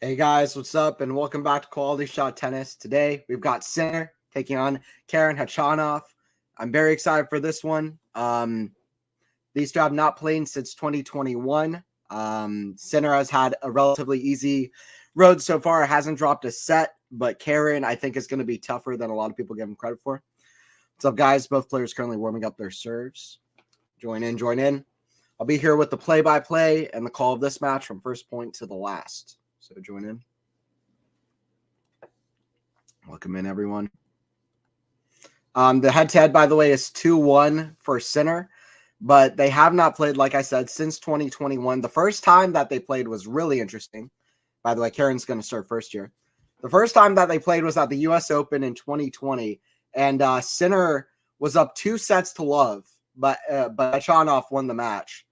Hey guys, what's up? And welcome back to Quality Shot Tennis. Today we've got Sinner taking on Khachanov. I'm very excited for this one. These two have not played since 2021. Sinner has had a relatively easy road so far. It hasn't dropped a set, but Karen, I think, is going to be tougher than a lot of people give him credit for. What's up, guys? Both players currently warming up their serves. Join in. I'll be here with the play-by-play and the call of this match from first point to the last. So join in. Welcome in, everyone. The head-to-head, by the way, is 2-1 for Sinner, but they have not played, like I said, since 2021. The first time that they played was really interesting. By the way, Karen's going to start first here. The first time that they played was at the U.S. Open in 2020, and Sinner was up 2-0, but Khachanov won the match.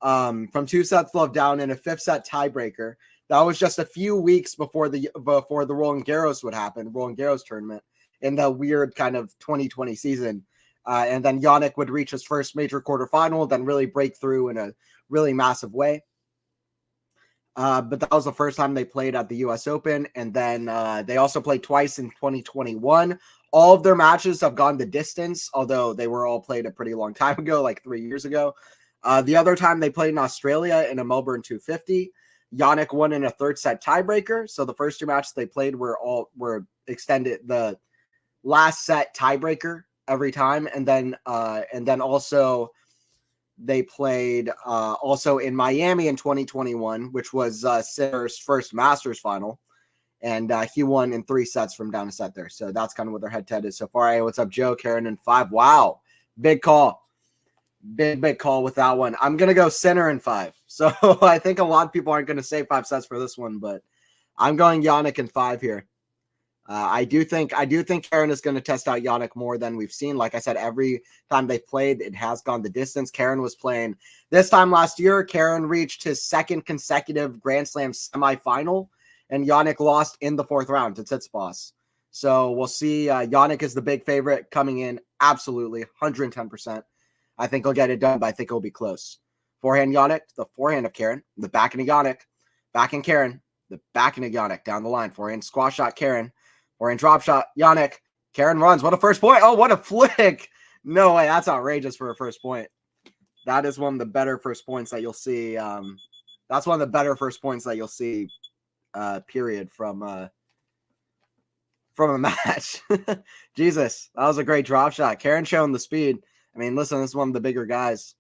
From 2-0 down in a fifth-set tiebreaker. That was just a few weeks before the Roland Garros would happen, Roland Garros tournament, in the weird kind of 2020 season. And then Jannik would reach his first major quarterfinal, then really break through in a really massive way. But that was the first time they played at the U.S. Open. And then they also played twice in 2021. All of their matches have gone the distance, although they were all played a pretty long time ago, like 3 years ago. The other time they played in Australia in a Melbourne 250. Jannik won in a third set tiebreaker. So the first two matches they played were extended, the last set tiebreaker every time. And then also they played also in Miami in 2021, which was Sinner's first Masters final. And he won in 3 sets from down a set there. So that's kind of what their head-to-head is so far. Hey, what's up, Joe? Karen in 5. Wow. Big call. Big call with that one. I'm going to go Sinner in 5. So I think a lot of people aren't going to say 5 sets for this one, but I'm going Jannik in 5 here. I do think Karen is going to test out Jannik more than we've seen. Like I said, every time they've played, it has gone the distance. Karen was playing this time last year. Karen reached his second consecutive Grand Slam semifinal, and Jannik lost in the 4th round to Tsitsipas. So we'll see. Jannik is the big favorite coming in. Absolutely, 110%. I think he'll get it done, but I think it'll be close. Forehand Jannik, the forehand of Karen, the backhand of Jannik, backhand Karen, the backhand of Jannik down the line. Forehand squash shot Karen, forehand drop shot Jannik. Karen runs. What a first point. Oh, what a flick. No way. That's outrageous for a first point. That is one of the better first points that you'll see. That's one of the better first points that you'll see, period, from a match. Jesus, that was a great drop shot. Karen showing the speed. I mean, listen, this is one of the bigger guys.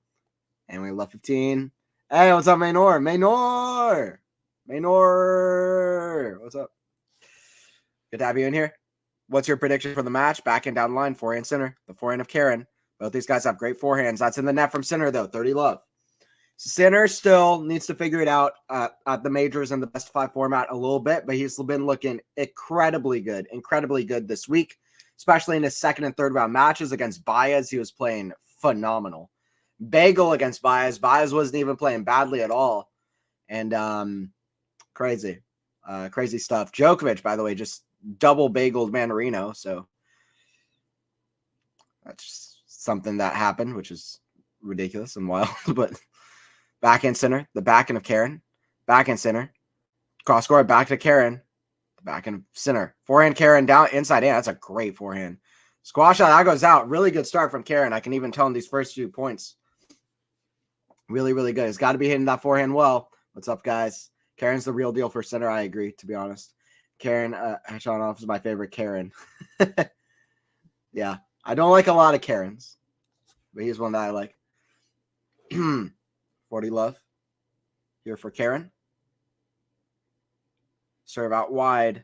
And we left 15. Hey, what's up, Maynor? What's up? Good to have you in here. What's your prediction for the match? Back and down the line, forehand Sinner, the forehand of Karen. Both these guys have great forehands. That's in the net from Sinner, though. 30 love. Sinner still needs to figure it out at the majors and the best of 5 format a little bit, but he's been looking incredibly good this week. Especially in his second and third round matches against Baez, he was playing phenomenal. Bagel against Baez. Baez wasn't even playing badly at all. And crazy stuff. Djokovic, by the way, just double bageled Manarino. So that's something that happened, which is ridiculous and wild. But backhand Sinner, the backhand of Karen. Backhand Sinner. Cross court, back to Karen. Backhand Sinner. Forehand Karen down inside in. That's a great forehand. Squash shot, that goes out. Really good start from Karen. I can even tell in these first 2 points. Really, really good. He's got to be hitting that forehand well. What's up, guys? Karen's the real deal for Sinner. I agree, to be honest. Karen Khachanov is my favorite Karen. Yeah. I don't like a lot of Karens, but he's one that I like. 40 love here for Karen. Serve out wide.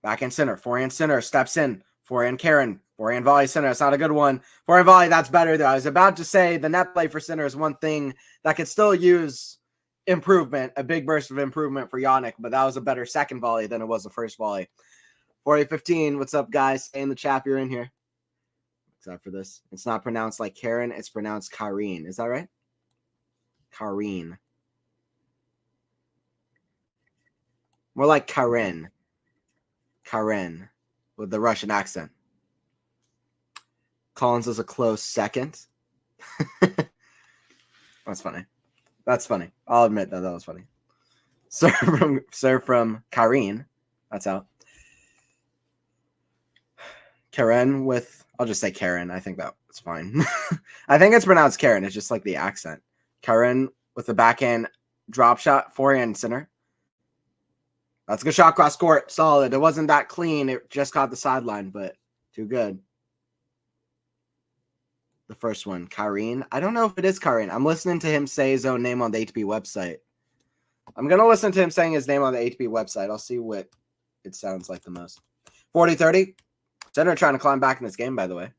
Backhand Sinner. Forehand Sinner. Steps in. Forehand Karen. Forehand volley Sinner. It's not a good one. Forehand volley. That's better, though. I was about to say the net play for Sinner is one thing that could still use improvement. A big burst of improvement for Jannik. But that was a better second volley than it was the first volley. 40-15. What's up, guys? Stay in the chat if you're in here. Except for this. It's not pronounced like Karen. It's pronounced Karine. Is that right? Karine. More like Karen. Karen with the Russian accent. Collins is a close second. That's funny. I'll admit that was funny. Serve from Karen. That's out. Karen with, I'll just say Karen. I think that's fine. I think it's pronounced Karen. It's just like the accent. Karen with the backhand drop shot, forehand center. That's a good shot cross court. Solid. It wasn't that clean. It just caught the sideline, but too good. The first one, Karen. I don't know if it is Karen. I'm listening to him say his own name on the ATP website. I'm going to listen to him saying his name on the ATP website. I'll see what it sounds like the most. 40-30. Center trying to climb back in this game, by the way.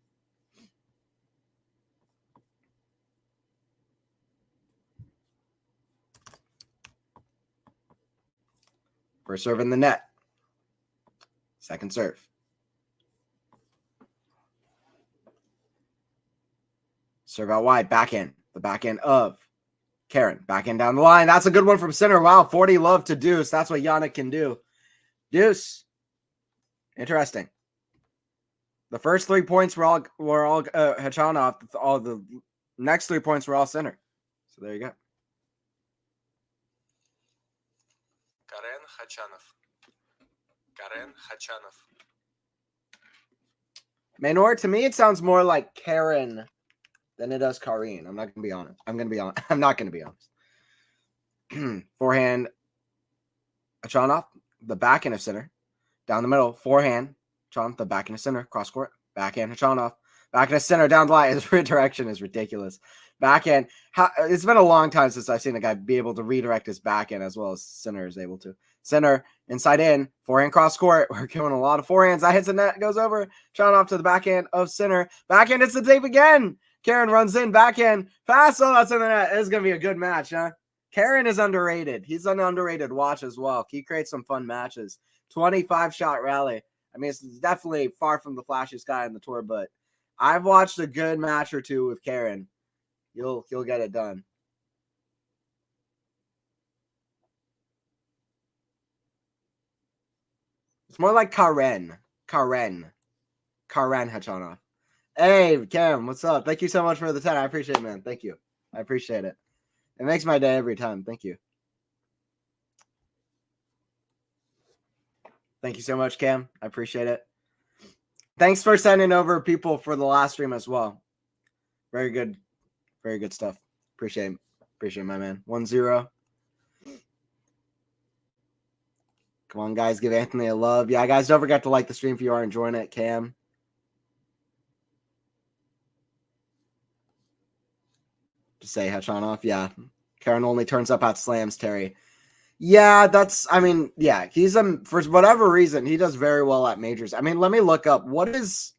First serve in the net. Second serve. Serve out wide. Backhand. The backhand of Karen. Backhand down the line. That's a good one from center. Wow. 40 love to deuce. That's what Jannik can do. Deuce. Interesting. The first 3 points were all Khachanov. All the next 3 points were all center. So there you go. Karen Khachanov. Manor, to me, it sounds more like Karen than it does Karen. I'm not going to be honest. I'm not going to be honest. Forehand, Khachanov, the backhand of center. Down the middle, forehand, Khachanov, the backhand of center. Cross court, backhand, Khachanov. Backhand of center, down the line. His redirection is ridiculous. Backhand. It's been a long time since I've seen a guy be able to redirect his backhand as well as center is able to. Center, inside in, forehand cross court. We're killing a lot of forehands. That hits the net, goes over. Khachanov to the backhand of center. Backhand hits the tape again. Karen runs in, backhand, pass. Oh, that's in the net. This is going to be a good match, huh? Karen is underrated. He's an underrated watch as well. He creates some fun matches. 25-shot rally. I mean, it's definitely far from the flashiest guy on the tour, but I've watched a good match or two with Karen. You'll get it done. It's more like Karen Khachanov. Hey, Cam, what's up? Thank you so much for the 10. I appreciate it, man. Thank you. I appreciate it. It makes my day every time. Thank you. Thank you so much, Cam. I appreciate it. Thanks for sending over people for the last stream as well. Very good. Very good stuff. Appreciate my man. 1-0. Come on, guys. Give Anthony a love. Yeah, guys, don't forget to like the stream if you are enjoying it, Cam. Just say Khachanov. Yeah. Karen only turns up at slams, Terry. Yeah, he's for whatever reason, he does very well at majors. I mean, let me look up what is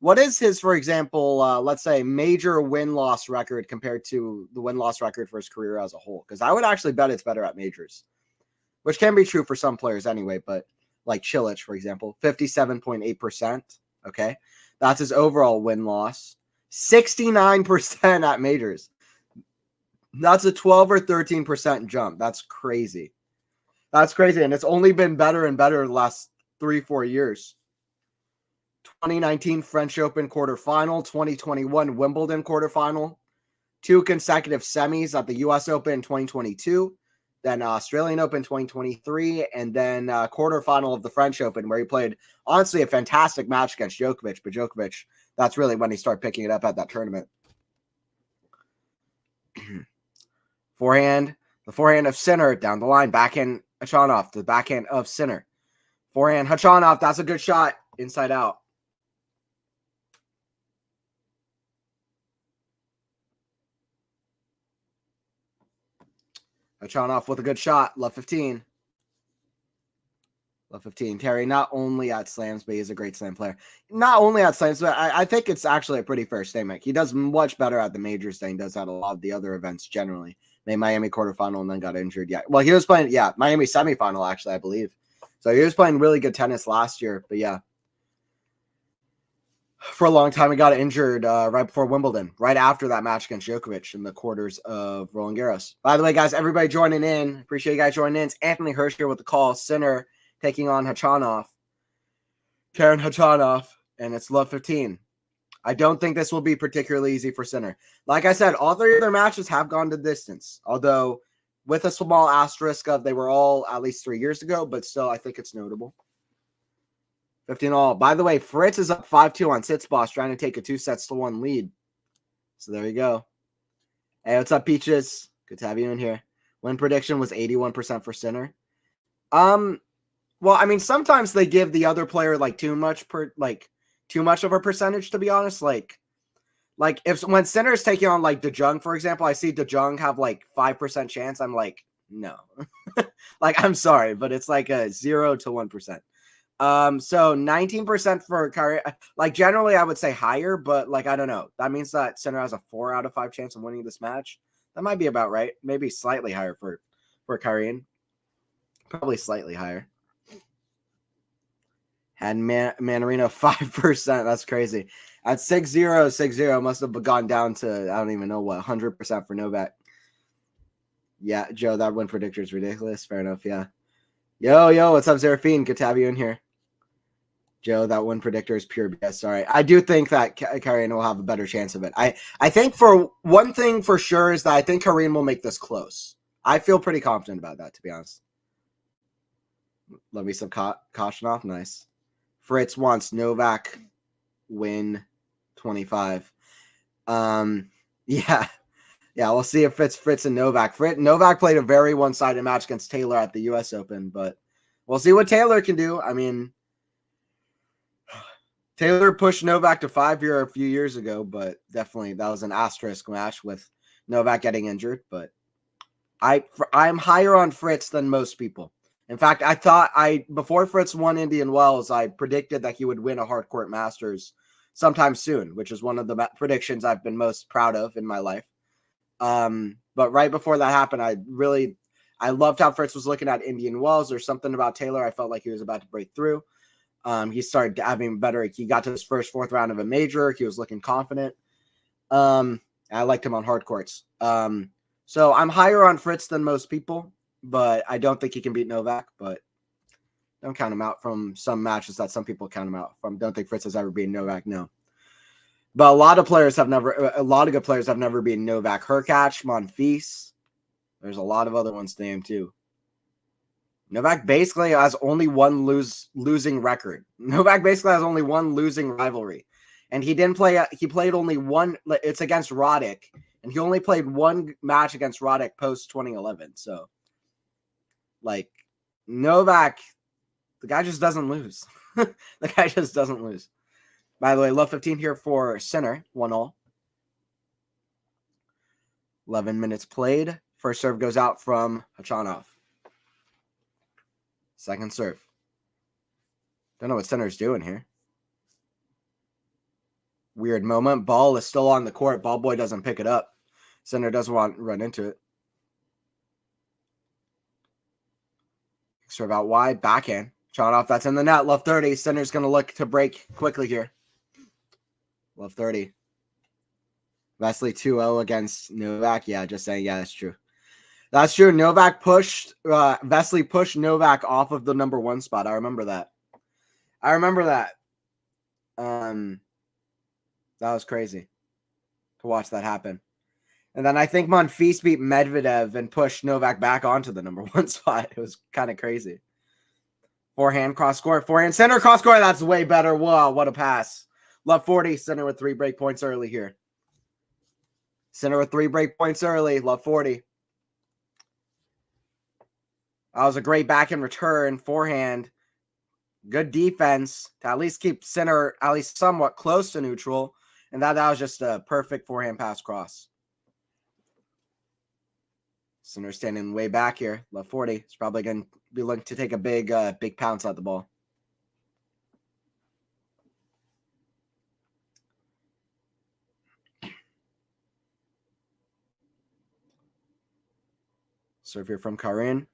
his, for example, let's say major win-loss record compared to the win-loss record for his career as a whole. Because I would actually bet it's better at majors, which can be true for some players anyway. But like Chilich, for example, 57.8%. Okay, that's his overall win-loss. 69% at majors. That's a 12 or 13% jump. That's crazy. That's crazy. And it's only been better and better the last 3-4 years. 2019 French Open quarterfinal, 2021 Wimbledon quarterfinal, 2 consecutive semis at the US Open in 2022, then Australian Open 2023, and then quarterfinal of the French Open where he played, honestly, a fantastic match against Djokovic. But Djokovic, that's really when he started picking it up at that tournament. Forehand, the forehand of center down the line, backhand Khachanov, the backhand of center. Forehand Khachanov, that's a good shot, inside out. Khachanov with a good shot, love 15. Love 15. Terry, not only at slams, but he's a great slam player. Not only at slams, but I think it's actually a pretty fair statement. He does much better at the majors than he does at a lot of the other events generally. Made Miami quarterfinal and then got injured. Yeah. Well, he was playing, Miami semifinal, actually, I believe. So he was playing really good tennis last year. But yeah. For a long time, he got injured right before Wimbledon, right after that match against Djokovic in the quarters of Roland Garros. By the way, guys, everybody joining in. Appreciate you guys joining in. It's Anthony Hirsch here with the call. Sinner taking on Khachanov. Karen Khachanov. And it's love 15. I don't think this will be particularly easy for Sinner. Like I said, all 3 of their matches have gone to distance. Although with a small asterisk of they were all at least 3 years ago, but still, I think it's notable. 15 all. By the way, Fritz is up 5-2 on Sits Boss, trying to take a 2-1 lead. So there you go. Hey, what's up, Peaches? Good to have you in here. Win prediction was 81% for Sinner. Well, I mean, sometimes they give the other player like too much of a percentage, to be honest. Like when Sinner's taking on like De Jong, for example, I see De Jong have like 5% chance. I'm like, no. Like, I'm sorry, but it's like a 0 to 1%. So 19% for Kyrie. Like, generally I would say higher, but like, I don't know. That means that Sinner has a 4 out of 5 chance of winning this match. That might be about right. Maybe slightly higher for Kyrie. Probably slightly higher. Had Manarino 5%. That's crazy. At 6-0, must have gone down to, I don't even know what, 100% for Novak. Yeah, Joe, that win predictor is ridiculous. Fair enough, yeah. Yo, what's up, Zeraphine? Good to have you in here. Joe, that win predictor is pure BS. Sorry. I do think that Kareem will have a better chance of it. I think for one thing for sure is that I think Kareem will make this close. I feel pretty confident about that, to be honest. Love me some Khachanov. Nice. Fritz wants Novak win 25. Yeah, we'll see if it's Fritz and Novak. Novak played a very one-sided match against Taylor at the U.S. Open, but we'll see what Taylor can do. I mean, Taylor pushed Novak to 5 here a few years ago, but definitely that was an asterisk match with Novak getting injured. But I'm higher on Fritz than most people. In fact, before Fritz won Indian Wells, I predicted that he would win a hardcourt Masters sometime soon, which is one of the predictions I've been most proud of in my life. But right before that happened, I loved how Fritz was looking at Indian Wells. There's something about Taylor I felt like he was about to break through. He started having better. He got to his fourth round of a major. He was looking confident. I liked him on hard courts. So I'm higher on Fritz than most people, but I don't think he can beat Novak. But don't count him out from some matches that some people count him out from. Don't think Fritz has ever beaten Novak. No. But a lot of good players have never beaten Novak. Hurkacz, Monfils. There's a lot of other ones to name too. Novak basically has only one losing record. Novak basically has only one losing rivalry. And he didn't play, he played only one, it's against Roddick. And he only played one match against Roddick post 2011. So, like, Novak, the guy just doesn't lose. The guy just doesn't lose. By the way, love 15 here for Sinner, 1-all. 11 minutes played. First serve goes out from Khachanov. Second serve. Don't know what Sinner's doing here. Weird moment. Ball is still on the court. Ball boy doesn't pick it up. Sinner doesn't want to run into it. Serve out wide. Backhand. Khachanov, that's in the net. Love 30. Sinner's going to look to break quickly here. Love 30. Vesely 2-0 against Novak. Yeah, just saying. Yeah, that's true. That's true. Novak Vesely pushed Novak off of the number 1 spot. I remember that. That was crazy to watch that happen. And then I think Monfils beat Medvedev and pushed Novak back onto the number 1 spot. It was kind of crazy. Forehand cross court. Forehand center cross court. That's way better. Whoa, what a pass. Love 40. Sinner with 3 break points early here. Sinner with 3 break points early. Love 40. That was a great back and return. Forehand. Good defense to at least keep Sinner at least somewhat close to neutral. And that was just a perfect forehand pass cross. Sinner standing way back here. Love 40. It's probably going to be looking to take a big pounce at the ball. Serve here from Karin.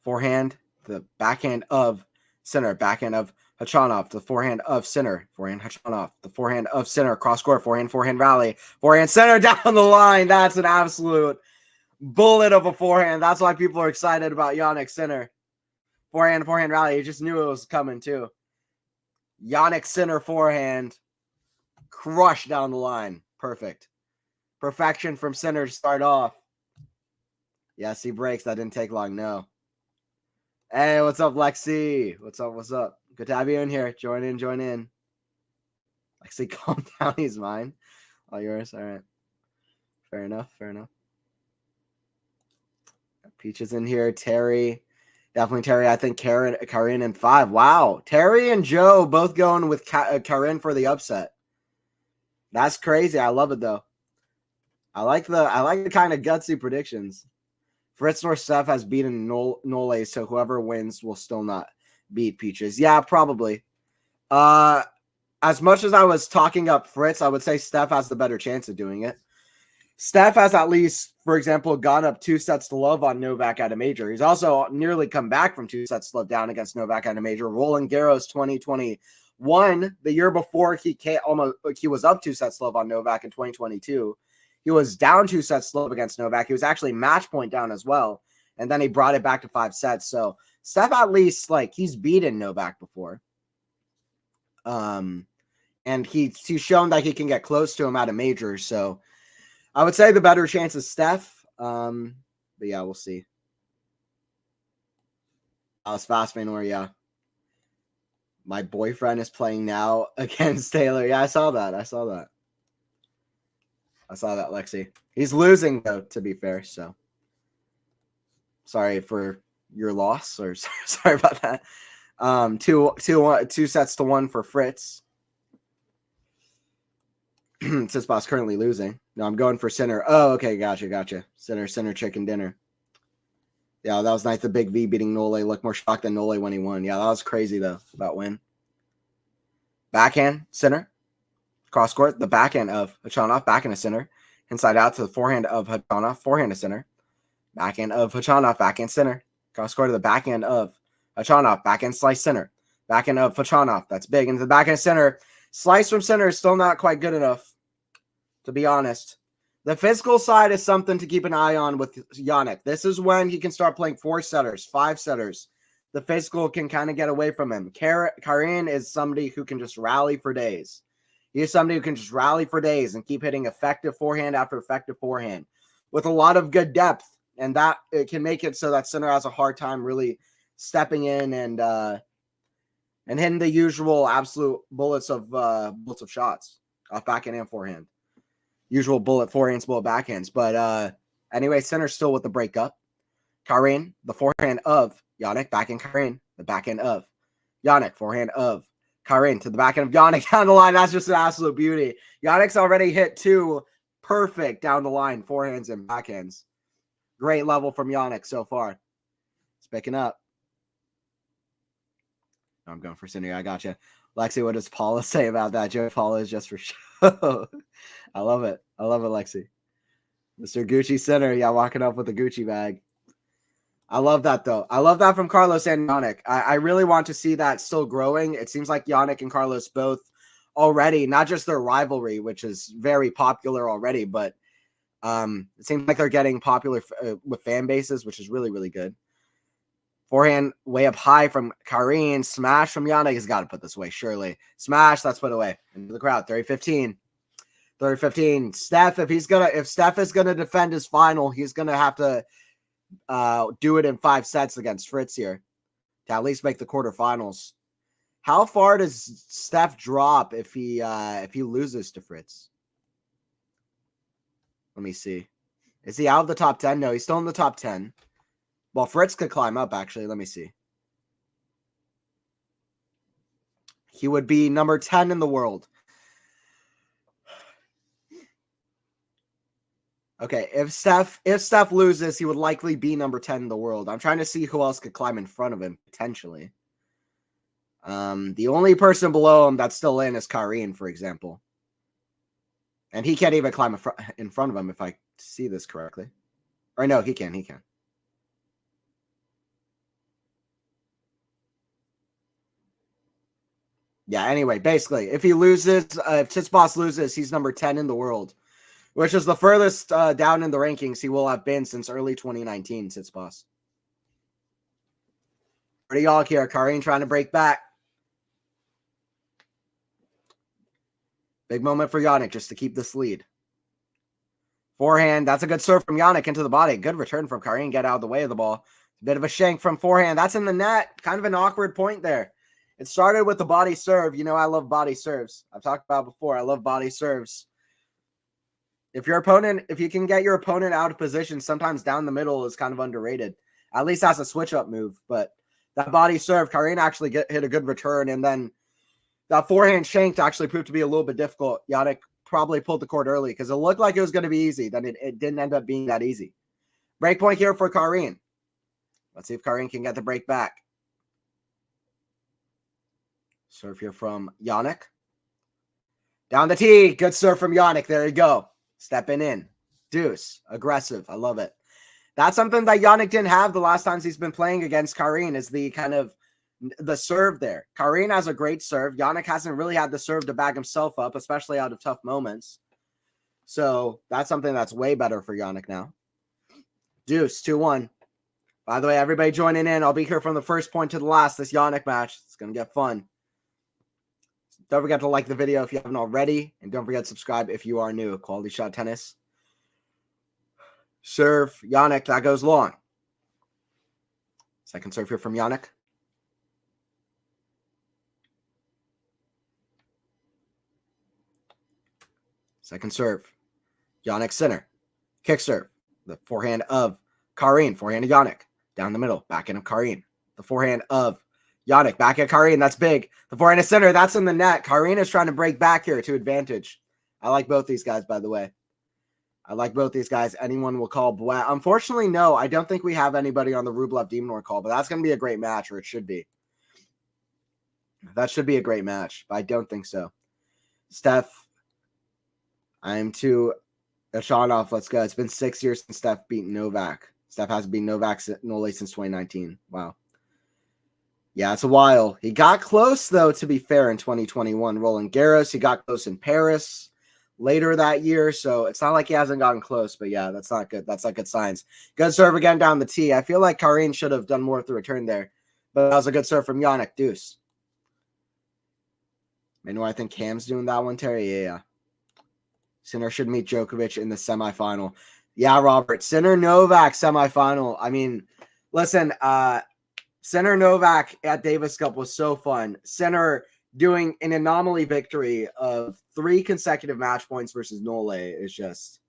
Forehand. The backhand of Sinner. Backhand of Khachanov. The forehand of Sinner. Forehand Khachanov. The forehand of Sinner. Cross court. Forehand rally. Forehand Sinner down the line. That's an absolute bullet of a forehand. That's why people are excited about Jannik Sinner. Forehand rally. You just knew it was coming too. Jannik Sinner forehand. Crush down the line. Perfect. Perfection from Sinner to start off. Yes, he breaks. That didn't take long. No. Hey, what's up, Lexi? What's up? What's up? Good to have you in here. Join in. Join in. Lexi, calm down. He's mine. All yours. All right. Fair enough. Fair enough. Peach is in here. Terry. Definitely Terry. I think Karin in 5. Wow. Terry and Joe both going with Karin for the upset. That's crazy. I love it though. I like the kind of gutsy predictions. Fritz nor Steph has beaten Nole, so whoever wins will still not beat Peaches. Yeah, probably. As much as I was talking up Fritz, I would say Steph has the better chance of doing it. Steph has at least, for example, gone up 2 sets to love on Novak at a major. He's also nearly come back from 2 sets to love down against Novak at a major. Roland Garros 2021, the year before he was up 2 sets to love on Novak in 2022. He was down 2 sets to love against Novak. He was actually match point down as well. And then he brought it back to 5 sets. So Steph at least, like, he's beaten Novak before. And he's shown that he can get close to him at a major. So I would say the better chance is Steph. But yeah, we'll see. Alice Fastman, or yeah. My boyfriend is playing now against Taylor. Yeah, I saw that, Lexi. He's losing, though, to be fair. So sorry for your loss, or sorry about that. 2 sets to 1 for Fritz. Tsitsipas currently losing. No, I'm going for Sinner. Oh, okay, gotcha. Sinner chicken dinner. Yeah, that was nice. The big V beating Nole. Looked more shocked than Nole when he won. Yeah, that was crazy, though, that win. Backhand, Sinner. Cross court, the backhand of Khachanov, backhand of Sinner. Inside out to the forehand of Khachanov, forehand of Sinner. Backhand of Khachanov, backhand Sinner. Cross court to the backhand of Khachanov, backhand slice Sinner. Backhand of Khachanov, that's big. Into the backhand of Sinner. Slice from Sinner is still not quite good enough, to be honest. The physical side is something to keep an eye on with Jannik. This is when he can start playing 4-setters, 5-setters. The physical can kind of get away from him. Karin is somebody who can just rally for days. He is somebody who can just rally for days and keep hitting effective forehand after effective forehand with a lot of good depth. And that it can make it so that Sinner has a hard time really stepping in and hitting the usual absolute bullets of shots off backhand and forehand. Usual bullet forehands, bullet backhands. But anyway, Sinner's still with the breakup. Karin, the forehand of Jannik, backhand Karin, the backhand of Jannik, forehand of Karin to the backhand of Jannik down the line. That's just an absolute beauty. Jannik's already hit 2 perfect down the line forehands and backhands. Great level from Jannik so far. It's picking up. I'm going for Sinner. I gotcha. Lexi, what does Paula say about that? Joe Paula is just for show. I love it. Lexi. Mr. Gucci Sinner. Yeah, walking up with a Gucci bag. I love that, though. I love that from Carlos and Jannik. I really want to see that still growing. It seems like Jannik and Carlos both already, not just their rivalry, which is very popular already, but it seems like they're getting popular with fan bases, which is really, really good. Forehand way up high from Karin. Smash from Jannik. He's got to put this away, surely. Smash, that's put away. Into the crowd. 30-15. 30-15. Steph, if Steph is gonna defend his final, he's gonna have to do it in 5 sets against Fritz here to at least make the quarterfinals. How far does Steph drop if he loses to Fritz? Let me see. Is he out of the top 10? No, he's still in the top 10. Well, Fritz could climb up, actually. Let me see. He would be number 10 in the world. Okay, if Steph loses, he would likely be number 10 in the world. I'm trying to see who else could climb in front of him, potentially. The only person below him that's still in is Karin, for example. And he can't even climb in front of him, if I see this correctly. Or no, he can. Yeah, anyway, basically, if he loses, if Tsitsipas loses, he's number 10 in the world, which is the furthest down in the rankings he will have been since early 2019, Tsitsipas. Pretty all here. Karin trying to break back. Big moment for Jannik just to keep this lead. Forehand. That's a good serve from Jannik into the body. Good return from Karin. Get out of the way of the ball. Bit of a shank from forehand. That's in the net. Kind of an awkward point there. It started with the body serve. You know, I love body serves. I've talked about before. I love body serves. If you can get your opponent out of position, sometimes down the middle is kind of underrated. At least that's a switch-up move. But that body serve, Karin actually hit a good return. And then that forehand shank actually proved to be a little bit difficult. Jannik probably pulled the cord early because it looked like it was going to be easy. Then it didn't end up being that easy. Break point here for Karin. Let's see if Karin can get the break back. Serve here from Jannik. Down the tee. Good serve from Jannik. There you go. Stepping in. Deuce. Aggressive. I love it. That's something that Jannik didn't have the last times he's been playing against Karin, is the kind of the serve there. Karin has a great serve. Jannik hasn't really had the serve to back himself up, especially out of tough moments. So that's something that's way better for Jannik now. Deuce. 2-1. By the way, everybody joining in. I'll be here from the first point to the last. This Jannik match. It's going to get fun. Don't forget to like the video if you haven't already. And don't forget to subscribe if you are new. Quality Shot Tennis. Serve. Jannik. That goes long. Second serve here from Jannik. Second serve. Jannik center. Kick serve. The forehand of Karin. Forehand of Jannik. Down the middle. Backhand of Karin. The forehand of Jannik. Back at Karin. That's big. The forehand of center. That's in the net. Karin is trying to break back here to advantage. I like both these guys, by the way. I like both these guys. Anyone will call Blat. Unfortunately, no. I don't think we have anybody on the Rublev Demonor call, but that's going to be a great match, or it should be. That should be a great match, but I don't think so. Steph. I'm to Khachanov. Let's go. It's been 6 years since Steph beat Novak. Steph hasn't beaten Novak Nole since 2019. Wow. Yeah, it's a while. He got close, though, to be fair, in 2021. Roland Garros. He got close in Paris later that year. So it's not like he hasn't gotten close. But yeah, that's not good. That's not good signs. Good serve again down the tee. I feel like Karin should have done more with the return there. But that was a good serve from Jannik. Deuce. I know I think Cam's doing that one, Terry. Yeah. Sinner should meet Djokovic in the semifinal. Yeah, Robert. Sinner Novak semifinal. I mean, listen, Sinner Novak at Davis Cup was so fun. Sinner doing an anomaly victory of 3 consecutive match points versus Nole is just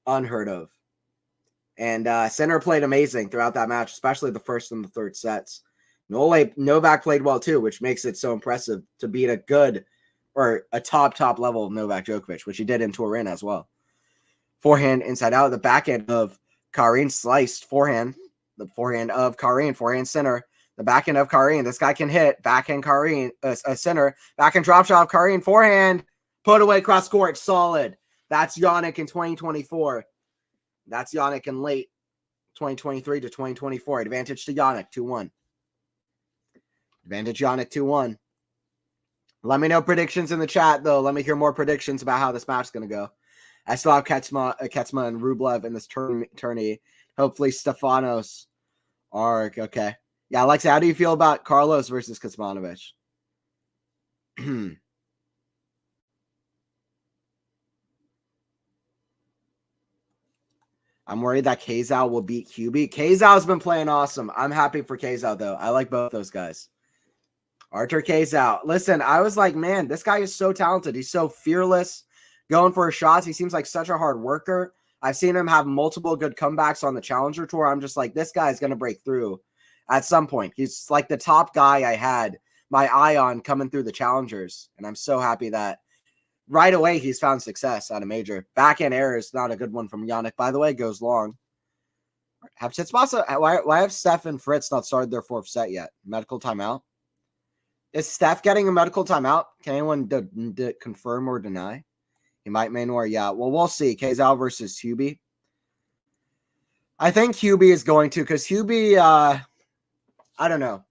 unheard of. And Sinner played amazing throughout that match, especially the first and the third sets. Novak played well too, which makes it so impressive to beat a good or a top level of Novak Djokovic, which he did in Turin as well. Forehand inside out. The backhand of Karin sliced forehand. The forehand of Karin, forehand center. The backhand of Karin. This guy can hit. Backhand Karin, a center. Backhand drop shot of Karin. Forehand. Put away cross court. Solid. That's Jannik in 2024. That's Jannik in late 2023 to 2024. Advantage to Jannik, 2-1. Advantage Jannik, 2-1. Let me know predictions in the chat, though. Let me hear more predictions about how this match is going to go. I still have Ketsma and Rublev in this tourney. Hopefully Stefanos are okay. Yeah, Alexa, how do you feel about Carlos versus Kecmanovic? I'm worried that Kazal will beat QB. Kazal's been playing awesome. I'm happy for Kazal, though. I like both those guys. Artur Kazal. Listen, I was like, man, this guy is so talented. He's so fearless going for his shots. He seems like such a hard worker. I've seen him have multiple good comebacks on the Challenger Tour. I'm just like, this guy is going to break through at some point. He's like the top guy I had my eye on coming through the Challengers. And I'm so happy that right away he's found success at a major. Backhand error is not a good one from Jannik, by the way. Goes long. Have Tsitsipas, why have Steph and Fritz not started their 4th set yet? Medical timeout? Is Steph getting a medical timeout? Can anyone confirm or deny? He might Maynor. Yeah, well, we'll see. Kazal versus Hubie. I think Hubie is going to, because Hubie, I don't know.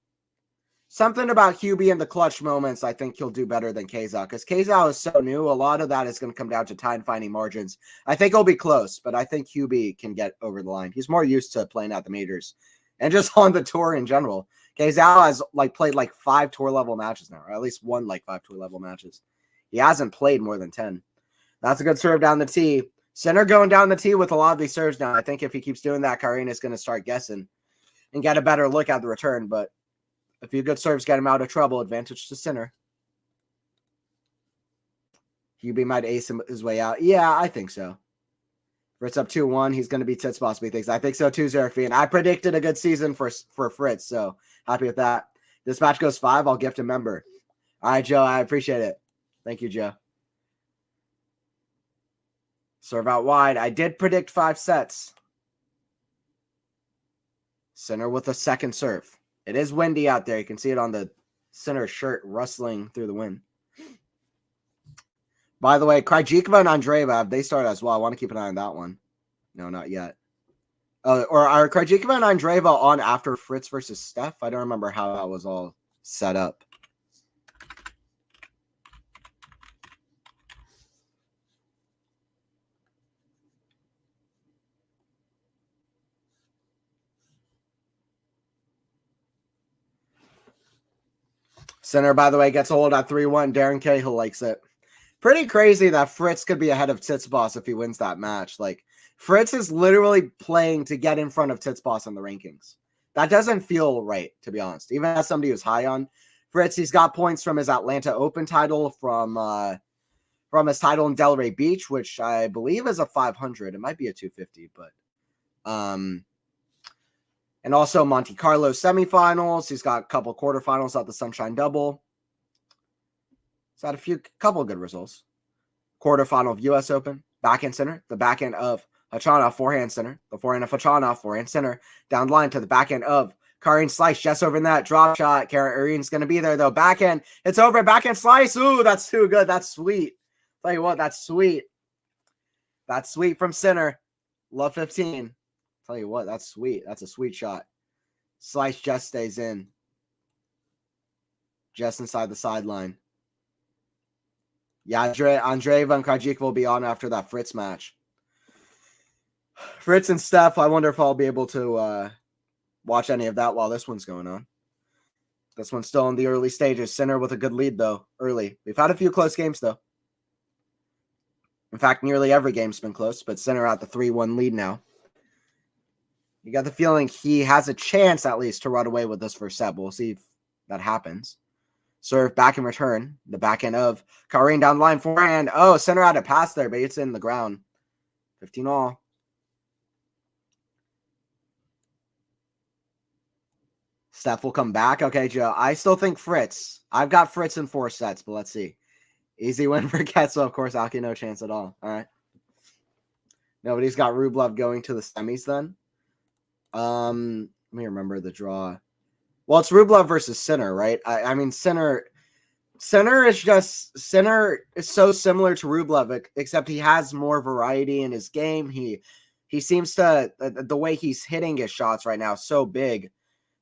Something about Hubie in the clutch moments, I think he'll do better than Kazal, because Kazal is so new. A lot of that is going to come down to time-finding margins. I think it'll be close, but I think Hubie can get over the line. He's more used to playing at the majors and just on the tour in general. Kazal has played 5 tour level matches now, or at least won 5 tour level matches. He hasn't played more than 10. That's a good serve down the tee. Center going down the tee with a lot of these serves now. I think if he keeps doing that, Karin is going to start guessing and get a better look at the return. But a few good serves get him out of trouble. Advantage to center. Hubie might ace his way out. Yeah, I think so. Fritz up 2-1. He's going to be Tsitsipas, he thinks. I think so too, Zeraphine. I predicted a good season for Fritz, so happy with that. This match goes 5. I'll gift a member. All right, Joe. I appreciate it. Thank you, Joe. Serve out wide. I did predict 5 sets. Center with a second serve. It is windy out there. You can see it on the center shirt rustling through the wind. By the way, Krejcikova and Andreeva, they start as well. I want to keep an eye on that one. No, not yet. Or are Krejcikova and Andreeva on after Fritz versus Steph? I don't remember how that was all set up. Center, by the way, gets a hold at 3-1. Darren Cahill likes it. Pretty crazy that Fritz could be ahead of Tsitsipas if he wins that match. Like, Fritz is literally playing to get in front of Tsitsipas in the rankings. That doesn't feel right, to be honest. Even as somebody who's high on Fritz, he's got points from his Atlanta Open title, from his title in Delray Beach, which I believe is a 500. It might be a 250, but and also Monte Carlo semifinals. He's got a couple quarterfinals at the Sunshine Double. He's had a couple good results. Quarterfinal of U.S. Open, backhand center, the backhand of Khachanov, forehand center, the forehand of Khachanov, forehand center, down the line to the backhand of Karin slice, just over in that drop shot. Karen Erin's going to be there, though. Backhand, it's over, backhand slice. Ooh, that's too good. That's sweet. Tell you what, that's sweet. That's sweet from center. Love 15. Tell you what, that's sweet. That's a sweet shot. Slice just stays in. Just inside the sideline. Yeah, Andreeva and Krejcikova will be on after that Fritz match. Fritz and Steph, I wonder if I'll be able to watch any of that while this one's going on. This one's still in the early stages. Center with a good lead, though, early. We've had a few close games, though. In fact, nearly every game's been close, but Center at the 3-1 lead now. You got the feeling he has a chance, at least, to run away with this first set. We'll see if that happens. Serve back in return. The backhand of Karin down the line, forehand. Oh, Center had a pass there, but it's in the ground. 15 all. Steph will come back. Okay, Joe. I still think Fritz. I've got Fritz in 4 sets, but let's see. Easy win for Ketzel. Of course, Aki, no chance at all. All right. Nobody's got Rublev going to the semis then. Let me remember the draw. Well, it's Rublev versus Sinner, right? I mean, Sinner is so similar to Rublev, except he has more variety in his game. He seems to, the way he's hitting his shots right now, so big.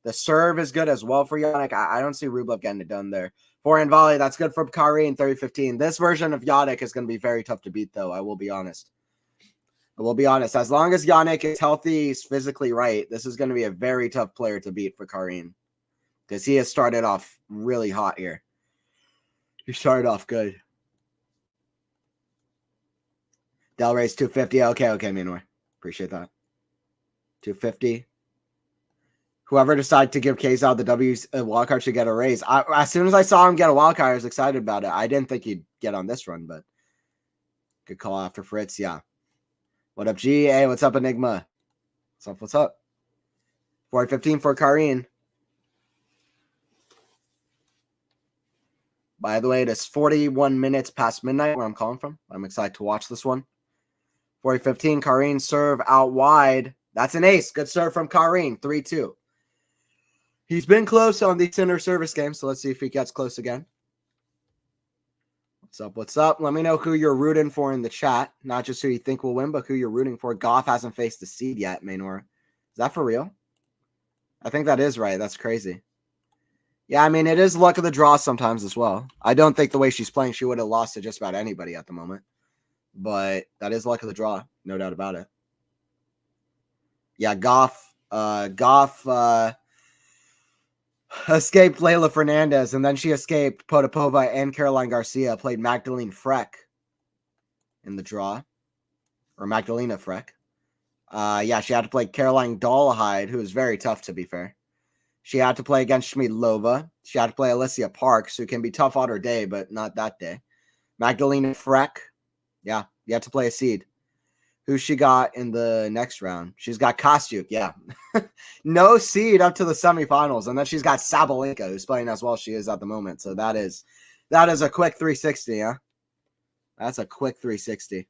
The serve is good as well for Jannik. I don't see Rublev getting it done there. Forehand volley, that's good for Karin, 30-15. This version of Jannik is going to be very tough to beat, though. I will be honest. As long as Jannik is healthy, he's physically right, this is going to be a very tough player to beat for Karin. Because he has started off really hot here. He started off good. Del Rey's 250. Okay, Minor. Appreciate that. 250. Whoever decided to give Kazal the W's wildcard should get a raise. As soon as I saw him get a wildcard, I was excited about it. I didn't think he'd get on this run, but good call after Fritz. Yeah. What up, G? Hey, what's up, Enigma? What's up? 415 for Karin. By the way, it is 41 minutes past midnight where I'm calling from. I'm excited to watch this one. 40-15, Karin serve out wide. That's an ace. Good serve from Karin, 3-2. He's been close on these center service games, so let's see if he gets close again. What's up? Let me know who you're rooting for in the chat. Not just who you think will win, but who you're rooting for. Goff hasn't faced the seed yet, Maynor. Is that for real? I think that is right. That's crazy. Yeah, I mean, it is luck of the draw sometimes as well. I don't think the way she's playing, she would have lost to just about anybody at the moment. But that is luck of the draw. No doubt about it. Yeah, Goff escaped Leylah Fernandez, and then she escaped Potapova and Caroline Garcia, played Magdalene Freck in the draw. or Magdalena Freck. Yeah, she had to play Caroline Dollarhide, who is very tough, to be fair. She had to play against Schmidlova. She had to play Alicia Parks, who can be tough on her day, but not that day. Magdalena Freck. Yeah, you have to play a seed. Who she got in the next round? She's got Kostyuk, yeah. No seed up to the semifinals. And then she's got Sabalenka, who's playing as well as she is at the moment. So that is a quick 360, huh? That's a quick 360.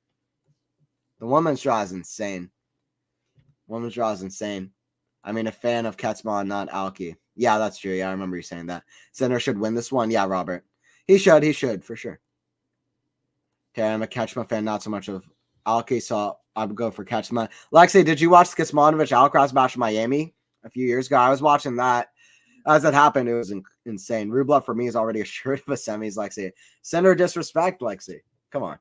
The women's draw is insane. Women's draw is insane. I mean, a fan of Khachanov, not Alki. Yeah, that's true. Yeah, I remember you saying that. Center should win this one. Yeah, Robert. He should, for sure. Okay, I'm a Khachanov fan, not so much of Alki, so I would go for Khachanov. Lexi, did you watch the Kecmanovic Alcaraz match in Miami a few years ago? I was watching that. As it happened, it was insane. Rublev, for me, is already assured of a semis, Lexi. Center disrespect, Lexi. Come on.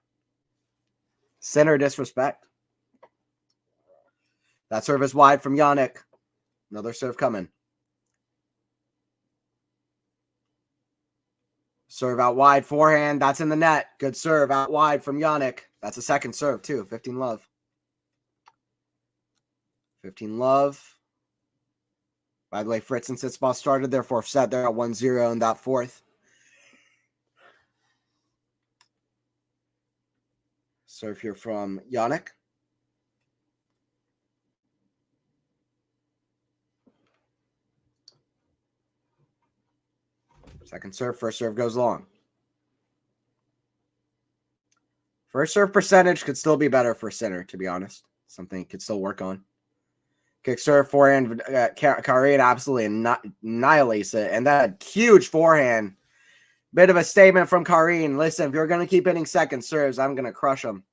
Center disrespect. That serve is wide from Jannik. Another serve coming. Serve out wide, forehand. That's in the net. Good serve out wide from Jannik. That's a second serve, too. 15 love. 15 love. By the way, Fritz and Tsitsipas started their fourth set. They're at 1-0 in that fourth. Serve here from Jannik. Second serve, first serve goes long. First serve percentage could still be better for center, to be honest. Something you could still work on. Kick serve, forehand, Karin absolutely annihilates it. And that huge forehand. Bit of a statement from Karin. Listen, if you're going to keep hitting second serves, I'm going to crush them.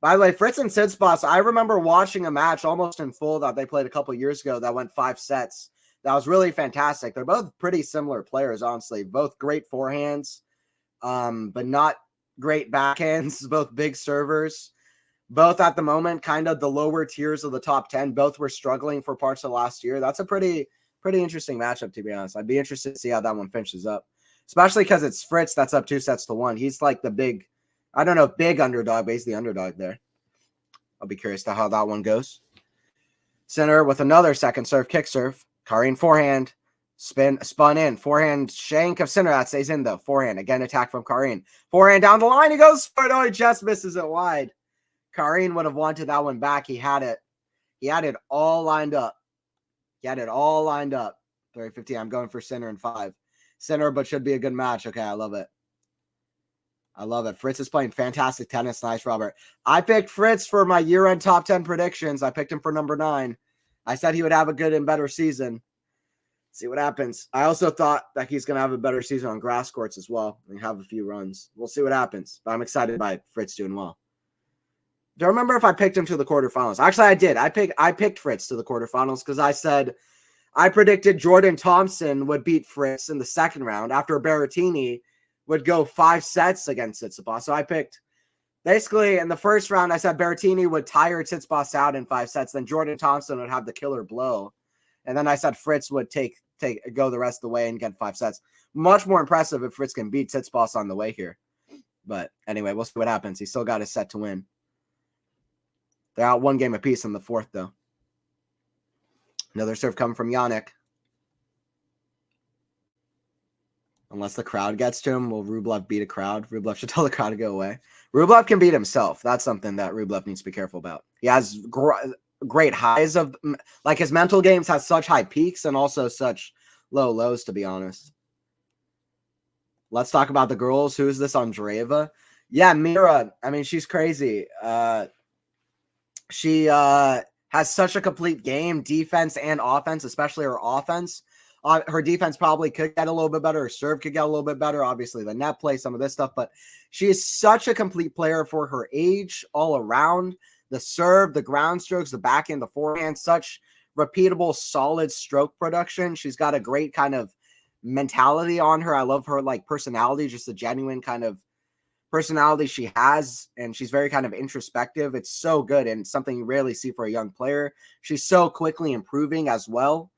By the way, Fritz and Tsitsipas, I remember watching a match almost in full that they played a couple years ago that went 5 sets. That was really fantastic. They're both pretty similar players, honestly. Both great forehands, but not great backhands. Both big servers. Both at the moment, kind of the lower tiers of the top 10. Both were struggling for parts of last year. That's a pretty interesting matchup, to be honest. I'd be interested to see how that one finishes up. Especially because it's Fritz that's up 2-1. He's like the big, I don't know if big underdog, but he's the underdog there. I'll be curious to how that one goes. Center with another second serve, kick serve. Karin forehand, spun in. Forehand shank of center. That stays in though. Forehand, again, attack from Karin. Forehand down the line. He goes for it. Oh, he just misses it wide. Karin would have wanted that one back. He had it. He had it all lined up. 30-50. I'm going for center in 5. Center, but should be a good match. Okay, I love it. Fritz is playing fantastic tennis. Nice, Robert. I picked Fritz for my year-end top 10 predictions. I picked him for number 9. I said he would have a good and better season. See what happens. I also thought that he's going to have a better season on grass courts as well and have a few runs. We'll see what happens. But I'm excited by Fritz doing well. Don't remember if I picked him to the quarterfinals. Actually, I did. I picked Fritz to the quarterfinals because I said I predicted Jordan Thompson would beat Fritz in the second round after Berrettini would go 5 sets against Tsitsipas. So I picked, basically in the first round, I said Berrettini would tire Tsitsipas out in 5 sets. Then Jordan Thompson would have the killer blow. And then I said Fritz would go the rest of the way and get 5 sets. Much more impressive if Fritz can beat Tsitsipas on the way here. But anyway, we'll see what happens. He's still got a set to win. They're out 1 game apiece in the fourth, though. Another serve coming from Jannik. Unless the crowd gets to him, will Rublev beat a crowd? Rublev should tell the crowd to go away. Rublev can beat himself. That's something that Rublev needs to be careful about. He has great highs of, like his mental games has such high peaks and also such low lows, to be honest. Let's talk about the girls. Who is this, Andreeva? Yeah, Mira. I mean, she's crazy. She has such a complete game, defense and offense, especially her offense. Her defense probably could get a little bit better. Her serve could get a little bit better. Obviously, the net play, some of this stuff. But she is such a complete player for her age all around. The serve, the ground strokes, the backhand, the forehand, such repeatable, solid stroke production. She's got a great kind of mentality on her. I love her like personality, just a genuine kind of personality she has, and she's very kind of introspective. It's so good and something you rarely see for a young player. She's so quickly improving as well.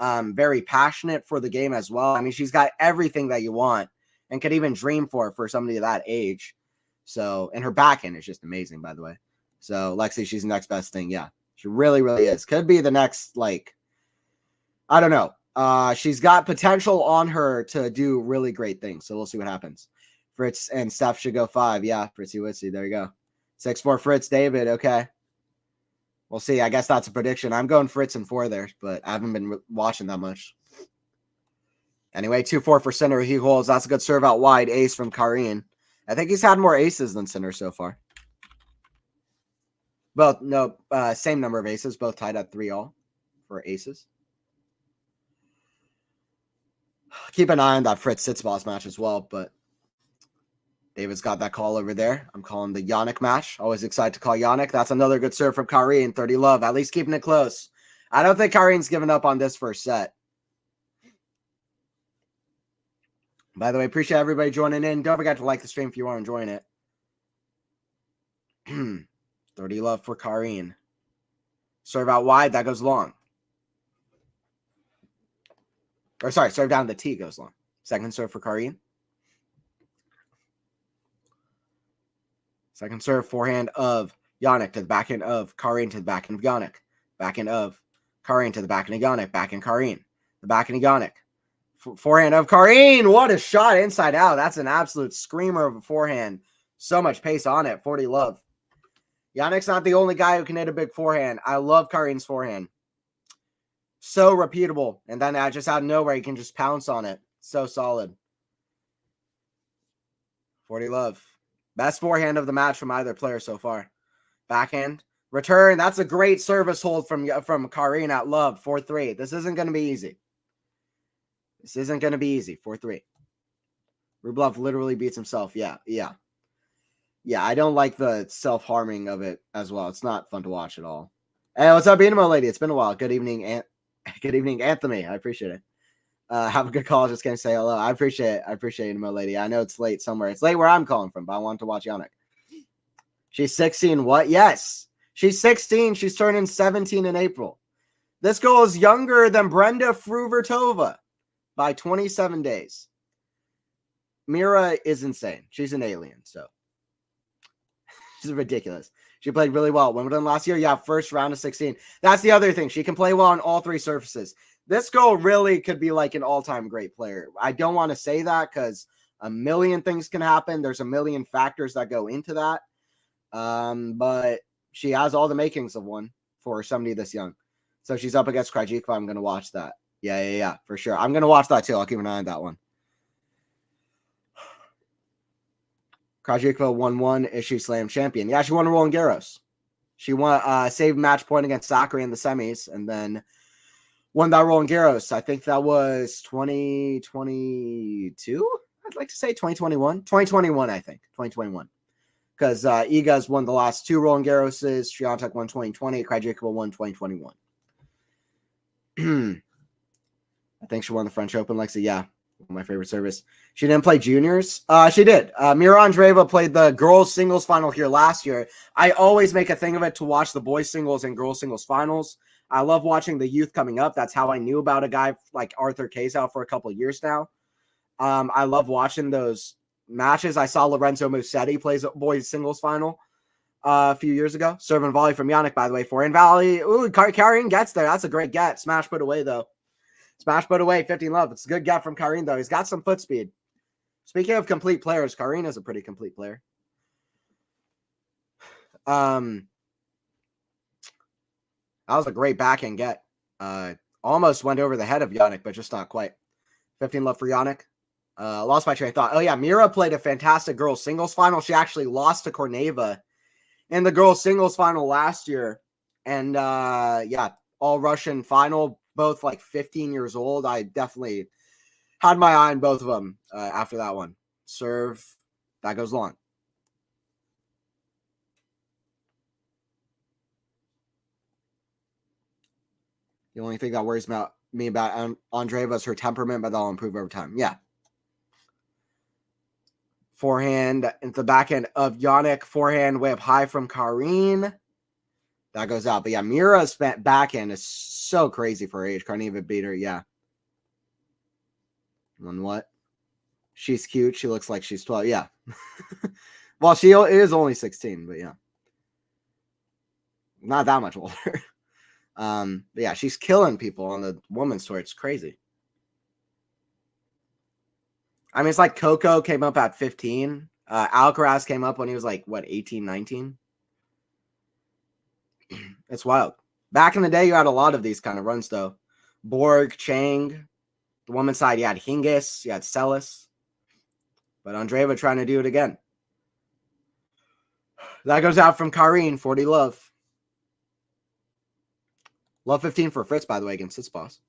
Very passionate for the game as well. I mean, she's got everything that you want and could even dream for somebody of that age. So, and her backhand is just amazing, by the way. So Lexi, she's the next best thing. Yeah, she really, really is. Could be the next, like, I don't know. She's got potential on her to do really great things. So we'll see what happens. Fritz and Steph should go 5. Yeah, Fritzy Witsy. There you go. 6-4 Fritz, David. Okay. We'll see. I guess that's a prediction. I'm going Fritz and 4 there, but I haven't been watching that much. Anyway, 2-4 for center. He holds. That's a good serve out wide. Ace from Karine. I think he's had more aces than center so far. Both, no, same number of aces. Both tied at 3-all for aces. Keep an eye on that Fritz Sitzboss match as well, but David's got that call over there. I'm calling the Jannik match. Always excited to call Jannik. That's another good serve from Karine. 30 love. At least keeping it close. I don't think Karine's given up on this first set. By the way, appreciate everybody joining in. Don't forget to like the stream if you are enjoying it. 30 love for Karine. Serve out wide. That goes long. Or sorry, serve down the T goes long. Second serve for Karine. Second serve, forehand of Jannik to the backhand of Karine to the backhand of Jannik. Backhand of Karine to the backhand of Jannik. Backhand Karine. The backhand of Jannik. Forehand of Karine. What a shot inside out. That's an absolute screamer of a forehand. So much pace on it. 40 love. Jannik's not the only guy who can hit a big forehand. I love Karine's forehand. So repeatable. And then just out of nowhere, you can just pounce on it. So solid. 40 love. Best forehand of the match from either player so far. Backhand. Return. That's a great service hold from Karine at love. 4-3. This isn't going to be easy. This isn't going to be easy. 4-3. Rublev literally beats himself. Yeah. I don't like the self-harming of it as well. It's not fun to watch at all. Hey, what's up, Enemo lady? It's been a while. Good evening, Good evening, Anthony. I appreciate it. Have a good call. Just gonna say hello. I appreciate it. I appreciate it, my lady. I know it's late somewhere. It's late where I'm calling from, but I wanted to watch Jannik. She's 16. What? Yes. She's 16. She's turning 17 in April. This girl is younger than Brenda Fruvertova by 27 days. Mira is insane. She's an alien, so she's ridiculous. She played really well at Wimbledon last year. Yeah, first round of 16. That's the other thing. She can play well on all 3 surfaces. This girl really could be like an all-time great player. I don't want to say that because a million things can happen. There's a million factors that go into that. But she has all the makings of one for somebody this young. So she's up against Krajikova. I'm going to watch that. Yeah, for sure. I'm going to watch that too. I'll keep an eye on that one. Krajikova 1-1. Is she Slam champion? Yeah, she won Roland Garros. She won saved match point against Sakari in the semis and then won that Roland Garros. I think that was 2022. I'd like to say 2021. 2021, I think. 2021. Because Iga's won the last 2 Roland Garroses. Swiatek won 2020. Krajikova won 2021. I think she won the French Open, Lexi. Yeah, my favorite service. She didn't play juniors. She did. Mira Andreeva played the girls singles final here last year. I always make a thing of it to watch the boys singles and girls singles finals. I love watching the youth coming up. That's how I knew about a guy like Arthur Kazal for a couple of years now. I love watching those matches. I saw Lorenzo Musetti plays a boys singles final a few years ago. Serve and volley from Jannik, by the way. Forehand volley. Ooh, Karine gets there. That's a great get. Smash put away, though. Smash put away. 15 love. It's a good get from Karine, though. He's got some foot speed. Speaking of complete players, Karine is a pretty complete player. That was a great backhand get. Almost went over the head of Jannik, but just not quite. 15 love for Jannik. Lost my train of thought. Oh, yeah. Mira played a fantastic girls singles final. She actually lost to Korneva in the girls singles final last year. And, yeah, all Russian final, both like 15 years old. I definitely had my eye on both of them after that one. Serve. That goes long. The only thing that worries me about Andreeva is her temperament, but that'll improve over time. Yeah. Forehand into the backhand of Jannik. Forehand way up high from Karine. That goes out. But yeah, Mira's backhand is so crazy for her age. Karneva beat her. Yeah. And what? She's cute. She looks like she's 12. Yeah. Well, she is only 16, but yeah. Not that much older. But yeah, she's killing people on the women's tour. It's crazy. I mean, it's like Coco came up at 15. Alcaraz came up when he was like, what, 18, 19? It's wild. Back in the day, you had a lot of these kind of runs, though. Borg, Chang. The women's side, you had Hingis, you had Celis. But Andreeva trying to do it again. That goes out from Karine, 40 love. Love 15 for Fritz, by the way, against Tsitsipas.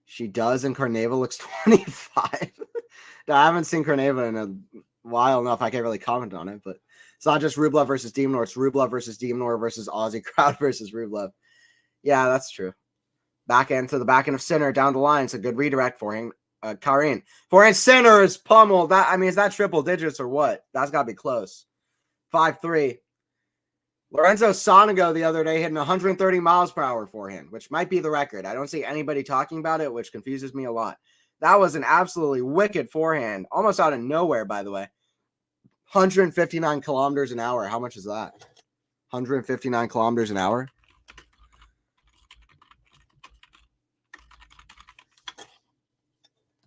She does, and Korneva looks 25. I haven't seen Korneva in a while enough. I can't really comment on it, but it's not just Rublev versus Demonor. It's Rublev versus Demonor versus Aussie crowd versus Rublev. Yeah, that's true. Back end to the back end of center, down the line. It's a good redirect for him. Karine. Forehand center is pummeled. That, I mean, is that triple digits or what? That's got to be close. 5-3. Lorenzo Sonego the other day hitting 130 miles per hour forehand, which might be the record. I don't see anybody talking about it, which confuses me a lot. That was an absolutely wicked forehand, almost out of nowhere, by the way. 159 kilometers an hour. How much is that? 159 kilometers an hour.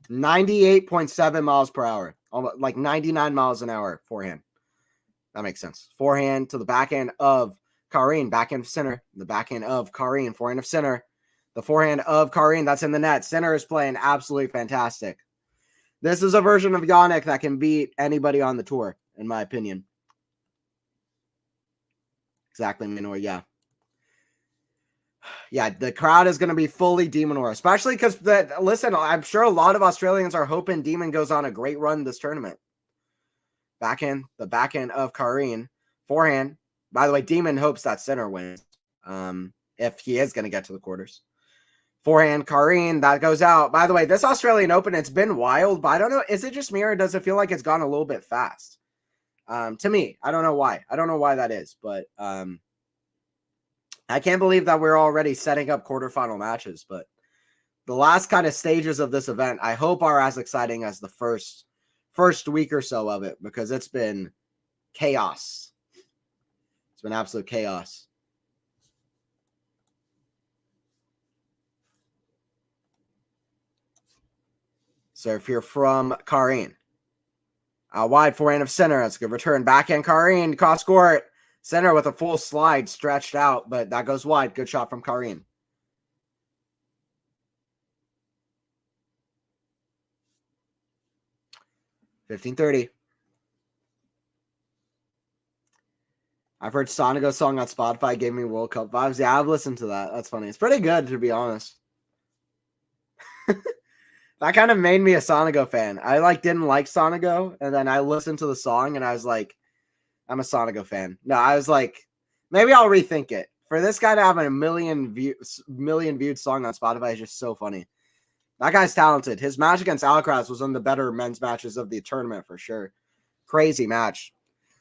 $98.7 miles per hour. Almost like 99 miles an hour forehand. That makes sense. Forehand to the backhand of Karine, backhand of center. The backhand of Karine, forehand of center. The forehand of Karine, that's in the net. Center is playing absolutely fantastic. This is a version of Jannik that can beat anybody on the tour, in my opinion. Exactly, Minor, yeah. Yeah, the crowd is going to be fully Demonor, especially because, listen, I'm sure a lot of Australians are hoping Demon goes on a great run this tournament. Backhand, the backhand of Karine. Forehand. By the way, Demon hopes that center wins if he is going to get to the quarters. Forehand, Karine, that goes out. By the way, this Australian Open, it's been wild, but I don't know. Is it just me or does it feel like it's gone a little bit fast? To me, I don't know why. I don't know why that is, but I can't believe that we're already setting up quarterfinal matches, but the last kind of stages of this event, I hope are as exciting as the first week or so of it, because it's been chaos. It's been absolute chaos. Serve here from Karine. Out wide, forehand of center. That's a good return. Backhand Karine, cross court. Center with a full slide stretched out, but that goes wide. Good shot from Karine. $15.30. I've heard Sonego's song on Spotify gave me World Cup vibes. Yeah, I've listened to that. That's funny. It's pretty good, to be honest. That kind of made me a Sonego fan. I didn't like Sonego, and then I listened to the song, and I was like, I'm a Sonego fan. No, I was like, maybe I'll rethink it. For this guy to have a million viewed song on Spotify is just so funny. That guy's talented. His match against Alcaraz was one of the better men's matches of the tournament for sure. Crazy match.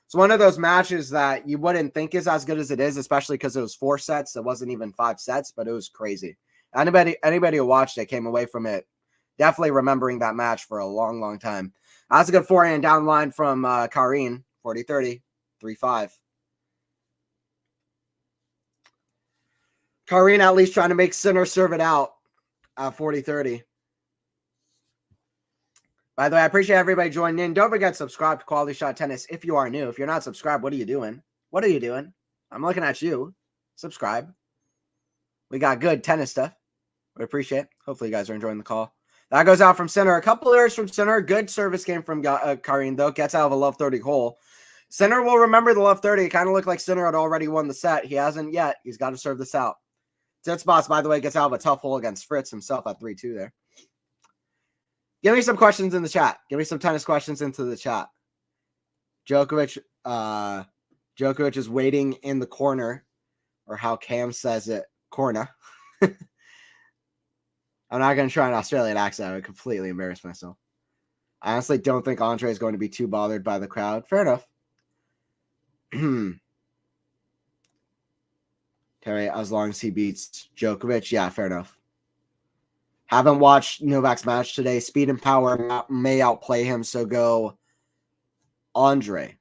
It's one of those matches that you wouldn't think is as good as it is, especially because it was 4 sets. It wasn't even 5 sets, but it was crazy. Anybody who watched it came away from it definitely remembering that match for a long, long time. That's a good forehand down line from Karine. 40-30, 3-5. Karine at least trying to make Sinner serve it out at 40-30. By the way, I appreciate everybody joining in. Don't forget to subscribe to Quality Shot Tennis if you are new. If you're not subscribed, what are you doing? What are you doing? I'm looking at you. Subscribe. We got good tennis stuff. We appreciate it. Hopefully you guys are enjoying the call. That goes out from center. A couple errors from center. Good service game from Karine, though. Gets out of a love 30 hole. Center will remember the love 30. It kind of looked like Center had already won the set. He hasn't yet. He's got to serve this out. Tsitsipas, by the way, gets out of a tough hole against Fritz himself at 3-2 there. Give me some questions in the chat. Give me some tennis questions into the chat. Djokovic is waiting in the corner, or how Cam says it, corner. I'm not going to try an Australian accent. I would completely embarrass myself. I honestly don't think Andre is going to be too bothered by the crowd. Fair enough. Terry, as long as he beats Djokovic, yeah, fair enough. Haven't watched Novak's match today. Speed and power may outplay him, so go Andre.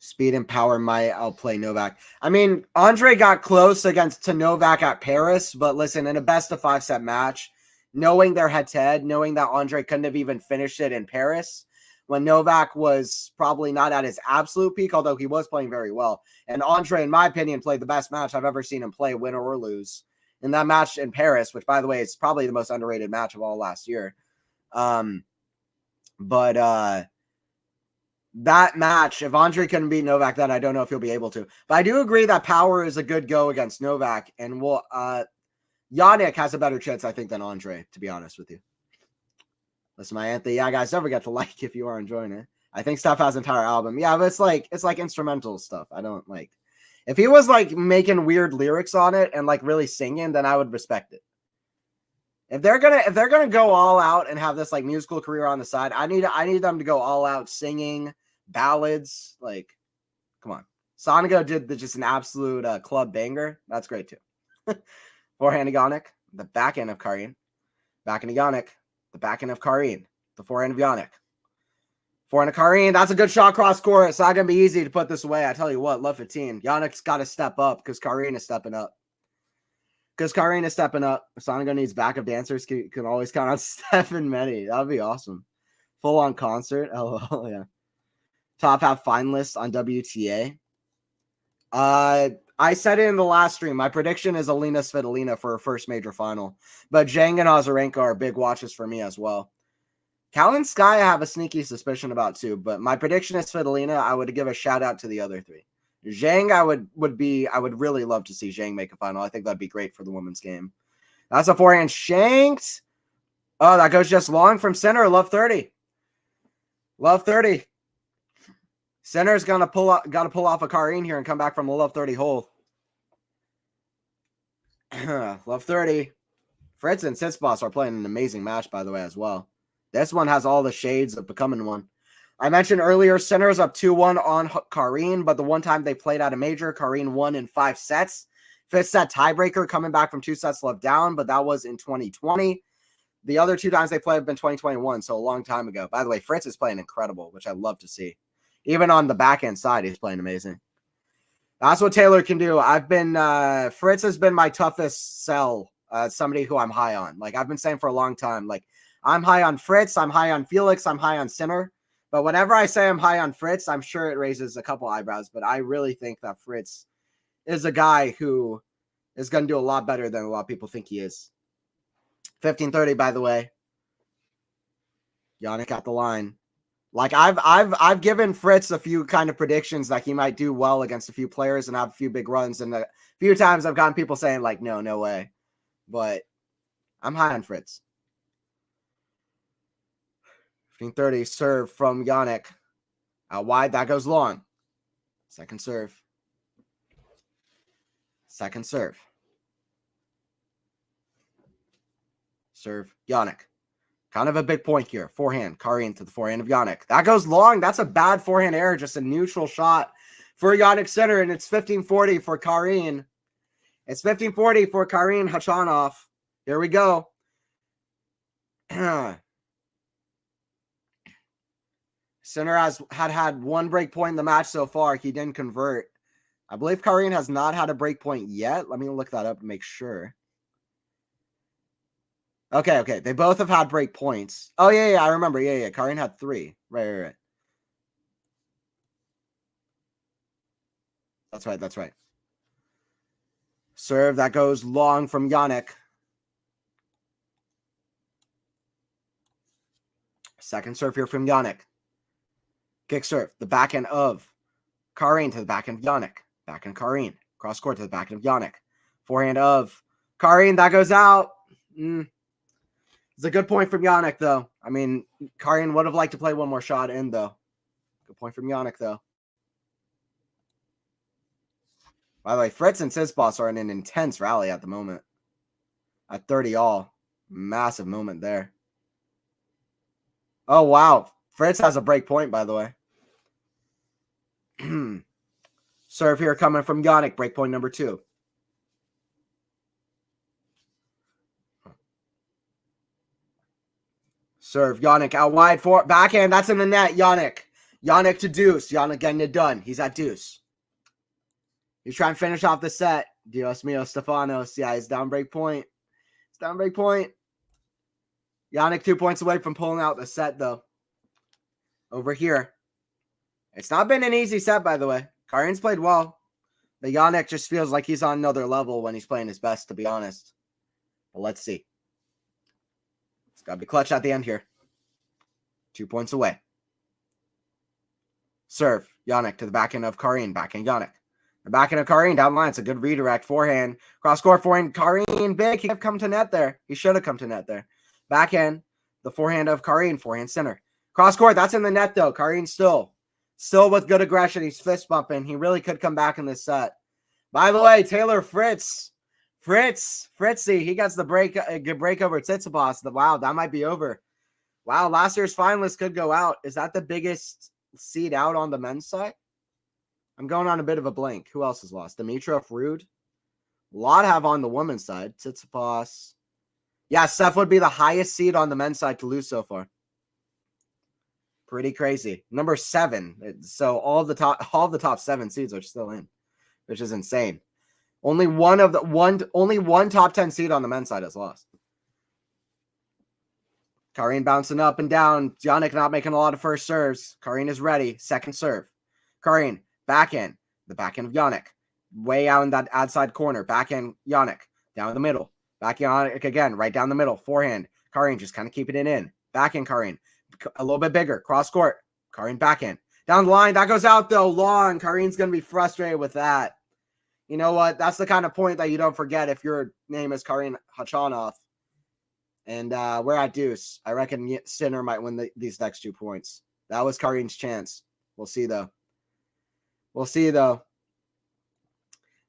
Speed and power might outplay Novak. I mean, Andre got close to Novak at Paris, but listen, in a best of 5 set match, knowing their head-to-head, knowing that Andre couldn't have even finished it in Paris, when Novak was probably not at his absolute peak, although he was playing very well. And Andre, in my opinion, played the best match I've ever seen him play, win or lose. In that match in Paris, which, by the way, is probably the most underrated match of all last year. That match, if Andre couldn't beat Novak, then I don't know if he'll be able to. But I do agree that power is a good go against Novak, and Jannik has a better chance, I think, than Andre, to be honest with you. Listen, my Anthony, yeah, guys, don't forget to like if you are enjoying it. I think Steph has an entire album. Yeah, but it's like instrumental stuff. I don't like. If he was like making weird lyrics on it and like really singing, then I would respect it. If they're gonna go all out and have this like musical career on the side, I need them to go all out singing ballads. Like, come on. Sonigo did just an absolute club banger. That's great too. Forehand of Jannik, the backhand of Karin. Backhand of Jannik, the backhand of Karin. The forehand of Jannik. Forehand of Karin. That's a good shot cross court. It's not gonna be easy to put this away. I tell you what, love 15. Jannik's got to step up because Karin is stepping up. Sonigo needs backup dancers. Can always count on Steph and Mehdi. That would be awesome. Full on concert. Oh, yeah. Top half finalists on WTA. I said it in the last stream. My prediction is Alina Svitolina for her first major final. But Zhang and Azarenka are big watches for me as well. Callan Sky, I have a sneaky suspicion about too. But my prediction is Svitolina. I would give a shout out to the other three. Zhang, I would really love to see Zhang make a final. I think that'd be great for the women's game. That's a forehand shanked. Oh, that goes just long from center. Love 30. Love 30. Center's got to pull off a Karin here and come back from the love 30 hole. Love 30. Fritz and Tsitsipas are playing an amazing match, by the way, as well. This one has all the shades of becoming one. I mentioned earlier, Sinner is up 2-1 on Karin, but the one time they played at a major, Karin won in 5 sets. 5th set tiebreaker coming back from 2 sets love down, but that was in 2020. The other 2 times they played have been 2021, so a long time ago. By the way, Fritz is playing incredible, which I love to see. Even on the backhand side, he's playing amazing. That's what Taylor can do. Fritz has been my toughest sell, somebody who I'm high on. Like I've been saying for a long time, like I'm high on Fritz, I'm high on Felix, I'm high on Sinner. But whenever I say I'm high on Fritz, I'm sure it raises a couple eyebrows. But I really think that Fritz is a guy who is going to do a lot better than a lot of people think he is. 15:30, by the way. Jannik at the line. Like I've given Fritz a few kind of predictions that he might do well against a few players and have a few big runs. And a few times I've gotten people saying like, no way. But I'm high on Fritz. 15:30 serve from Jannik. Out wide, that goes long. Second serve. Second serve. Serve, Jannik. Kind of a big point here. Forehand, Karin to the forehand of Jannik. That goes long. That's a bad forehand error. Just a neutral shot for Jannik Center, and it's 15:40 for Karin. It's 15:40 for Karin Khachanov. Here we go. Center had one break point in the match so far. He didn't convert. I believe Karin has not had a break point yet. Let me look that up to make sure. Okay. They both have had break points. Oh, yeah, I remember. Yeah. Karin had 3. Right. That's right. Serve, that goes long from Jannik. Second serve here from Jannik. Kick serve, the backhand of Karin to the backhand of Jannik. Backhand Karin. Cross court to the backhand of Jannik. Forehand of Karin, that goes out. It's a good point from Jannik, though. I mean, Karin would have liked to play one more shot in, though. Good point from Jannik, though. By the way, Fritz and Tsitsipas are in an intense rally at the moment. At 30 all. Massive moment there. Oh, wow. Fritz has a break point, by the way. Serve here coming from Jannik. Break point number 2. Serve, Jannik out wide for backhand. That's in the net, Jannik. Jannik to deuce. Jannik getting it done. He's at deuce. He's trying to finish off the set. Dios mío, Stefanos. Yeah, he's down break point. It's down break point. Jannik 2 points away from pulling out the set, though. Over here. It's not been an easy set, by the way. Karin's played well. But Jannik just feels like he's on another level when he's playing his best, to be honest. But let's see. It's got to be clutch at the end here. 2 points away. Serve. Jannik to the back end of Karin. Backhand Jannik. The backhand of Karin down the line. It's a good redirect. Forehand. Cross court forehand. Karin big. He could have come to net there. He should have come to net there. Backhand. The forehand of Karin. Forehand center. Cross court. That's in the net though. Karin still with good aggression. He's fist bumping. He really could come back in this set. By the way, Taylor Fritzy. He gets the break over Tsitsipas. Wow, that might be over. Wow, last year's finalist could go out. Is that the biggest seed out on the men's side? I'm going on a bit of a blank. Who else has lost? Dimitrov, Rude. A lot have on the women's side. Tsitsipas. Yeah, Steph would be the highest seed on the men's side to lose so far. Pretty crazy. Number 7. So all the top 7 seeds are still in, which is insane. Only one top 10 seed on the men's side has lost. Karin bouncing up and down. Jannik not making a lot of first serves. Karin is ready. Second serve. Karin, backhand. The backhand of Jannik. Way out in that outside corner. Backhand Jannik. Down the middle. Backhand Jannik again. Right down the middle. Forehand. Karin just kind of keeping it in. Backhand Karin. A little bit bigger. Cross court. Karin backhand. Down the line. That goes out though. Long. Karin's going to be frustrated with that. You know what? That's the kind of point that you don't forget if your name is Karin Khachanov. And we're at deuce. I reckon Sinner might win these next 2 points. That was Karin's chance. We'll see, though.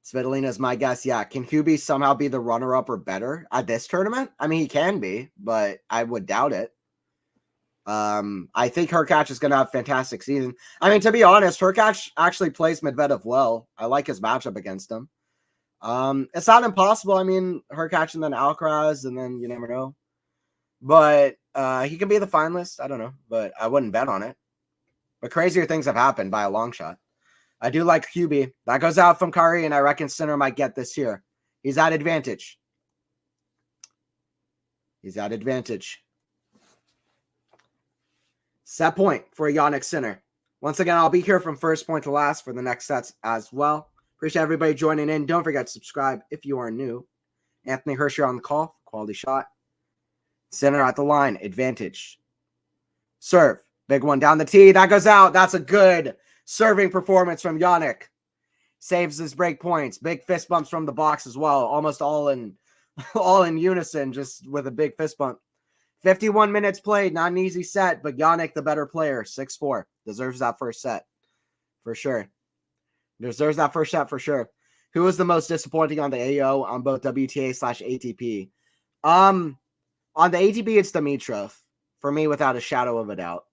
Svitolina's my guess. Yeah. Can Hubie somehow be the runner-up or better at this tournament? I mean, he can be, but I would doubt it. I think Hurkacz is going to have a fantastic season. I mean, to be honest, Hurkacz actually plays Medvedev well. I like his matchup against him. It's not impossible. I mean, Hurkacz and then Alcaraz, and then you never know. But he can be the finalist. I don't know, but I wouldn't bet on it. But crazier things have happened by a long shot. I do like Hubie. That goes out from Kari, and I reckon Sinner might get this here. He's at advantage. Set point for a Jannik Sinner. Once again, I'll be here from first point to last for the next sets as well. Appreciate everybody joining in. Don't forget to subscribe if you are new. Anthony Hirsch here on the call. Quality shot. Sinner at the line. Advantage. Serve. Big one down the tee. That goes out. That's a good serving performance from Jannik. Saves his break points. Big fist bumps from the box as well. Almost all in unison, just with a big fist bump. 51 minutes played. Not an easy set, but Jannik the better player. 6-4. Deserves that first set. For sure. Deserves that first set for sure. Who was the most disappointing on the AO on both WTA/ATP? On the ATP, it's Dimitrov. For me, without a shadow of a doubt.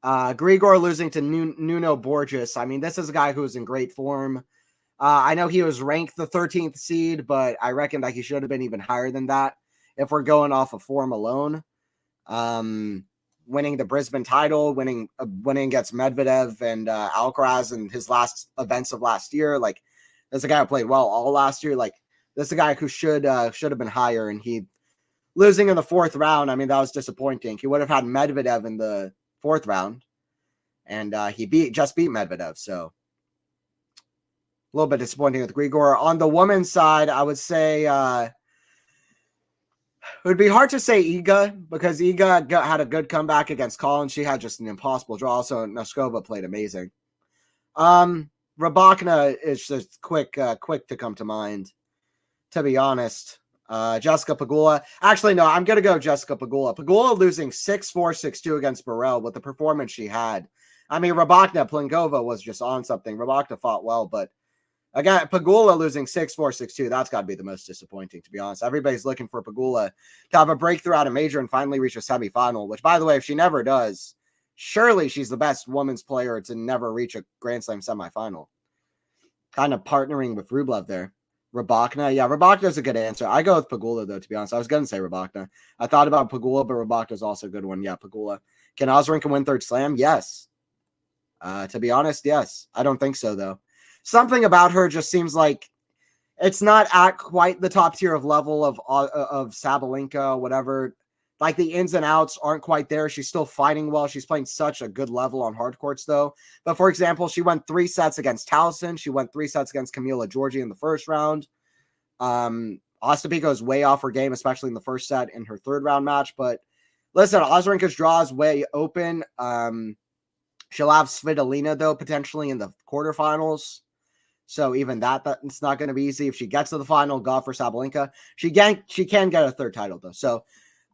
Grigor losing to Nuno Borges. I mean, this is a guy who's in great form. I know he was ranked the 13th seed, but I reckon that he should have been even higher than that if we're going off of form alone. Winning the Brisbane title, winning against Medvedev and Alcaraz in his last events of last year. Like, this is a guy who played well all last year. Like, this is a guy who should have been higher, and he losing in the 4th round. I mean, that was disappointing. He would have had Medvedev in the 4th round, and he just beat Medvedev. So a little bit disappointing with Grigor. On the women's side, I would say it would be hard to say Iga, because Iga had a good comeback against Collins. She had just an impossible draw. Also, Noskova played amazing. Rybakina is just quick to come to mind, to be honest. Jessica Pegula. Actually, no, I'm going to go Jessica Pegula. Pegula losing 6-4, 6-2 against Burrell with the performance she had. I mean, Rybakina, Plinkova was just on something. Rybakina fought well, but again, Pegula losing 6-4, 6-2, that's got to be the most disappointing, to be honest. Everybody's looking for Pegula to have a breakthrough at a major and finally reach a semifinal, which, by the way, if she never does, surely she's the best women's player to never reach a Grand Slam semifinal. Kind of partnering with Rublev there. Rybakina, yeah, Rybakina's a good answer. I go with Pegula, though, to be honest. I was going to say Rybakina. I thought about Pegula, but Rybakina's also a good one. Yeah, Pegula. Can Osrinka win 3rd slam? Yes. To be honest, yes. I don't think so, though. Something about her just seems like it's not at quite the top tier of level of Sabalenka, whatever. Like the ins and outs aren't quite there. She's still fighting well. She's playing such a good level on hard courts, though. But for example, she won 3 sets against Towson. She won 3 sets against Camila Giorgi in the first round. Ostapenko is way off her game, especially in the first set in her third round match. But listen, Azarenka's draw is way open. She'll have Svitolina, though, potentially in the quarterfinals. So even that's not going to be easy. If she gets to the final, God for Sabalenka. She can get a third title, though. So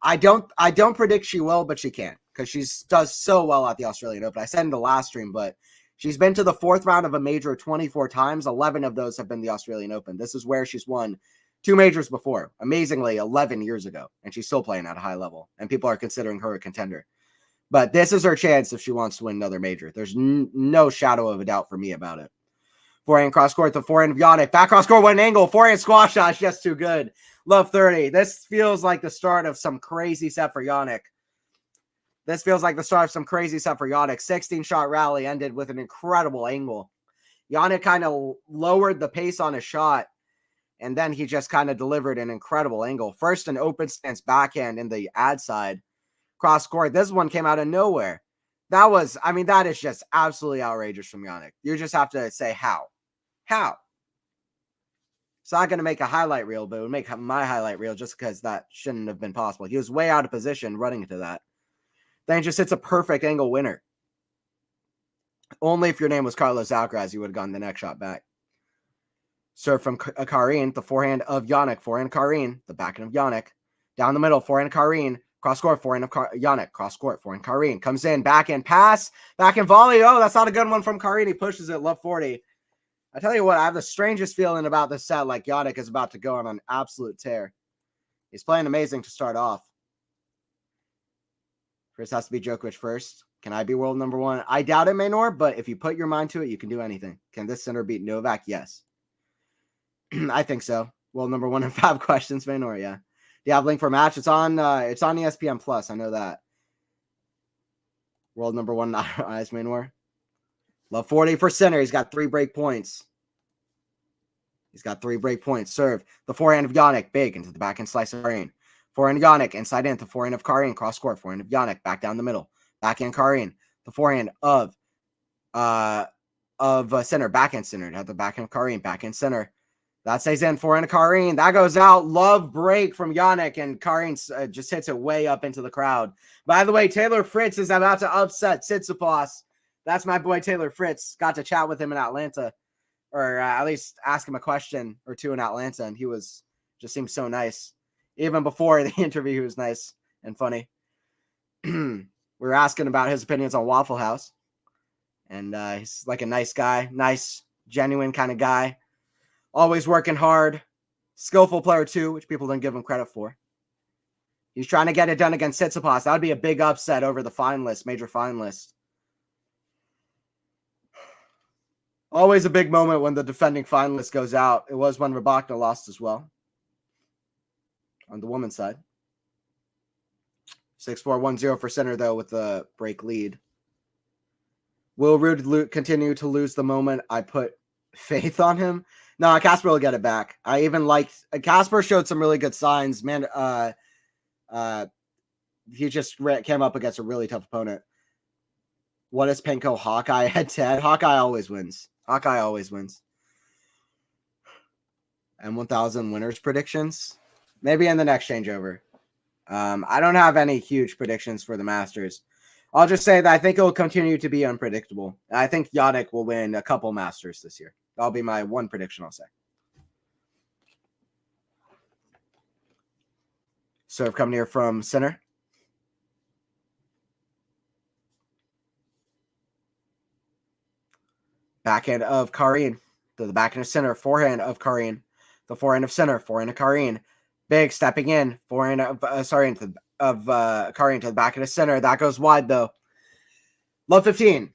I don't predict she will, but she can, because she does so well at the Australian Open. I said in the last stream, but she's been to the 4th round of a major 24 times. 11 of those have been the Australian Open. This is where she's won 2 majors before, amazingly 11 years ago, and she's still playing at a high level, and people are considering her a contender. But this is her chance if she wants to win another major. There's no shadow of a doubt for me about it. Forehand cross court, the forehand of Jannik. Back cross court, one angle. Forehand squash shot, just too good. Love 30. This feels like the start of some crazy set for Jannik. 16-shot rally ended with an incredible angle. Jannik kind of lowered the pace on his shot, and then he just kind of delivered an incredible angle. First, an open stance backhand in the ad side. Cross court. This one came out of nowhere. That is just absolutely outrageous from Jannik. You just have to say how. How? It's not going to make a highlight reel, but it would make my highlight reel just because that shouldn't have been possible. He was way out of position running into that. Then he just hits a perfect angle winner. Only if your name was Carlos Alcaraz, you would have gotten the next shot back. Serve from Karin, the forehand of Jannik. Forehand Karin, the backhand of Jannik. Down the middle, forehand Karin. Cross court, forehand of Jannik. Cross court, forehand Karin. Comes in, backhand pass, backhand volley. Oh, that's not a good one from Karin. He pushes it, love 40. I tell you what, I have the strangest feeling about this set, like Jannik is about to go on an absolute tear. He's playing amazing to start off. First has to be Djokovic first. Can I be world number 1? I doubt it, Maynor, but if you put your mind to it, you can do anything. Can this center beat Novak? Yes. I think so. World number 1 in 5 questions, Maynor, yeah. Do you have link for a match? It's on ESPN Plus. I know that. World number 1 eyes, Maynor. Love 40 for center. He's got 3 break points. Serve. The forehand of Jannik, big into the backhand slice of Karin. Forehand Jannik, inside in. The forehand of Karin, cross court. Forehand of Jannik, back down the middle. Backhand Karin. The forehand of center, backhand center. At the backhand of Karin, backhand center. That stays in. Forehand of Karin. That goes out. Love break from Jannik, and Karin just hits it way up into the crowd. By the way, Taylor Fritz is about to upset Tsitsipas. That's my boy Taylor Fritz. Got to chat with him in Atlanta, or at least ask him a question or two in Atlanta, and he just seemed so nice. Even before the interview, he was nice and funny. We were asking about his opinions on Waffle House, and he's like a nice guy, nice, genuine kind of guy. Always working hard, skillful player too, which people don't give him credit for. He's trying to get it done against Tsitsipas. That would be a big upset over the finalist, major finalist. Always a big moment when the defending finalist goes out. It was when Rybakina lost as well. On the women's side. 6-4-1-0 for center, though, with the break lead. Will Ruud continue to lose the moment I put faith on him? No, Casper will get it back. I even liked... Casper showed some really good signs. Man, he just came up against a really tough opponent. What is Penko Hawkeye head-to-head? Hawkeye always wins. And 1,000 winners predictions. Maybe in the next changeover. I don't have any huge predictions for the Masters. I'll just say that I think it will continue to be unpredictable. I think Jannik will win a couple Masters this year. That'll be my one prediction, I'll say. Serve coming here from center. Backhand of Karin. To the backhand of center. Forehand of Karin. The forehand of center. Forehand of Karin. Big stepping in. Forehand of Karin to the backhand of center. That goes wide though. Love 15.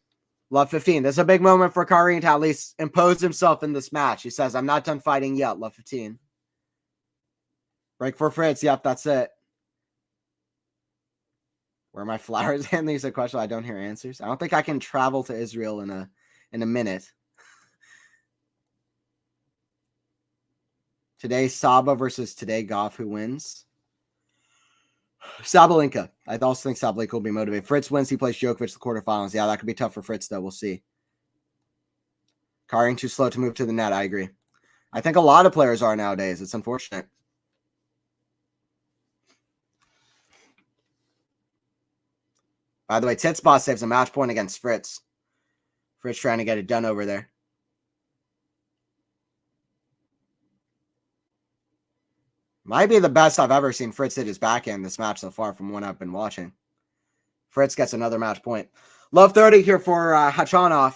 This is a big moment for Karin to at least impose himself in this match. He says, I'm not done fighting yet. Love 15. Break for Fritz. Yep, that's it. Where are my flowers? And these are questions I don't hear answers. I don't think I can travel to Israel in a minute. Today, Saba versus today, Goff. Who wins? Sabalenka. I also think Sabalenka will be motivated. Fritz wins. He plays Djokovic the quarterfinals. Yeah, that could be tough for Fritz, though. We'll see. Carring too slow to move to the net. I agree. I think a lot of players are nowadays. It's unfortunate. By the way, Titsboss saves a match point against Fritz. Fritz trying to get it done over there. Might be the best I've ever seen Fritz hit his backhand this match so far from when I've been watching. Fritz gets another match point. Love 30 here for Khachanov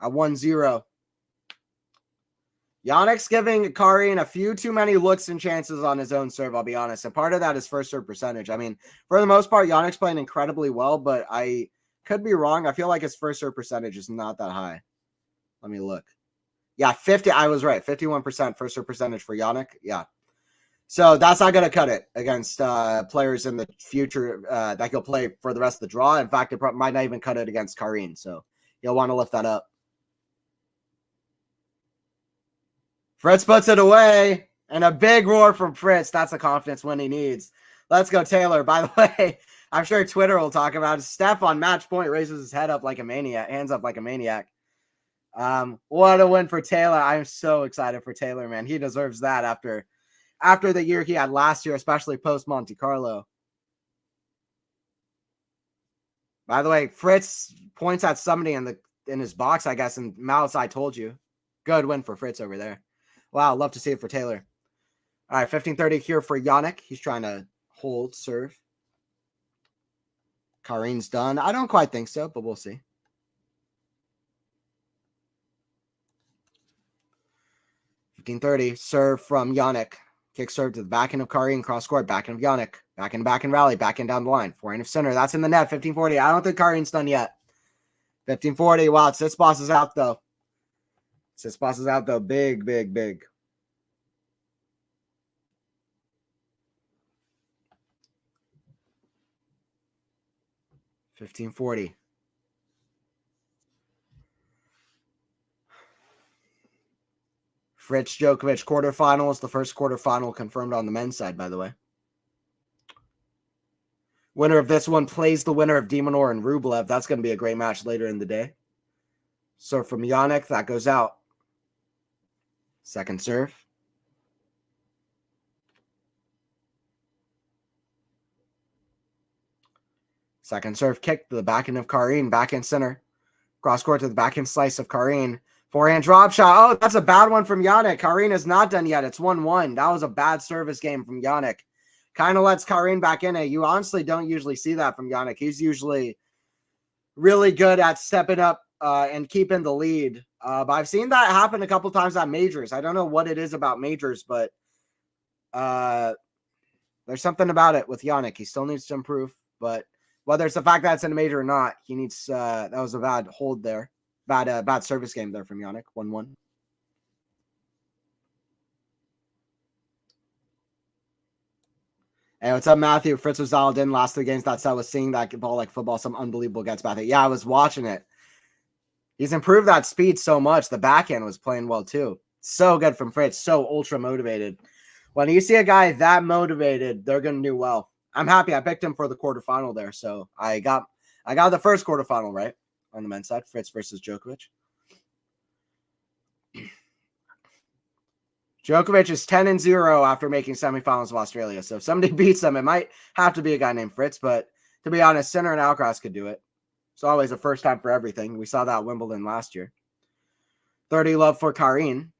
at 1-0. Jannik's giving Karin a few too many looks and chances on his own serve, I'll be honest. And part of that is first serve percentage. I mean, for the most part, Jannik's playing incredibly well, but I could be wrong. I feel like his first serve percentage is not that high. Let me look. Yeah, 50. I was right. 51% first serve percentage for Jannik. Yeah. So that's not going to cut it against players in the future that he'll play for the rest of the draw. In fact, it might not even cut it against Karin. So you'll want to lift that up. Fritz puts it away, and a big roar from Fritz. That's the confidence win he needs. Let's go, Taylor. By the way, I'm sure Twitter will talk about it. Steph on match point raises his head up like a maniac, hands up like a maniac. What a win for Taylor. I'm so excited for Taylor, man. He deserves that after the year he had last year, especially post Monte Carlo. By the way, Fritz points at somebody in his box, I guess, and Malice, I told you. Good win for Fritz over there. Wow, love to see it for Taylor. All right, 15-30 here for Jannik. He's trying to hold serve. Karin's done. I don't quite think so, but we'll see. $15-30. Serve from Jannik. Kick serve to the backhand of Karin. Cross court. Backhand of Jannik. Backhand rally. Backhand down the line. Forehand of center. That's in the net. 15-40. I don't think Karin's done yet. 15-40. Wow, Tsitsipas is out, though. Tsitsipas is out, though. Big, big, big. $15-40. Fritz Djokovic quarterfinals. The first quarterfinal confirmed on the men's side, by the way. Winner of this one plays the winner of Demonor and Rublev. That's going to be a great match later in the day. So from Jannik, that goes out. Second serve. Second serve kick to the backhand of Karin. Backhand center. Cross court to the backhand slice of Karin. Forehand drop shot. Oh, that's a bad one from Jannik. Karin is not done yet. It's 1-1. That was a bad service game from Jannik. Kind of lets Karin back in it. You honestly don't usually see that from Jannik. He's usually really good at stepping up and keeping the lead. But I've seen that happen a couple times at majors. I don't know what it is about majors, but there's something about it with Jannik. He still needs to improve. But whether it's the fact that it's in a major or not, he needs. That was a bad hold there. Bad service game there from Jannik. 1-1. Hey, what's up, Matthew? Fritz was dialed in last 3 games. That's how I was seeing that ball like football. Some unbelievable gets back. Yeah, I was watching it. He's improved that speed so much. The backhand was playing well too. So good from Fritz. So ultra motivated. When you see a guy that motivated, they're going to do well. I'm happy. I picked him for the quarterfinal there. So I got the first quarterfinal right on the men's side. Fritz versus Djokovic. Djokovic is 10-0 after making semifinals of Australia. So if somebody beats them, it might have to be a guy named Fritz. But to be honest, Sinner and Alcaraz could do it. It's always a first time for everything. We saw that at Wimbledon last year. 30 love for Karin.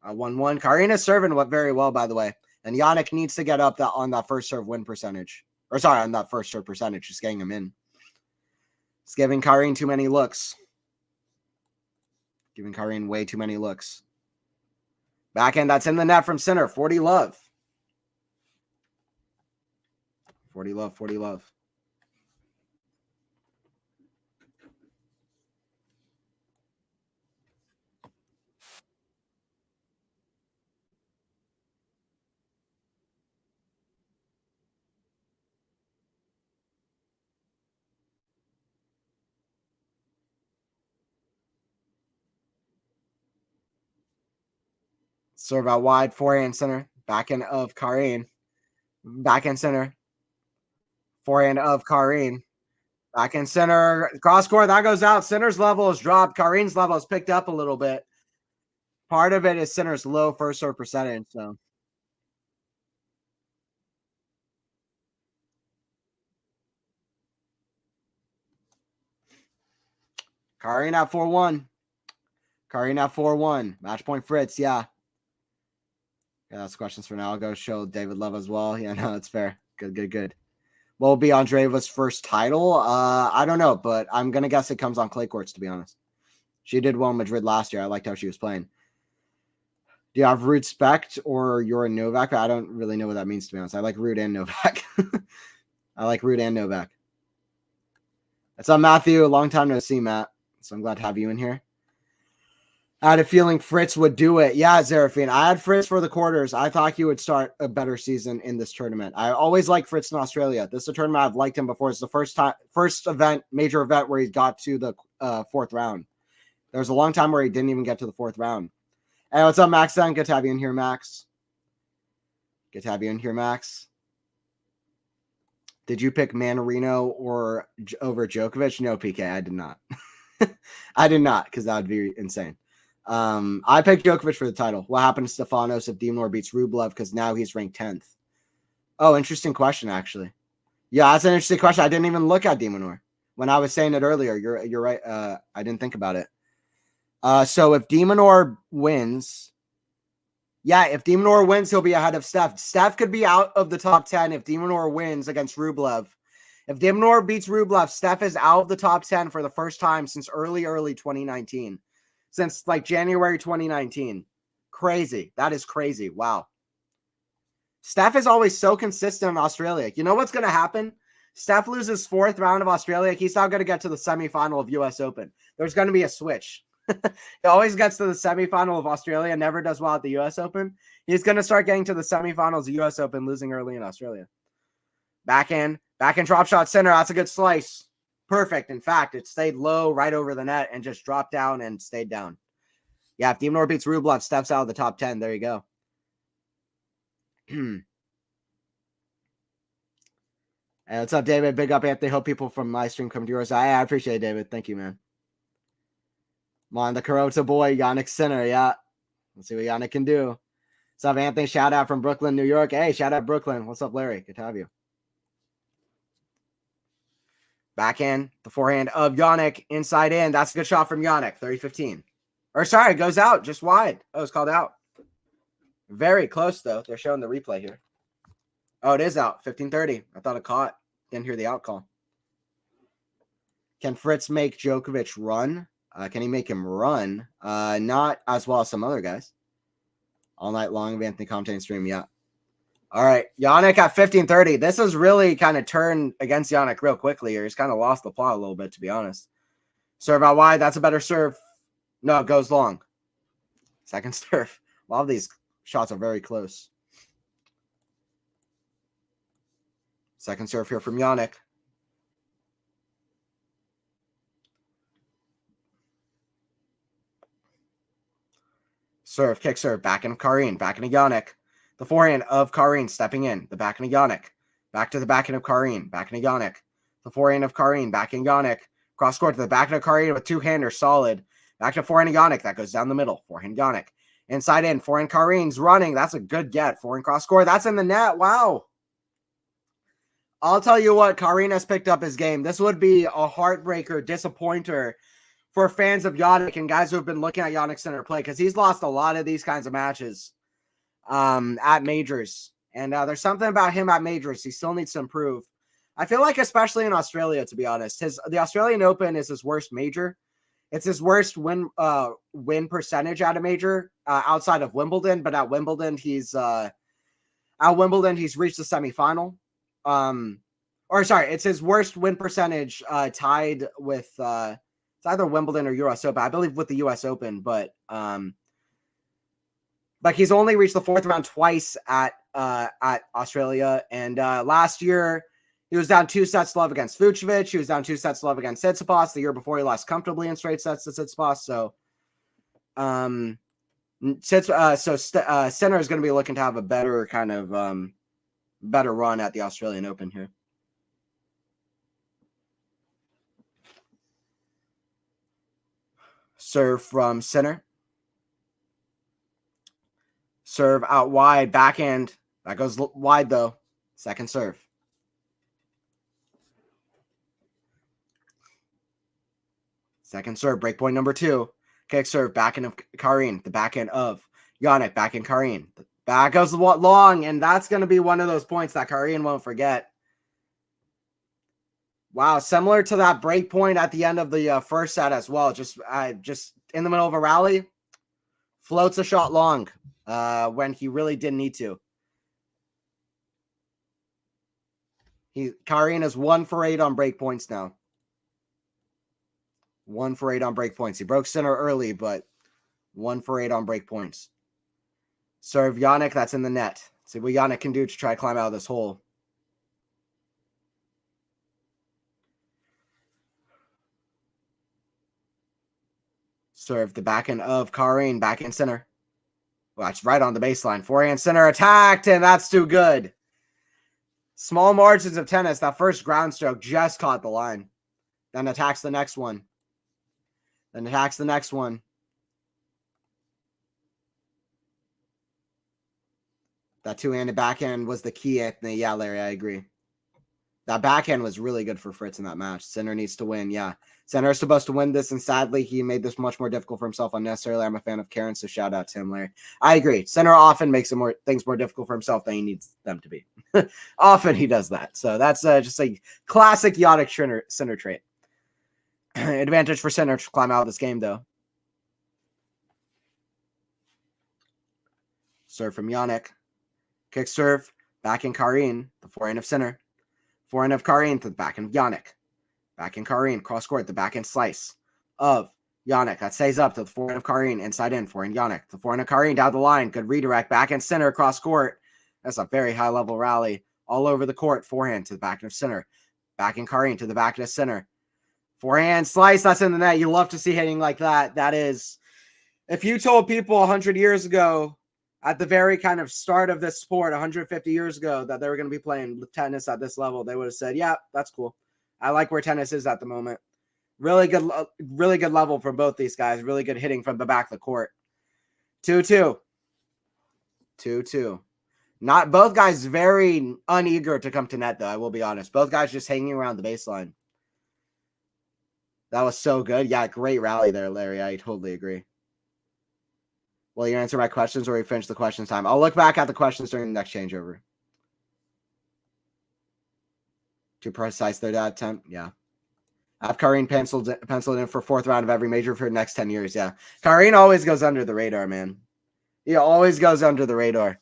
1-1. Karin is serving very well, by the way. And Jannik needs to get up on that first serve win percentage. Or sorry, on that first serve percentage. Just getting him in. It's giving Karin too many looks. Giving Karin way too many looks. Backhand, that's in the net from center. 40 love. 40 love, 40 love. Serve out wide, forehand center, backhand of Karin. Backhand center, forehand of Karin. Backhand center, cross court, that goes out. Center's level is dropped. Karin's level is picked up a little bit. Part of it is center's low first serve percentage. So Karin at 4-1. Karin at 4-1. Match point Fritz, yeah. Yeah, that's questions for now. I'll go show David Love as well. Yeah, no, that's fair. Good. What will be Andreeva's first title? I don't know, but I'm going to guess it comes on clay courts, to be honest. She did well in Madrid last year. I liked how she was playing. Do you have Ruud Specht or you're a Novak? I don't really know what that means, to be honest. I like Ruud and Novak. I like Ruud and Novak. What's up, Matthew? A long time no see, Matt. So I'm glad to have you in here. I had a feeling Fritz would do it. Yeah, Zerafine. I had Fritz for the quarters. I thought he would start a better season in this tournament. I always like Fritz in Australia. This is a tournament I've liked him before. It's the first major event where he got to the fourth round. There was a long time where he didn't even get to the fourth round. Hey, what's up, Max? Good to have you in here, Max. Good to have you in here, Max. Did you pick Manarino or over Djokovic? No, PK, I did not. I did not, because that would be insane. I picked Djokovic for the title. What happened to Stefanos if Demnor beats Rublev? Because now he's ranked 10th. Oh, interesting question, actually. Yeah, that's an interesting question. I didn't even look at Demnor when I was saying it earlier. You're right. I didn't think about it. So if Demnor wins, if Demnor wins, he'll be ahead of Steph. Steph could be out of the top 10 if Demnor wins against Rublev. If Demnor beats Rublev, Steph is out of the top 10 for the first time since early 2019. Since like January 2019. Crazy. That is crazy. Wow. Steph is always so consistent in Australia. You know what's going to happen? Steph loses fourth round of Australia. He's not going to get to the semifinal of US Open. There's going to be a switch. He always gets to the semifinal of Australia, never does well at the US Open. He's going to start getting to the semifinals of US Open, losing early in Australia. Backhand drop shot center. That's a good slice. Perfect. In fact, it stayed low right over the net and just dropped down and stayed down. Yeah, if Demnor beats Rublev, Steph's out of the top 10. There you go. Hey, what's up, David? Big up, Anthony. Hope people from my stream come to yours. I appreciate it, David. Thank you, man. Come on, the Carota boy, Jannik Sinner. Yeah. Let's see what Jannik can do. What's up, Anthony? Shout out from Brooklyn, New York. Hey, shout out Brooklyn. What's up, Larry? Good to have you. Backhand, the forehand of Jannik, inside in. That's a good shot from Jannik, 30-15. Or sorry, it goes out, just wide. Oh, it's called out. Very close, though. They're showing the replay here. Oh, it is out, 15-30. I thought it caught. Didn't hear the out call. Can Fritz make Djokovic run? Can he make him run? Not as well as some other guys. All night long, Anthony commentating stream, yeah. All right, Jannik at 15-30. This has really kind of turned against Jannik real quickly here. He's kind of lost the plot a little bit, to be honest. Serve out wide. That's a better serve. No, it goes long. Second serve. A lot of these shots are very close. Second serve here from Jannik. Serve, kick serve. Back into Karin. Back into Jannik. The forehand of Karin stepping in. The backhand of Jannik. Back to the backhand of Karin. Backhand of Jannik. The forehand of Karin. Backhand Jannik. Cross court to the backhand of Karin with two-hander. Solid. Back to forehand of Jannik. That goes down the middle. Forehand Jannik. Inside in. Forehand Karin's running. That's a good get. Forehand cross court. That's in the net. Wow. I'll tell you what. Karin has picked up his game. This would be a heartbreaker, disappointer for fans of Jannik and guys who have been looking at Jannik Sinner play, because he's lost a lot of these kinds of matches at majors. And there's something about him at majors. He still needs to improve. I feel like, especially in Australia, to be honest, the Australian Open is his worst major. It's his worst win percentage at a major outside of Wimbledon. But at Wimbledon, he's reached the semifinal. It's his worst win percentage tied with it's either Wimbledon or US Open. I believe with the US Open, but he's only reached the fourth round twice at Australia. And last year, he was down 2-love against Vucevic. He was down 2-love against Tsitsipas. The year before, he lost comfortably in straight sets to Tsitsipas. So, Since center is going to be looking to have a better kind of better run at the Australian Open here. Serve from center. Serve out wide, backhand. That goes wide though. Second serve. Second serve, break point number 2. Kick serve, backhand of Karin. The backhand of Jannik, backhand Karin. The back goes long, and that's going to be one of those points that Karin won't forget. Wow, similar to that break point at the end of the first set as well. Just in the middle of a rally, floats a shot long when he really didn't need to. Karin is 1 for 8 on break points now. 1 for 8 on break points. He broke center early, but 1 for 8 on break points. Serve Jannik, that's in the net. See what Jannik can do to try to climb out of this hole. Serve the backhand of Karin, backhand center. Watch right on the baseline. Forehand center attacked, and that's too good. Small margins of tennis. That first ground stroke just caught the line. Then attacks the next one. Then attacks the next one. That two-handed backhand was the key, Anthony. Yeah, Larry, I agree. That backhand was really good for Fritz in that match. Center needs to win, yeah. Center is supposed to win this, and sadly, he made this much more difficult for himself unnecessarily. I'm a fan of Karen, so shout out to him, Larry. I agree. Center often makes things more difficult for himself than he needs them to be. Often he does that. So that's just a classic Jannik center trait. Advantage for center to climb out of this game, though. Serve from Jannik. Kick serve. Back in Karin. The forehand of center. Forehand of Karin to the backhand of Jannik. Backhand Karin. Cross court. The backhand slice of Jannik. That stays up to the forehand of Karin. Inside in. Forehand Jannik. The forehand of Karin down the line. Good redirect. Backhand center. Cross court. That's a very high level rally. All over the court. Forehand to the backhand of center. Backhand Karin to the backhand of center. Forehand slice, that's in the net. You love to see hitting like that. That is, if you told people 100 years ago, at the very kind of start of this sport, 150 years ago, that they were going to be playing tennis at this level, they would have said, yeah, that's cool. I like where tennis is at the moment. Really good level from both these guys. Really good hitting from the back of the court. 2-2. 2-2. Not both guys very uneager to come to net, though, I will be honest. Both guys just hanging around the baseline. That was so good. Yeah, great rally there, Larry. I totally agree. Will you answer my questions or we finish the questions time? I'll look back at the questions during the next changeover. Too precise third attempt? Yeah. I have Karin penciled in for 4th round of every major for the next 10 years. Yeah. Karin always goes under the radar, man. He always goes under the radar.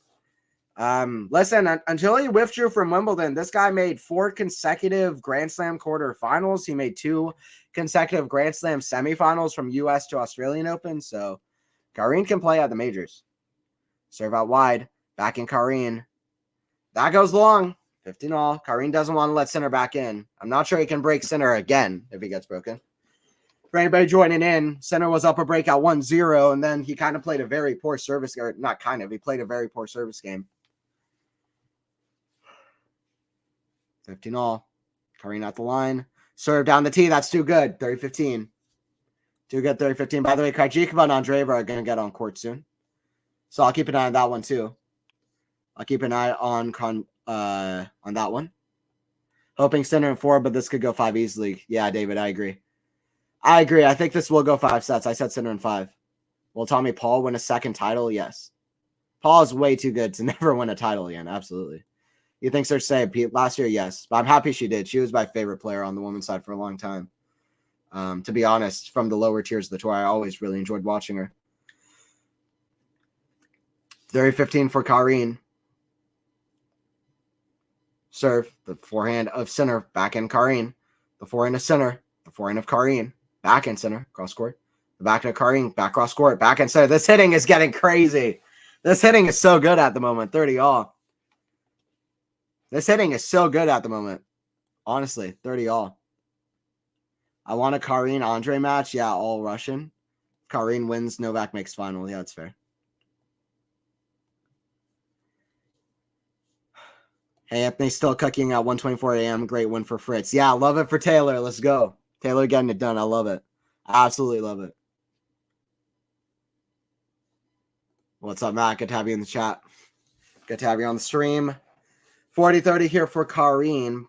Listen, until he withdrew from Wimbledon, this guy made 4 consecutive Grand Slam quarterfinals. He made 2 consecutive Grand Slam semifinals from U.S. to Australian Open. So Karin can play at the majors. Serve out wide. Back in Karin. That goes long. 15-all. Karin doesn't want to let center back in. I'm not sure he can break center again if he gets broken. For anybody joining in, center was up a breakout 1-0, and then he kind of played a very poor service, or not kind of, he played a very poor service game. 15-all. Karin at the line. Serve down the tee. That's too good. 30-15. Too good, 30-15. By the way, Krejcikova and Andreeva are going to get on court soon. So I'll keep an eye on that one too. I'll keep an eye on that one. Hoping center and 4, but this could go 5 easily. Yeah, David, I agree. I think this will go 5 sets. I said center and 5. Will Tommy Paul win a second title? Yes. Paul is way too good to never win a title again. Absolutely. You think Serge Say last year? Yes. But I'm happy she did. She was my favorite player on the women's side for a long time. To be honest, from the lower tiers of the tour, I always really enjoyed watching her. 30-15 for Karin. Serve. The forehand of center. Backhand Karin. The forehand of center. The forehand of Karin. Backhand center. Cross court. The backhand of Karin. Back cross court. Backhand center. This hitting is getting crazy. This hitting is so good at the moment. 30-all. This hitting is so good at the moment. Honestly, 30-all. I want a Karin Andre match. Yeah, all Russian. Karin wins. Novak makes final. Yeah, that's fair. Hey, Anthony's still cooking at 1:24 a.m. Great win for Fritz. Yeah, love it for Taylor. Let's go. Taylor getting it done. I love it. I absolutely love it. What's up, Matt? Good to have you in the chat. Good to have you on the stream. 40-30 here for Kareen.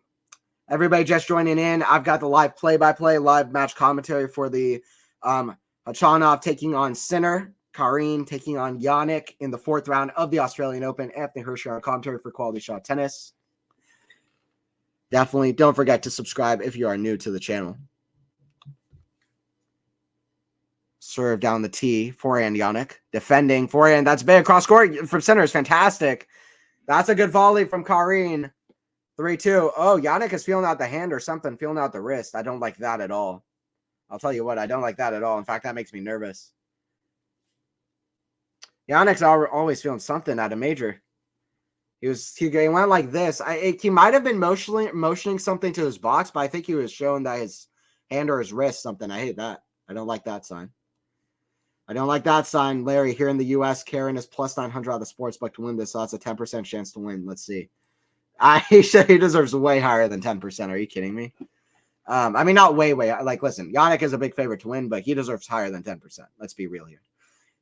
Everybody just joining in. I've got the live play-by-play, live match commentary for the Khachanov taking on Sinner. Kareen taking on Jannik in the 4th round of the Australian Open. Anthony Hershey on commentary for Quality Shot Tennis. Definitely don't forget to subscribe if you are new to the channel. Serve down the tee. Forehand, Jannik. Defending. Forehand. That's big. Cross court from Sinner is fantastic. That's a good volley from Kareen. 3-2. Oh, Jannik is feeling out the hand or something. Feeling out the wrist. I don't like that at all. I'll tell you what. I don't like that at all. In fact, that makes me nervous. Jannik's always feeling something at a major. He went like this. He might have been motioning something to his box, but I think he was showing that his hand or his wrist something. I hate that. I don't like that sign. I don't like that sign. Larry, here in the U.S., Karen is plus 900 on the sportsbook to win this, so that's a 10% chance to win. Let's see. He deserves way higher than 10%. Are you kidding me? I mean, not way. Like, listen, Jannik is a big favorite to win, but he deserves higher than 10%. Let's be real here.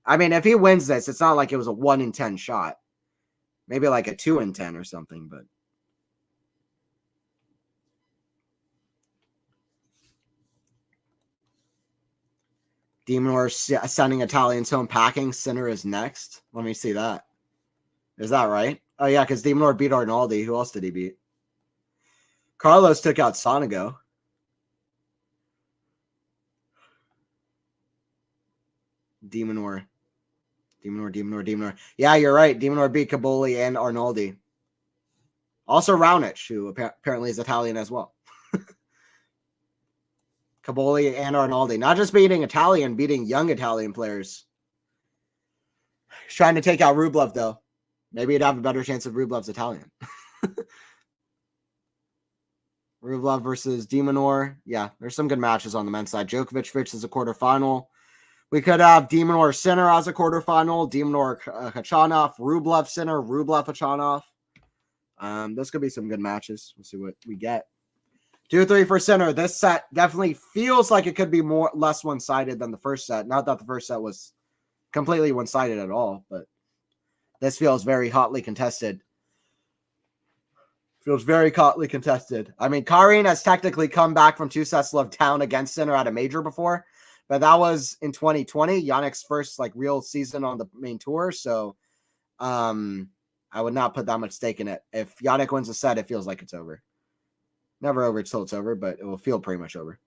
I mean, if he wins this, it's not like it was a 1 in 10 shot. Maybe like a 2 in 10 or something, but. Demon sending Italians home packing. Sinner is next. Let me see that. Is that right? Oh, yeah, because Demon beat Arnaldi. Who else did he beat? Carlos took out Sonego. Demonor. Yeah, you're right. Demonor beat Caboli and Arnaldi. Also Raonic, who apparently is Italian as well. Caboli and Arnaldi. Not just beating Italian, beating young Italian players. He's trying to take out Rublev, though. Maybe he'd have a better chance if Rublev's Italian. Rublev versus Demonor. Yeah, there's some good matches on the men's side. Djokovic Fitch is a quarterfinal. We could have Demonor Sinner as a quarterfinal. Demonor Khachanov. Rublev Sinner. Rublev Khachanov. Those could be some good matches. We'll see what we get. 2-3 for Sinner. This set definitely feels like it could be less one-sided than the first set. Not that the first set was completely one-sided at all, but this feels very hotly contested. I mean, Kareen has technically come back from 2 sets love down against Sinner at a major before, but that was in 2020, Jannik's first real season on the main tour. So I would not put that much stake in it. If Jannik wins a set, it feels like it's over. Never over until it's over, but it will feel pretty much over.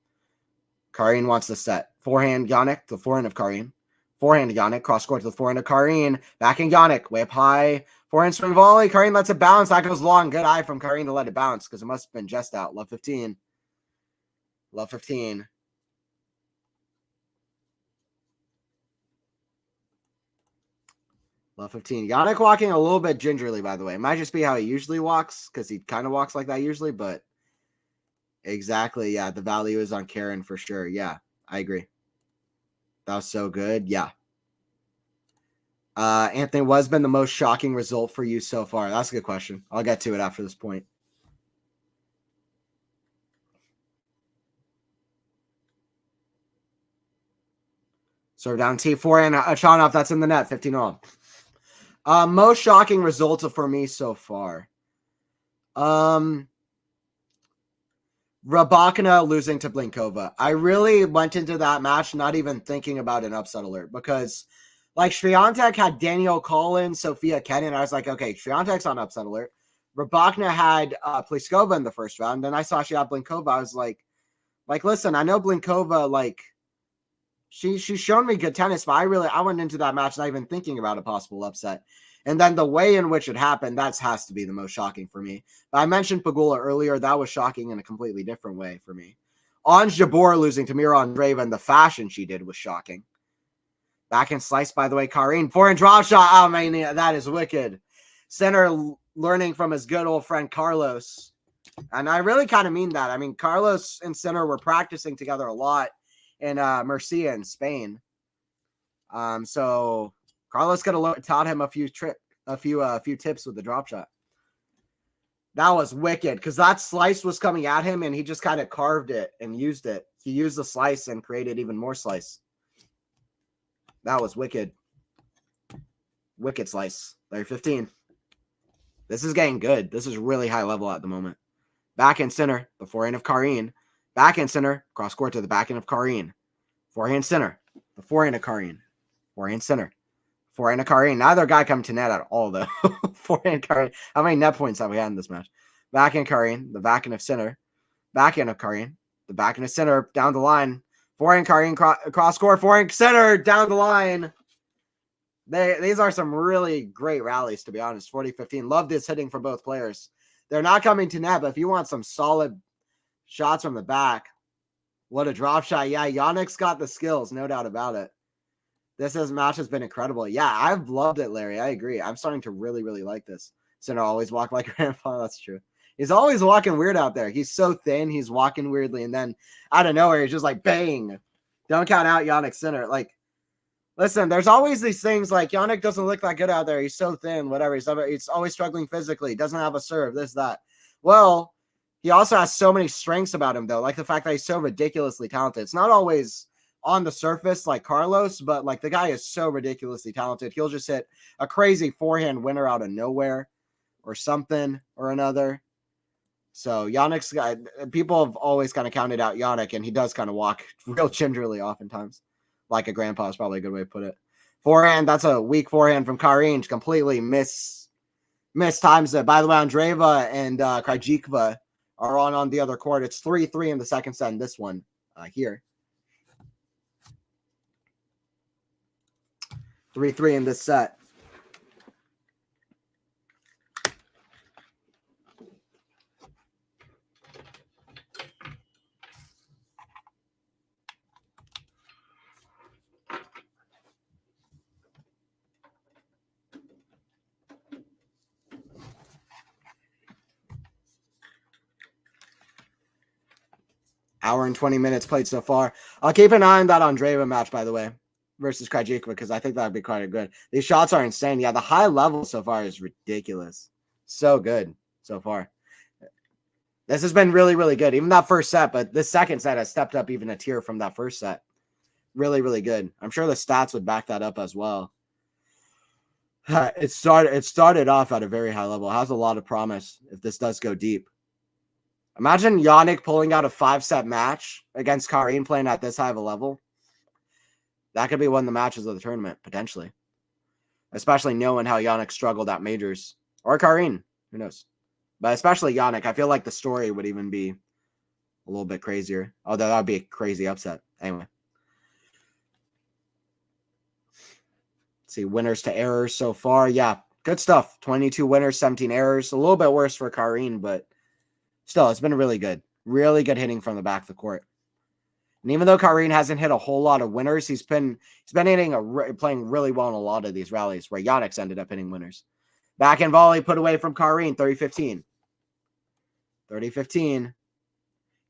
Kareen wants the set. Forehand Jannik, the forehand of Kareen. Forehand Jannik, cross court to the forehand of Kareen. Backing Jannik, way up high. Forehand swing volley. Kareen lets it bounce. That goes long. Good eye from Kareen to let it bounce because it must have been just out. Love 15. Love 15. Love 15. Jannik walking a little bit gingerly, by the way. It might just be how he usually walks because he kind of walks like that usually, but exactly. Yeah, the value is on Karen for sure. Yeah, I agree. That was so good. Yeah. Anthony, what has been the most shocking result for you so far? That's a good question. I'll get to it after this point. Serve down T4 and Khachanov. That's in the net. 15-all. Most shocking results for me so far. Rybakina losing to Blinkova. I really went into that match not even thinking about an upset alert because Swiatek had Danielle Collins, Sophia Kenin. I was like, okay, Swiatek's on upset alert. Rybakina had Pliskova in the first round. Then I saw she had Blinkova. I was like, listen, I know Blinkova, she's shown me good tennis, but I went into that match not even thinking about a possible upset. And then the way in which it happened, that has to be the most shocking for me. But I mentioned Pegula earlier. That was shocking in a completely different way for me. Ons Jabeur losing to Mira Andreeva and the fashion she did was shocking. Backhand slice, by the way, Kareen. Forehand drop shot. Oh, man, that is wicked. Sinner learning from his good old friend Carlos. And I really kind of mean that. I mean, Carlos and Sinner were practicing together a lot in Murcia in Spain. So Carlos could have taught him a few tips with the drop shot. That was wicked because that slice was coming at him and he just kind of carved it and used it. He used the slice and created even more slice. That was wicked. Wicked slice. Larry 15. This is getting good. This is really high level at the moment. Backhand center, the forehand of Karin. Backhand center, cross court to the backhand of Karin. Forehand center, the forehand of Karin. Forehand center. Forehand of Karin. Neither guy coming to net at all, though. Forehand Karin. How many net points have we had in this match? Backhand Karin, the backhand of center. Backhand of Karin, the backhand of center, down the line. Forehand Karin, cross court. Forehand center, down the line. These are some really great rallies, to be honest. 40-15. Love this hitting from both players. They're not coming to net, but if you want some solid shots from the back, what a drop shot. Yeah, Jannik's got the skills, no doubt about it. This match has been incredible. Yeah, I've loved it, Larry. I agree. I'm starting to really, really like this. Center always walk like grandpa. That's true. He's always walking weird out there. He's so thin. He's walking weirdly. And then out of nowhere, he's just like, bang. Don't count out Jannik center. Like, listen, there's always these things like Jannik doesn't look that good out there. He's so thin, whatever. He's always struggling physically. Doesn't have a serve, this, that. Well, he also has so many strengths about him, though. Like the fact that he's so ridiculously talented. It's not always on the surface like Carlos, but like the guy is so ridiculously talented. He'll just hit a crazy forehand winner out of nowhere or something or another. So Jannik's guy, people have always kind of counted out Jannik, and he does kind of walk real gingerly oftentimes. Like a grandpa is probably a good way to put it. Forehand, that's a weak forehand from Karin. Completely mistimes it. By the way, Andreeva and Krajikova are on the other court. It's 3-3 in the second set in this one here. 3-3 in this set. Hour and 20 minutes played so far. I'll keep an eye on that Andreeva match, by the way, versus Krajikova, because I think that would be quite good. These shots are insane. Yeah, the high level so far is ridiculous. So good so far. This has been really, really good. Even that first set, but this second set has stepped up even a tier from that first set. Really, really good. I'm sure the stats would back that up as well. It started off at a very high level. It has a lot of promise if this does go deep. Imagine Jannik pulling out a 5-set match against Karin playing at this high of a level. That could be one of the matches of the tournament, potentially. Especially knowing how Jannik struggled at majors. Or Karin. Who knows? But especially Jannik. I feel like the story would even be a little bit crazier. Although that would be a crazy upset. Anyway. Let's see. Winners to errors so far. Yeah. Good stuff. 22 winners, 17 errors. A little bit worse for Karin, but still, it's been really good. Really good hitting from the back of the court. And even though Karin hasn't hit a whole lot of winners, he's been playing really well in a lot of these rallies where Jannik's ended up hitting winners. Backhand volley put away from Karin, 30-15. 30-15. Do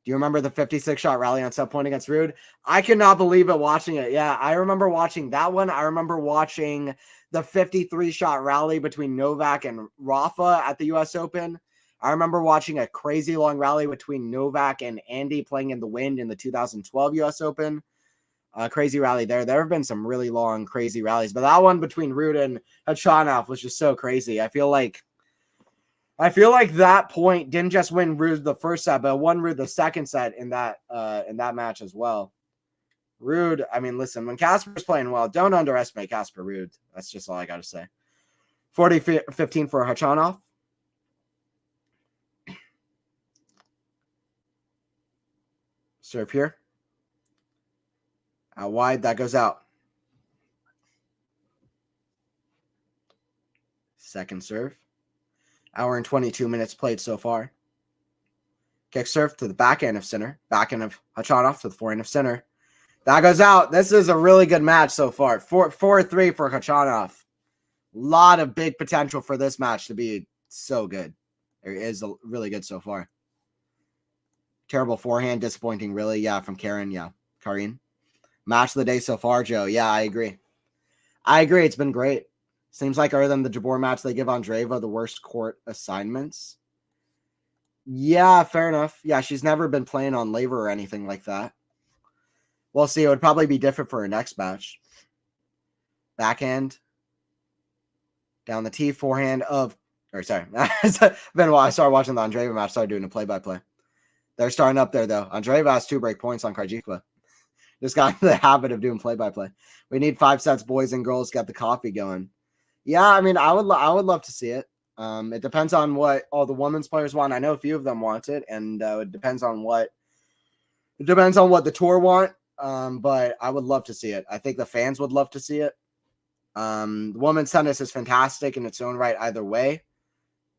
you remember the 56-shot rally on set point against Ruud? I could not believe it watching it. Yeah, I remember watching that one. I remember watching the 53-shot rally between Novak and Rafa at the U.S. Open. I remember watching a crazy long rally between Novak and Andy playing in the wind in the 2012 U.S. Open. Crazy rally there. There have been some really long, crazy rallies, but that one between Ruud and Khachanov was just so crazy. I feel like that point didn't just win Ruud the first set, but won Ruud the second set in that match as well. Ruud, I mean, listen, when Casper's playing well, don't underestimate Casper Ruud. That's just all I got to say. 40-15 for Khachanov. Serve here. Out wide, that goes out. Second serve. Hour and 22 minutes played so far. Kick serve to the backhand of center. Backhand of Khachanov to the forehand of center. That goes out. This is a really good match so far. 4-3 for Khachanov. A lot of big potential for this match to be so good. It is really good so far. Terrible forehand, disappointing, really. Yeah, from Karin. Yeah, Karin. Match of the day so far, Joe. Yeah, I agree. It's been great. Seems like other than the Jabeur match, they give Andreeva the worst court assignments. Yeah, fair enough. Yeah, she's never been playing on laver or anything like that. We'll see. It would probably be different for her next match. Backhand. Down the tee, forehand of, or sorry. It's been a while. I started watching the Andreeva match, started doing a play-by-play. They're starting up there, though. Andreeva has 2 break points on Krajicka. Just got into the habit of doing play-by-play. We need 5 sets, boys and girls. Get the coffee going. Yeah, I mean, I would love to see it. It depends on what all the women's players want. I know a few of them want it, and it depends on what the tour want. But I would love to see it. I think the fans would love to see it. Women's tennis is fantastic in its own right either way.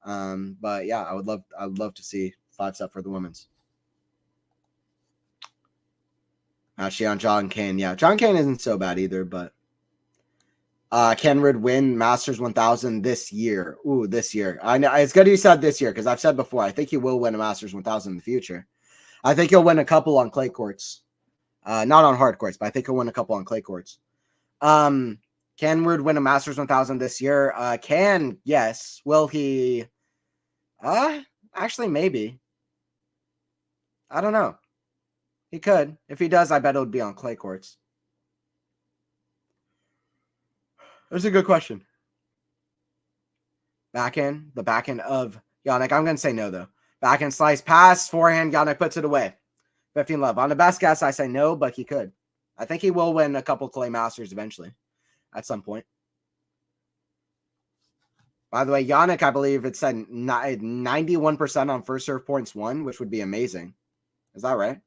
But yeah, I would love to see 5-set for the women's. Actually, on John Kane, yeah, John Kane isn't so bad either, but can Rid win Masters 1000 this year? Ooh, this year. I know it's good you said this year because I've said before I think he will win a Masters 1000 in the future. I think he'll win a couple on clay courts, not on hard courts, but I think he'll win a couple on clay courts. Can Rid win a Masters 1000 this year? Yes. Will he? Actually, maybe. I don't know. He could. If he does, I bet it would be on clay courts. That's a good question. Backhand, the backhand of Jannik. I'm going to say no, though. Backhand slice pass, forehand, Jannik puts it away. 15 love. On the best guess, I say no, but he could. I think he will win a couple clay Masters eventually at some point. By the way, Jannik, I believe it said 91% on first serve points won, which would be amazing. Is that right?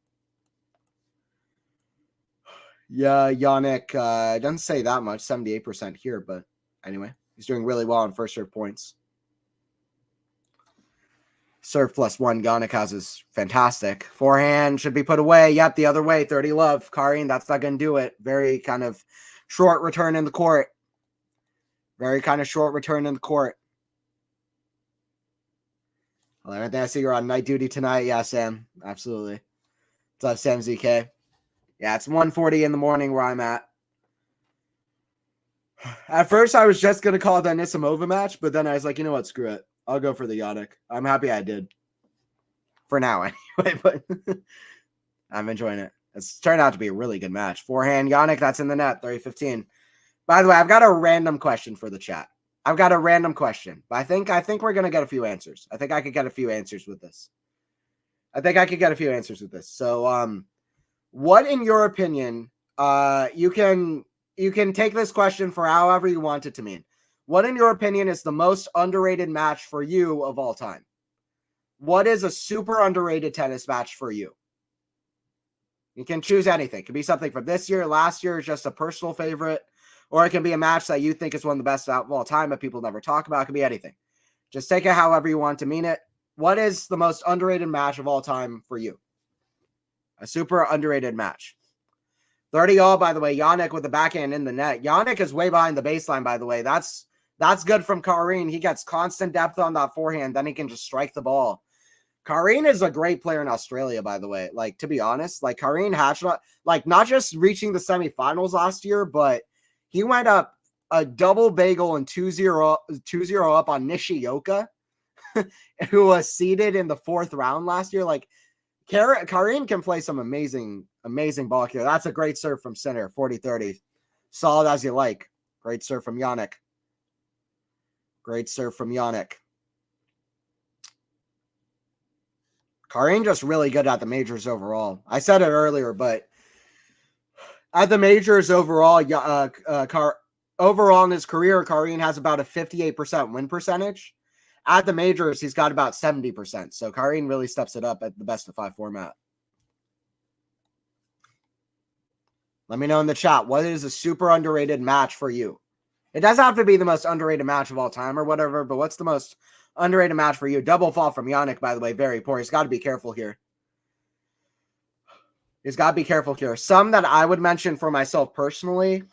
Yeah, Jannik doesn't say that much, 78% here, but anyway, he's doing really well on first serve points. Serve +1, Jannik has is fantastic. Forehand should be put away. Yep, the other way, 30 love. Karin, that's not going to do it. Very kind of short return in the court. Very kind of short return in the court. Hello, I see you're on night duty tonight. Yeah, Sam, absolutely. What's up, Sam ZK? Yeah, it's 1:40 in the morning where I'm at. At first, I was just going to call it the Anisimova match, but then I was like, you know what? Screw it. I'll go for the Jannik. I'm happy I did. For now, anyway, but I'm enjoying it. It's turned out to be a really good match. Forehand, Jannik, that's in the net, 30-15. By the way, I've got a random question for the chat. I've got a random question, but I think we're going to get a few answers. I think I could get a few answers with this. So, what, in your opinion, you can take this question for however you want it to mean. What, in your opinion, is the most underrated match for you of all time? What is a super underrated tennis match for you? You can choose anything. It could be something from this year, last year, just a personal favorite, or it can be a match that you think is one of the best of all time that people never talk about. It could be anything. Just take it however you want to mean it. What is the most underrated match of all time for you? A super underrated match. 30 all, by the way. Jannik with the backhand in the net. Jannik is way behind the baseline, by the way. That's good from Karin. He gets constant depth on that forehand. Then he can just strike the ball. Karin is a great player in Australia, by the way. Like, to be honest, like Karin Khachanov, like not just reaching the semifinals last year, but he went up a double bagel and 2-0 up on Nishioka, who was seeded in the 4th round last year. Like, Karin can play some amazing ball here. That's a great serve from center, 40-30. Solid as you like. Great serve from Jannik. Karin just really good at the majors overall. I said it earlier, but at the majors overall, overall in his career, Karin has about a 58% win percentage. At the majors, he's got about 70%. So Karin really steps it up at the best of 5 format. Let me know in the chat, what is a super underrated match for you? It doesn't have to be the most underrated match of all time or whatever, but what's the most underrated match for you? Double fault from Jannik, by the way, very poor. He's got to be careful here. Some that I would mention for myself personally,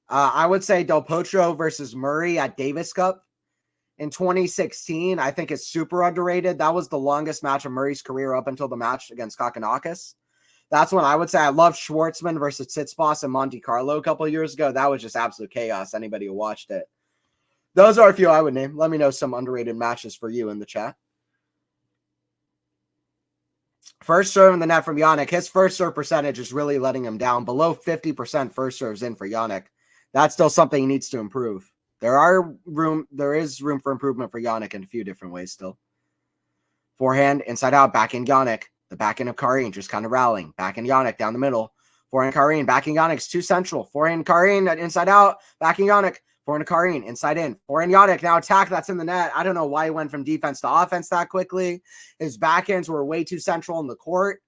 I would say Del Potro versus Murray at Davis Cup in 2016. I think it's super underrated. That was the longest match of Murray's career up until the match against Khachanov. That's when I would say I love Schwartzman versus Tsitsipas in Monte Carlo a couple of years ago. That was just absolute chaos. Anybody who watched it. Those are a few I would name. Let me know some underrated matches for you in the chat. First serve in the net from Jannik. His first serve percentage is really letting him down. Below 50% first serves in for Jannik. That's still something he needs to improve. There is room for improvement for Jannik in a few different ways still. Forehand, inside out, back in Jannik. The back end of Karin just kind of rallying. Back in Jannik down the middle. Forehand Karin, backing Jannik's too central. Forehand Karin, inside out, backing Jannik. Forehand Karin, inside in. Forehand Jannik, now attack, that's in the net. I don't know why he went from defense to offense that quickly. His backends were way too central in the court.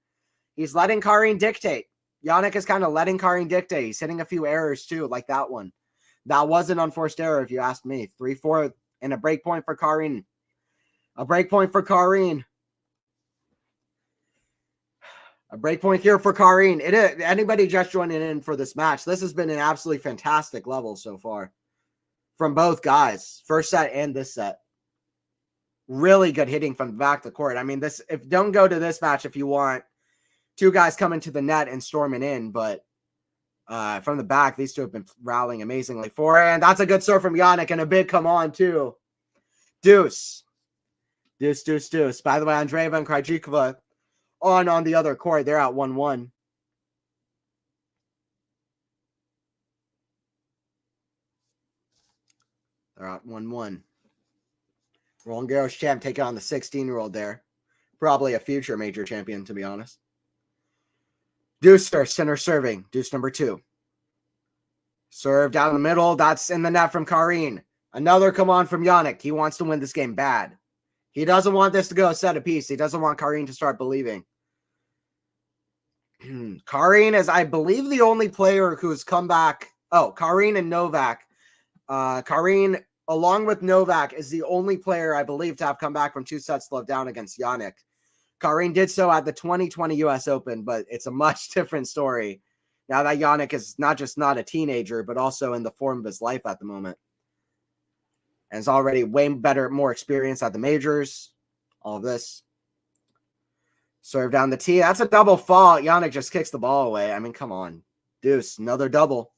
He's letting Karin dictate. Jannik is kind of letting Karin dictate. He's hitting a few errors too, like that one. That was an unforced error, if you asked me. 3-4 and a break point for Karin. A break point for Karin. A break point here for Karin. Anybody just joining in for this match, this has been an absolutely fantastic level so far from both guys. First set and this set. Really good hitting from the back of the court. I mean, don't go to this match if you want two guys coming to the net and storming in, but from the back, these two have been rallying amazingly. Forehand, that's a good serve from Jannik and a big come on too. Deuce. Deuce, deuce, deuce. By the way, Andreeva and Krajcikova on the other court. They're at 1-1. They're at 1-1. Roland Garros champ taking on the 16-year-old there. Probably a future major champion, to be honest. Deuce center serving. Deuce number 2. Serve down the middle. That's in the net from Karin. Another come on from Jannik. He wants to win this game bad. He doesn't want this to go a set apiece. He doesn't want Karin to start believing. Karin is, I believe, the only player who's come back. Oh, Karin and Novak. Karin, along with Novak, is the only player, I believe, to have come back from 2 sets to love down against Jannik. Karin did so at the 2020 U.S. Open, but it's a much different story now that Jannik is not just not a teenager, but also in the form of his life at the moment. And is already way better, more experienced at the majors. All of this. Serve down the tee. That's a double fault. Jannik just kicks the ball away. I mean, come on. Deuce. Another double.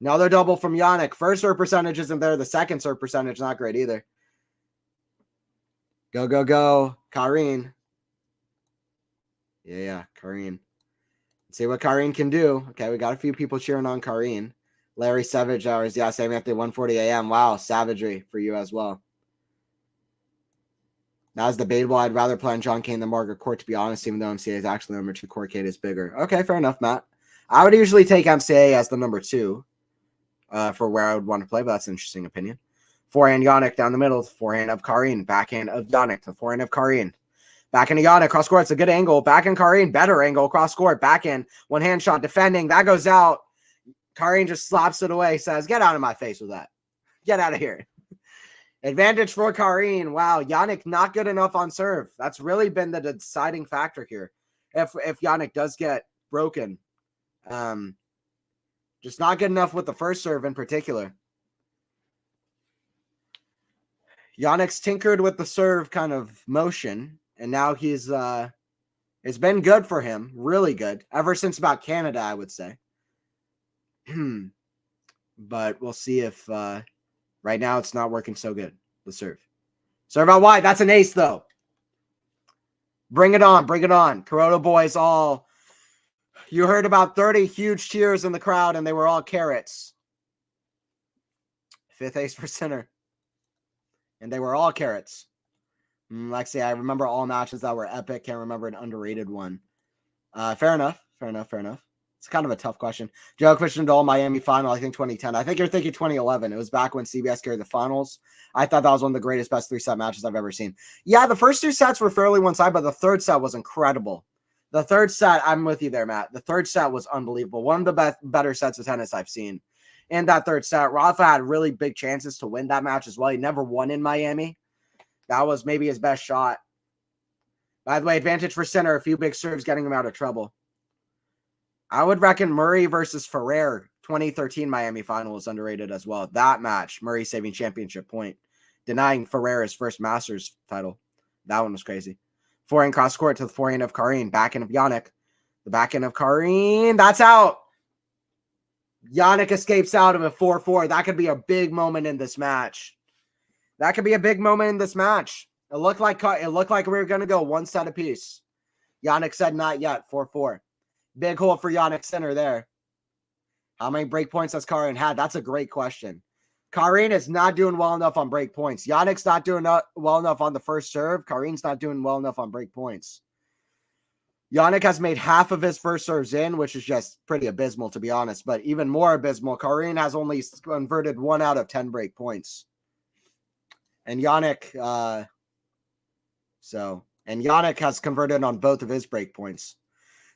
Another double from Jannik. First serve percentage isn't there. The second serve percentage not great either. Go, go, go. Karin. Yeah, Karin. Let's see what Karin can do. Okay, we got a few people cheering on Karin. Larry Savage hours. Yeah, same after 1:40 a.m. Wow, savagery for you as well. That was debatable. I'd rather play on John Kane than Margaret Court, to be honest, even though MCA is actually number 2. Court Kate is bigger. Okay, fair enough, Matt. I would usually take MCA as the number 2 for where I would want to play, but that's an interesting opinion. Forehand Jannik down the middle. Forehand of Karin. Backhand of Jannik. The forehand of Karin. Backhand of Jannik. Cross court. It's a good angle. Backhand Karin. Better angle. Cross court. Backhand. One hand shot. Defending. That goes out. Karin just slaps it away. Says, get out of my face with that. Get out of here. Advantage for Karin. Wow, Jannik not good enough on serve. That's really been the deciding factor here. If Jannik does get broken, just not good enough with the first serve in particular. Jannik's tinkered with the serve kind of motion, and now he's it's been good for him, really good, ever since about Canada, I would say. But we'll see if right now it's not working so good. The serve. Serve out wide. That's an ace, though. Bring it on. Bring it on. Kuroda boys all. You heard about 30 huge cheers in the crowd, and they were all carrots. 5th ace for center. And they were all carrots. Lexi, I remember all matches that were epic. Can't remember an underrated one. Fair enough. Fair enough. Fair enough. It's kind of a tough question. Djokovic and Nadal Miami final, I think 2010. I think you're thinking 2011. It was back when CBS carried the finals. I thought that was one of the greatest best 3-set matches I've ever seen. Yeah, the first 2 sets were fairly one-sided, but the third set was incredible. The third set, I'm with you there, Matt. The third set was unbelievable. One of the better sets of tennis I've seen. In that third set, Rafa had really big chances to win that match as well. He never won in Miami. That was maybe his best shot. By the way, advantage for center. A few big serves getting him out of trouble. I would reckon Murray versus Ferrer 2013 Miami final is underrated as well. That match, Murray saving championship point, denying Ferrer his first Masters title. That one was crazy. Forehand cross court to the forehand of Karin. Backhand of Jannik. The backhand of Karin. That's out. Jannik escapes out of a 4-4. That could be a big moment in this match. That could be a big moment in this match. It looked like we were going to go 1 set apiece. Jannik said not yet. 4-4. Big hole for Jannik center there. How many break points has Karin had? That's a great question. Karin is not doing well enough on break points. Jannik's not doing well enough on the first serve. Karin's not doing well enough on break points. Jannik has made half of his first serves in, which is just pretty abysmal, to be honest. But even more abysmal, Karin has only converted 1 out of 10 break points. And Jannik, Jannik has converted on both of his break points.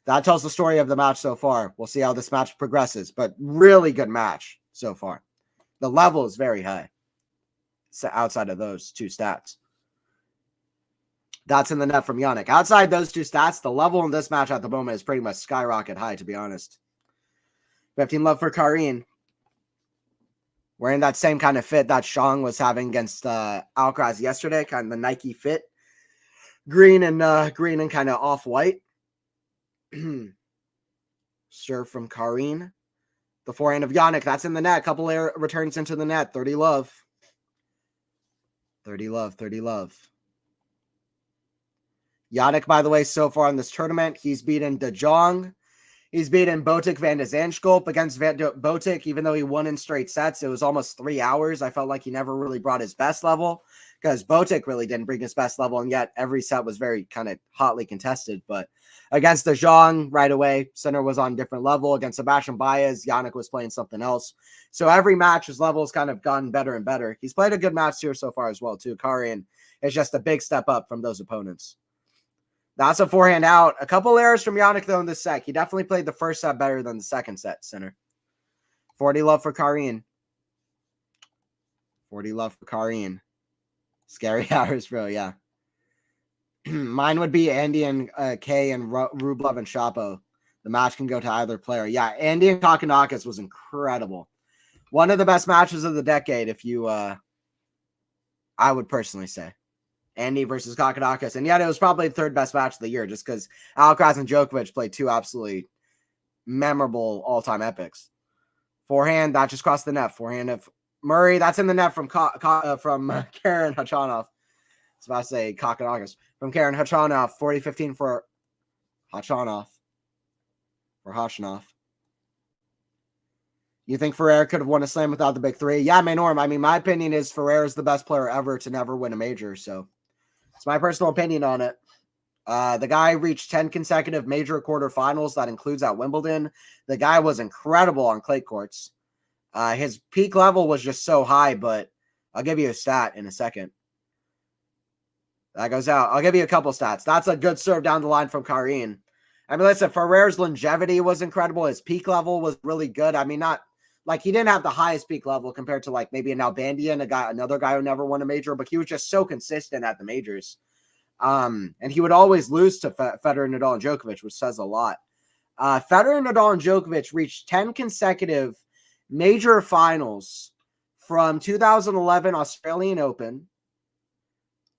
That tells the story of the match so far. We'll see how this match progresses, but really good match so far. The level is very high outside of those two stats. That's in the net from Jannik. Outside those two stats, the level in this match at the moment is pretty much skyrocket high, to be honest. 15 love for Karin. Wearing that same kind of fit that Shang was having against Alcaraz yesterday, kind of the Nike fit. Green and kind of off-white. Serve from Karin. The forehand of Jannik. That's in the net. Couple air returns into the net. 30 love. 30 love. 30 love. Jannik, by the way, so far in this tournament, he's beaten De Jong. He's beaten Botic van de Zandschulp against Botic, even though he won in straight sets. It was almost 3 hours. I felt like he never really brought his best level because Botic really didn't bring his best level, and yet every set was very kind of hotly contested. But against De Jong, right away, center was on a different level. Against Sebastian Baez, Jannik was playing something else. So every match, his level has kind of gotten better and better. He's played a good match here so far as well, too. Karin is just a big step up from those opponents. That's a forehand out. A couple errors from Jannik, though, in this set. He definitely played the first set better than the second set, center. 40 love for Karin. 40 love for Karin. Scary hours, bro, yeah. Mine would be Andy and Kay and Rublev and Shapo. The match can go to either player. Yeah, Andy and Khachanov was incredible. One of the best matches of the decade, if you, I would personally say. Andy versus Khachanov. And yet it was probably the third best match of the year just because Alcaraz and Djokovic played two absolutely memorable all-time epics. Forehand, that just crossed the net. Forehand of Murray, that's in the net from Karen Khachanov. I was about to say Khachanov. From Karen Khachanov, 40-15 for Khachanov. You think Ferrer could have won a slam without the big three? Yeah, Norm. I mean, my opinion is Ferrer is the best player ever to never win a major, so it's my personal opinion on it. The guy reached 10 consecutive major quarterfinals. That includes at Wimbledon. The guy was incredible on clay courts. His peak level was just so high, but I'll give you a stat in a second. That goes out. I'll give you a couple stats. That's a good serve down the line from Karin. I mean, listen, Ferrer's longevity was incredible. His peak level was really good. I mean, not like he didn't have the highest peak level compared to like maybe an Nalbandian, another guy who never won a major, but he was just so consistent at the majors. And he would always lose to Federer, Nadal, and Djokovic, which says a lot. Federer, Nadal, and Djokovic reached 10 consecutive major finals from 2011 Australian Open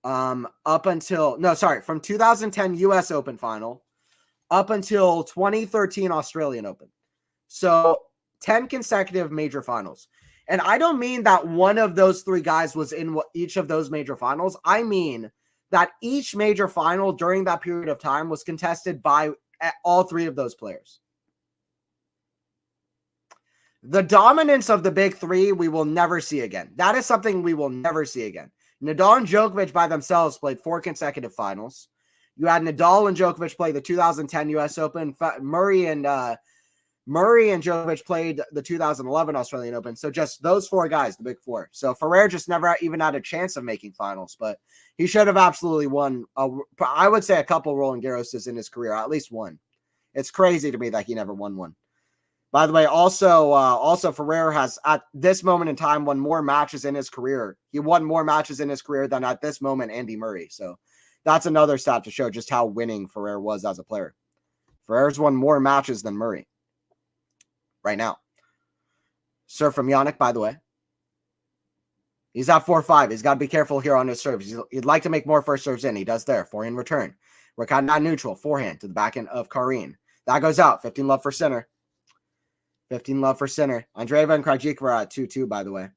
from 2010 US Open final up until 2013 Australian Open. So 10 consecutive major finals. And I don't mean that one of those three guys was in each of those major finals. I mean that each major final during that period of time was contested by all three of those players. The dominance of the big three we will never see again. That is something we will never see again. Nadal and Djokovic by themselves played 4 consecutive finals. You had Nadal and Djokovic play the 2010 US Open. Murray and Djokovic played the 2011 Australian Open. So just those 4 guys, the big 4. So Ferrer just never even had a chance of making finals, but he should have absolutely won. I would say a couple Roland Garroses in his career, at least one. It's crazy to me that he never won one. By the way, also Ferrer has at this moment in time won more matches in his career. He won more matches in his career than at this moment Andy Murray. So that's another stat to show just how winning Ferrer was as a player. Ferrer's won more matches than Murray right now. Serve from Jannik, by the way. He's at 4-5. He's got to be careful here on his serves. He'd like to make more first serves in. He does there. Forehand return. Rakan not neutral. Forehand to the back end of Karin. That goes out. 15 love for center. 15 love for center. Andreeva and Krajicek were at 2-2, by the way.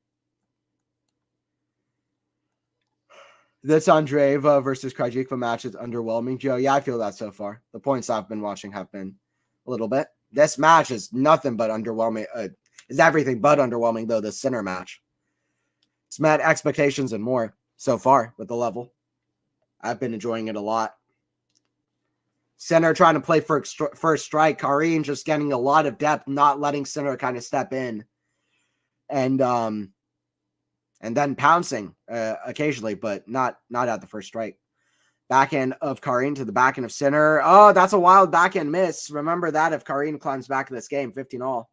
This Andreeva versus Krajikova match is underwhelming, Joe. Yeah, I feel that so far. The points I've been watching have been a little bit. This match is nothing but underwhelming. Is everything but underwhelming, though, the center match. It's met expectations and more so far with the level. I've been enjoying it a lot. Center trying to play for first strike. Karin just getting a lot of depth, not letting center kind of step in. And then pouncing occasionally, but not at the first strike. Backhand of Karin to the backhand of center. Oh, that's a wild backhand miss. Remember that if Karin climbs back in this game. 15 all.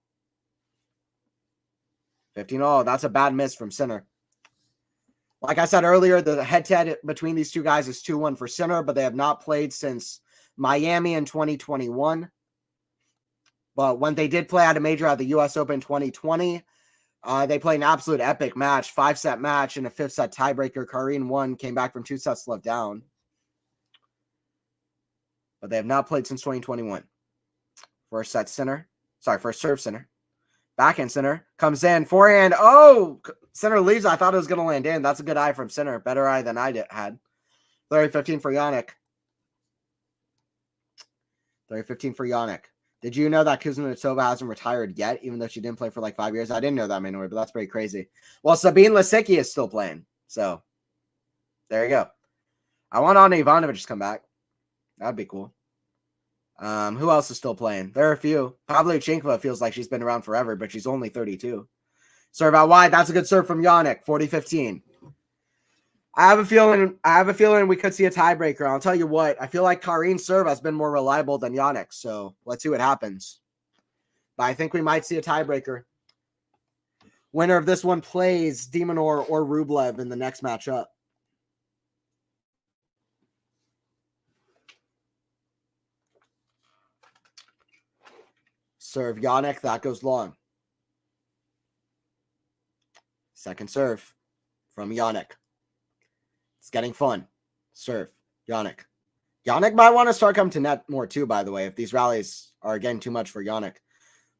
15 all. That's a bad miss from center. Like I said earlier, the head-to-head between these two guys is 2-1 for center, but they have not played since Miami in 2021. But when they did play at a major at the U.S. Open 2020, they played an absolute epic match, 5-set match and a 5th-set tiebreaker. Karin won, came back from 2 sets left down. But they have not played since 2021. First serve center. Backhand center. Comes in. Forehand. Oh! Center leaves. I thought it was going to land in. That's a good eye from center. Better eye than I had. 30-15 for Jannik. 30-15 for Jannik. Did you know that Kuznetsova hasn't retired yet, even though she didn't play for like 5 years? I didn't know that, Maynard, but that's pretty crazy. Well, Sabine Lisicki is still playing. So, there you go. I want Anna Ivanovic to come back. That'd be cool. Who else is still playing? There are a few. Pavlyuchenkova feels like she's been around forever, but she's only 32. Serve out wide. That's a good serve from Jannik. 40-15. I have a feeling we could see a tiebreaker. I'll tell you what. I feel like Karin's serve has been more reliable than Jannik's, so let's see what happens. But I think we might see a tiebreaker. Winner of this one plays Demonor or Rublev in the next matchup. Serve Jannik. That goes long. Second serve from Jannik. It's getting fun. Serve. Jannik. Jannik might want to start coming to net more too, by the way, if these rallies are getting too much for Jannik.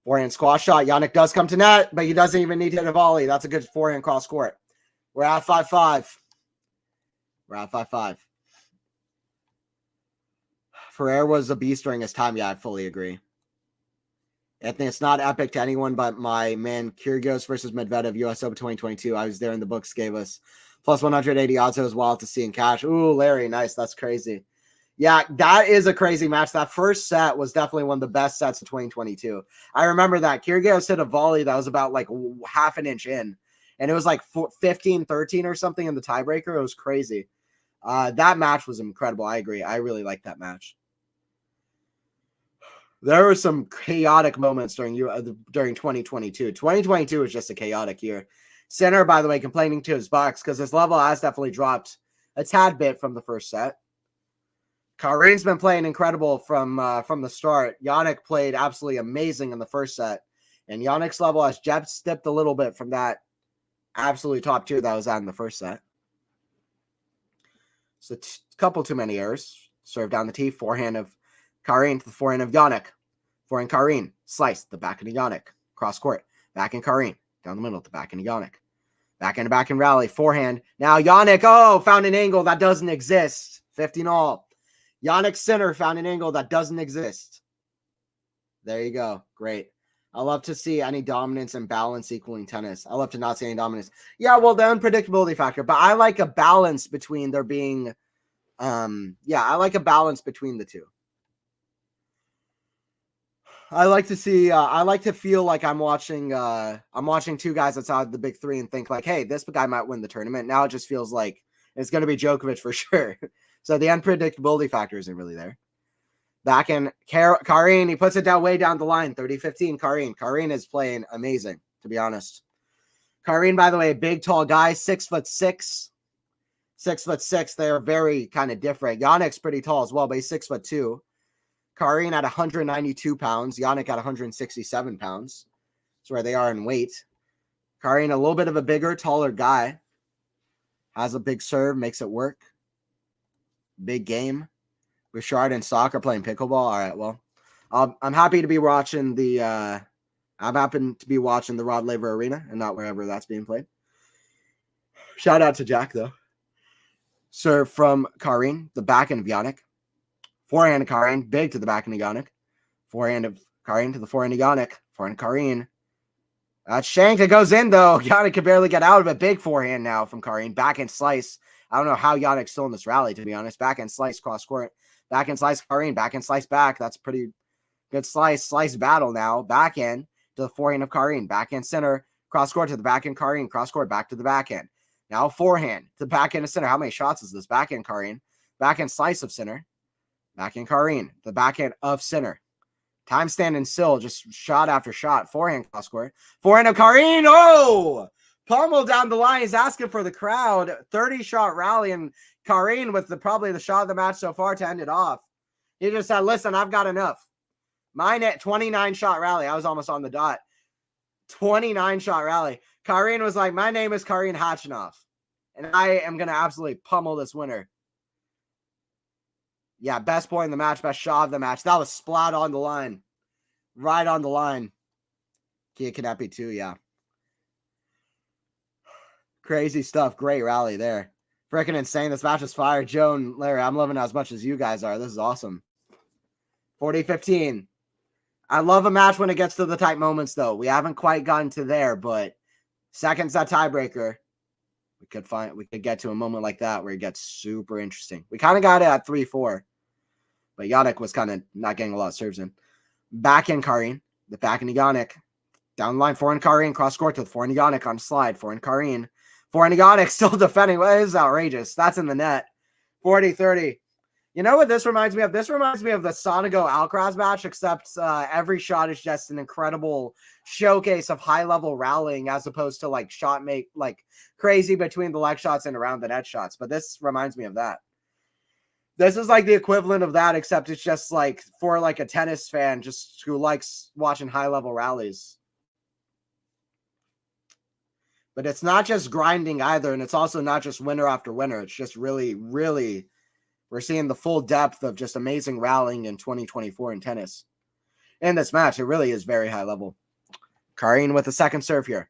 Forehand squash shot. Jannik does come to net, but he doesn't even need to hit a volley. That's a good forehand cross court. We're at 5-5. We're at 5-5. Ferrer was a beast during his time. Yeah, I fully agree. I think it's not epic to anyone but my man Kyrgios versus Medvedev US Open 2022. I was there in the books, gave us plus 180 odds. It was wild to see in cash. Ooh, Larry, nice. That's crazy. Yeah, that is a crazy match. That first set was definitely one of the best sets of 2022. I remember that. Kyrgios hit a volley that was about like half an inch in, and it was like 15-13 or something in the tiebreaker. It was crazy. That match was incredible. I agree. I really liked that match. There were some chaotic moments during 2022. 2022 was just a chaotic year. Center, by the way, complaining to his box because his level has definitely dropped a tad bit from the first set. Karin's been playing incredible from the start. Jannik played absolutely amazing in the first set. And Jannik's level has just dipped a little bit from that absolute top tier that was at in the first set. So a couple too many errors. Serve down the tee. Forehand of Karin to the forehand of Jannik. Forehand Karin. Slice. The backhand of Jannik. Cross court. Backhand Karin. Down the middle. The backhand of Jannik. Backhand rally. Forehand. Now Jannik. Oh, found an angle that doesn't exist. 15 all. Jannik center found an angle that doesn't exist. There you go. Great. I love to see any dominance and balance equaling tennis. I love to not see any dominance. Yeah, well, the unpredictability factor. But I like a balance between there being I like a balance between the two. I like to see I like to feel like I'm watching two guys outside the big three and think like, hey, this guy might win the tournament. Now it just feels like it's going to be Djokovic for sure. So the unpredictability factor isn't really there. Back in Karin, he puts it down way down the line. 30-15 Karin. Karin is playing amazing, to be honest. Karin, by the way, a big, tall guy, 6'6". 6'6". They are very kind of different. Jannik's pretty tall as well, but he's 6'2". Karin at 192 pounds. Jannik at 167 pounds. That's where they are in weight. Karin, a little bit of a bigger, taller guy. Has a big serve, makes it work. Big game. Richard and Stock are playing pickleball. All right, well, I'm happy to be watching the Rod Laver Arena and not wherever that's being played. Shout out to Jack though. Serve from Karin, the backhand of Jannik. Forehand of Karin, big to the backhand of Jannik. Forehand of Karin to the forehand of Jannik. Forehand of Karin. That's shanked. It goes in, though. Jannik can barely get out of it. Big forehand now from Karin. Backhand slice. I don't know how Jannik's still in this rally, to be honest. Backhand slice, cross court. Backhand slice, Karin. Backhand slice back. That's pretty good slice. Slice battle now. Backhand to the forehand of Karin. Backhand center. Cross court to the backhand Karin. Cross court back to the backhand. Now forehand to backhand of center. How many shots is this? Backhand Karin. Backhand slice of center. Backhand Karin. The backhand of center. Time standing still, just shot after shot. Forehand cross court. Forehand of Karin. Oh! Pummel down the line. He's asking for the crowd. 30-shot rally, and Karin with probably the shot of the match so far to end it off. He just said, listen, I've got enough. Mine at 29-shot rally. I was almost on the dot. 29-shot rally. Karin was like, my name is Karin Khachanov, and I am going to absolutely pummel this winner. Yeah, best point in the match, best shot of the match. That was splat on the line. Right on the line. Kia Kanepi too, yeah. Crazy stuff. Great rally there. Freaking insane. This match is fire. Joe and Larry, I'm loving it as much as you guys are. This is awesome. 40-15. I love a match when it gets to the tight moments, though. We haven't quite gotten to there, but second set tiebreaker. We could get to a moment like that where it gets super interesting. We kind of got it at 3-4, but Jannik was kind of not getting a lot of serves in. Backhand Karin, the backhand Jannik. Down the line, forehand Karin, cross court to the forehand Jannik on slide. Forehand Karin. Forehand Jannik still defending. Well, this is outrageous. That's in the net. 40-30. You know what this reminds me of? This reminds me of the Sonego Alcaraz match, except every shot is just an incredible showcase of high-level rallying as opposed to like crazy between the leg shots and around the net shots. But this reminds me of that. This is like the equivalent of that, except it's just like for like a tennis fan just who likes watching high-level rallies. But it's not just grinding either, and it's also not just winner after winner. It's just really, really... We're seeing the full depth of just amazing rallying in 2024 in tennis. In this match, it really is very high level. Karin with the second serve here.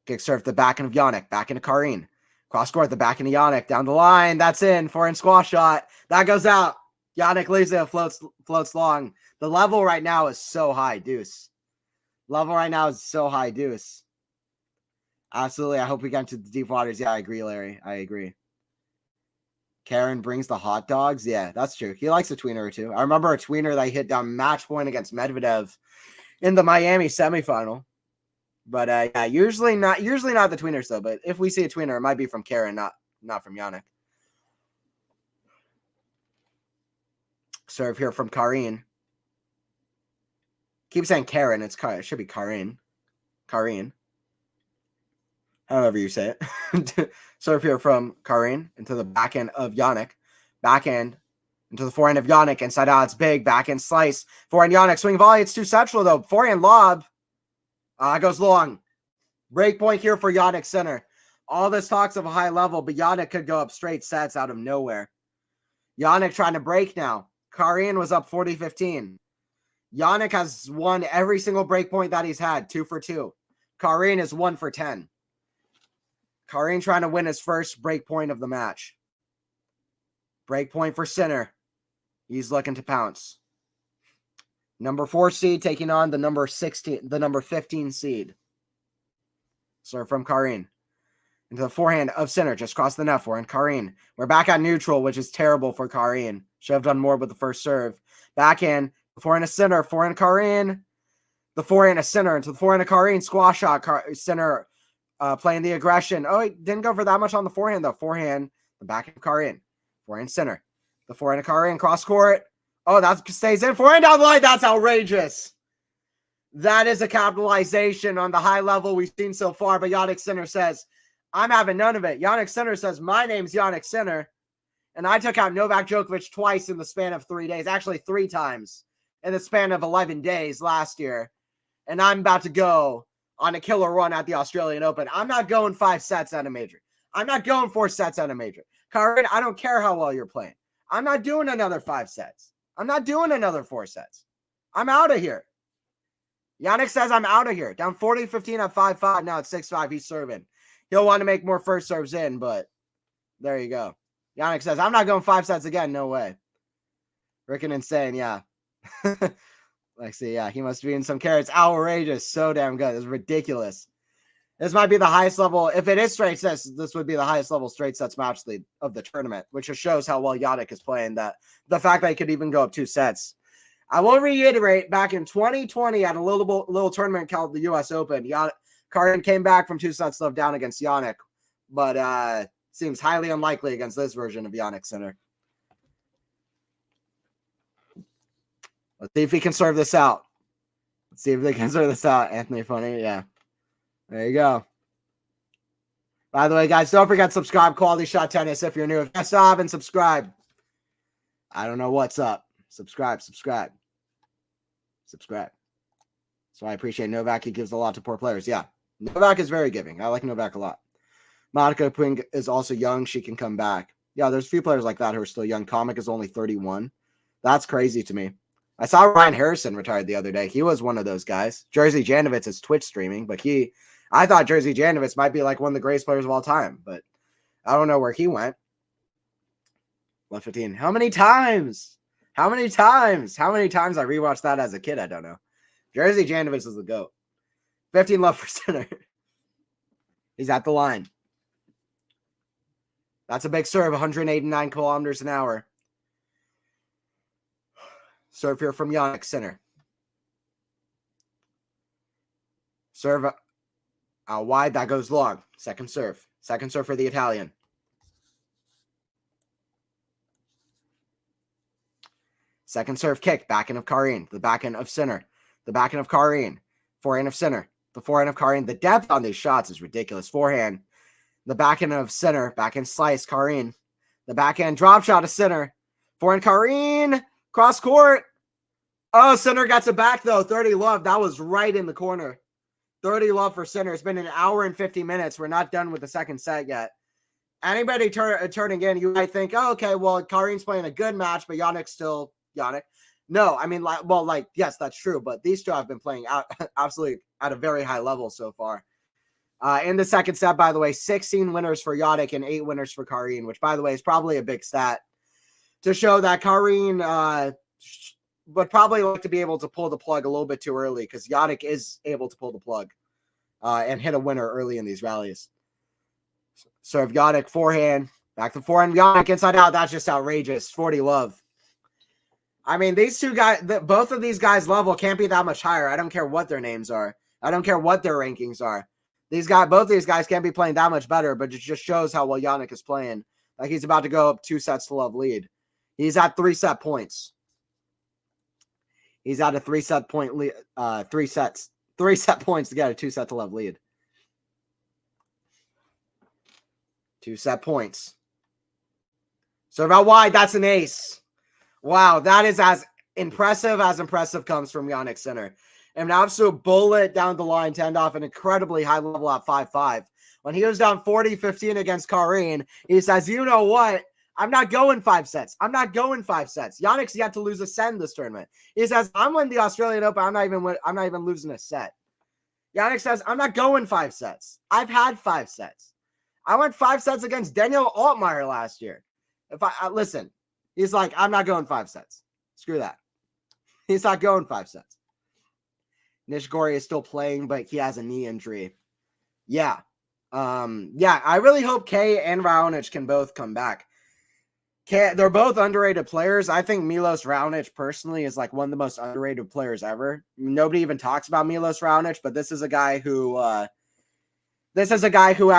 Kick serve the backhand of Jannik. Backhand of Karin. Cross court, the backhand of Jannik. Down the line. That's in. Forehand squash shot. That goes out. Jannik leaves it. Floats long. The level right now is so high. Deuce. Level right now is so high. Deuce. Absolutely. I hope we get into the deep waters. Yeah, I agree, Larry. I agree. Karen brings the hot dogs. Yeah, that's true. He likes a tweener or two. I remember a tweener that he hit down match point against Medvedev in the Miami semifinal. But yeah, usually not the tweeners though. But if we see a tweener, it might be from Karen, not from Jannik. Serve here from Karin. Keep saying Karen. It should be Karin. Karin. However you say it. Serve here from Karin into the backhand of Jannik. Backhand into the forehand of Jannik. Inside out, it's big. Backhand slice. Forehand Jannik. Swing volley. It's too central, though. Forehand lob. Goes long. Break point here for Jannik center. All this talks of a high level, but Jannik could go up straight sets out of nowhere. Jannik trying to break now. Karin was up 40-15. Jannik has won every single break point that he's had. 2 for 2. Karin is 1 for 10. Karin trying to win his first break point of the match. Break point for center. He's looking to pounce. Number 4 seed taking on the number 15 seed. Serve from Karin. Into the forehand of center. Just cross the net. Forehand Karin. We're back at neutral, which is terrible for Karin. Should have done more with the first serve. Backhand. Forehand of center. Forehand Karin. The forehand of center. Into the forehand of Karin. Squash shot. Center. Playing the aggression. Oh, he didn't go for that much on the forehand, though. Forehand, the back of Karin. Forehand center. The forehand of Karin, cross court. Oh, that stays in. Forehand down the line. That's outrageous. That is a capitalization on the high level we've seen so far. But Jannik Sinner says, I'm having none of it. Jannik Sinner says, my name's Jannik Sinner. And I took out Novak Djokovic twice in the span of 3 days. Actually, 3 times in the span of 11 days last year. And I'm about to go on a killer run at the Australian Open. I'm not going 5 sets at a major. I'm not going 4 sets at a major. Karin, I don't care how well you're playing. I'm not doing another 5 sets. I'm not doing another 4 sets. I'm out of here. Jannik says I'm out of here. Down 40-15 at 5-5. Now it's 6-5. He's serving. he'll want to make more first serves in, but there you go. Jannik says, I'm not going 5 sets again. No way. Freaking insane. Yeah. Lexi, yeah, he must be in some carrots. Outrageous. So damn good. It's ridiculous. This might be the highest level. If it is straight sets, this would be the highest level straight sets match lead of the tournament, which just shows how well Jannik is playing. That the fact that he could even go up 2 sets. I will reiterate, back in 2020 at a little tournament called the U.S. Open, Karin came back from 2 sets love down against Jannik, but seems highly unlikely against this version of Jannik Sinner. Let's see if he can serve this out. Let's see if they can serve this out. Anthony Funny, yeah. There you go. By the way, guys, don't forget to subscribe. Quality Shot Tennis if you're new. If you still haven't subscribed, I don't know what's up. Subscribe. So I appreciate Novak. He gives a lot to poor players. Yeah, Novak is very giving. I like Novak a lot. Monica Ping is also young. She can come back. Yeah, there's a few players like that who are still young. Comic is only 31. That's crazy to me. I saw Ryan Harrison retired the other day. He was one of those guys. Jerzy Janowicz is Twitch streaming, but I thought Jerzy Janowicz might be like one of the greatest players of all time, but I don't know where he went. 115. How many times I rewatched that as a kid? I don't know. Jerzy Janowicz is the GOAT. 15 love for center. He's at the line. That's a big serve, 189 kilometers an hour. Serve here from Jannik Sinner. Serve out wide. That goes long. Second serve. Second serve for the Italian. Second serve kick. Backhand of Karin. The backhand of Sinner. The backhand of Karin. Forehand of Sinner. The forehand of Karin. The depth on these shots is ridiculous. Forehand. The backhand of Sinner. Backhand slice. Karin. The backhand drop shot of Sinner. Forehand Karin. Cross court. Oh, Sinner gets it back, though. 30 love. That was right in the corner. 30 love for Sinner. It's been an hour and 50 minutes. We're not done with the second set yet. Anybody turning in, you might think, oh, okay, well, Karin's playing a good match, but Jannik's still Jannik. No, I mean, yes, that's true, but these two have been playing out absolutely at a very high level so far. In the second set, by the way, 16 winners for Jannik and 8 winners for Karin, which, by the way, is probably a big stat to show that Karin would probably like to be able to pull the plug a little bit too early, because Jannik is able to pull the plug and hit a winner early in these rallies. Serve Jannik, forehand, back to forehand, Jannik inside out. That's just outrageous. 40 love. I mean, these two guys, both of these guys' level can't be that much higher. I don't care what their names are. I don't care what their rankings are. Both these guys can't be playing that much better, but it just shows how well Jannik is playing. Like, he's about to go up 2 sets to love lead. He's at 3 set points. He's at a 3 set point lead, 3 set points to get a 2 set to love lead. 2 set points. Serve out wide. That's an ace. Wow, that is as impressive comes from Jannik Sinner. An absolute bullet down the line to end off an incredibly high level at 5-5. When he was down 40-15 against Karin, he says, you know what? I'm not going 5 sets. Jannik's yet to lose a set in this tournament. He says, I'm winning the Australian Open. I'm not even losing a set. Jannik says, I'm not going 5 sets. I've had 5 sets. I went 5 sets against Daniel Altmaier last year. If I listen, he's like, I'm not going 5 sets. Screw that. He's not going 5 sets. Nishikori is still playing, but he has a knee injury. Yeah. I really hope Kay and Raonic can both come back. They're both underrated players. I think Milos Raonic personally is like one of the most underrated players ever. Nobody even talks about Milos Raonic, but this is a guy who had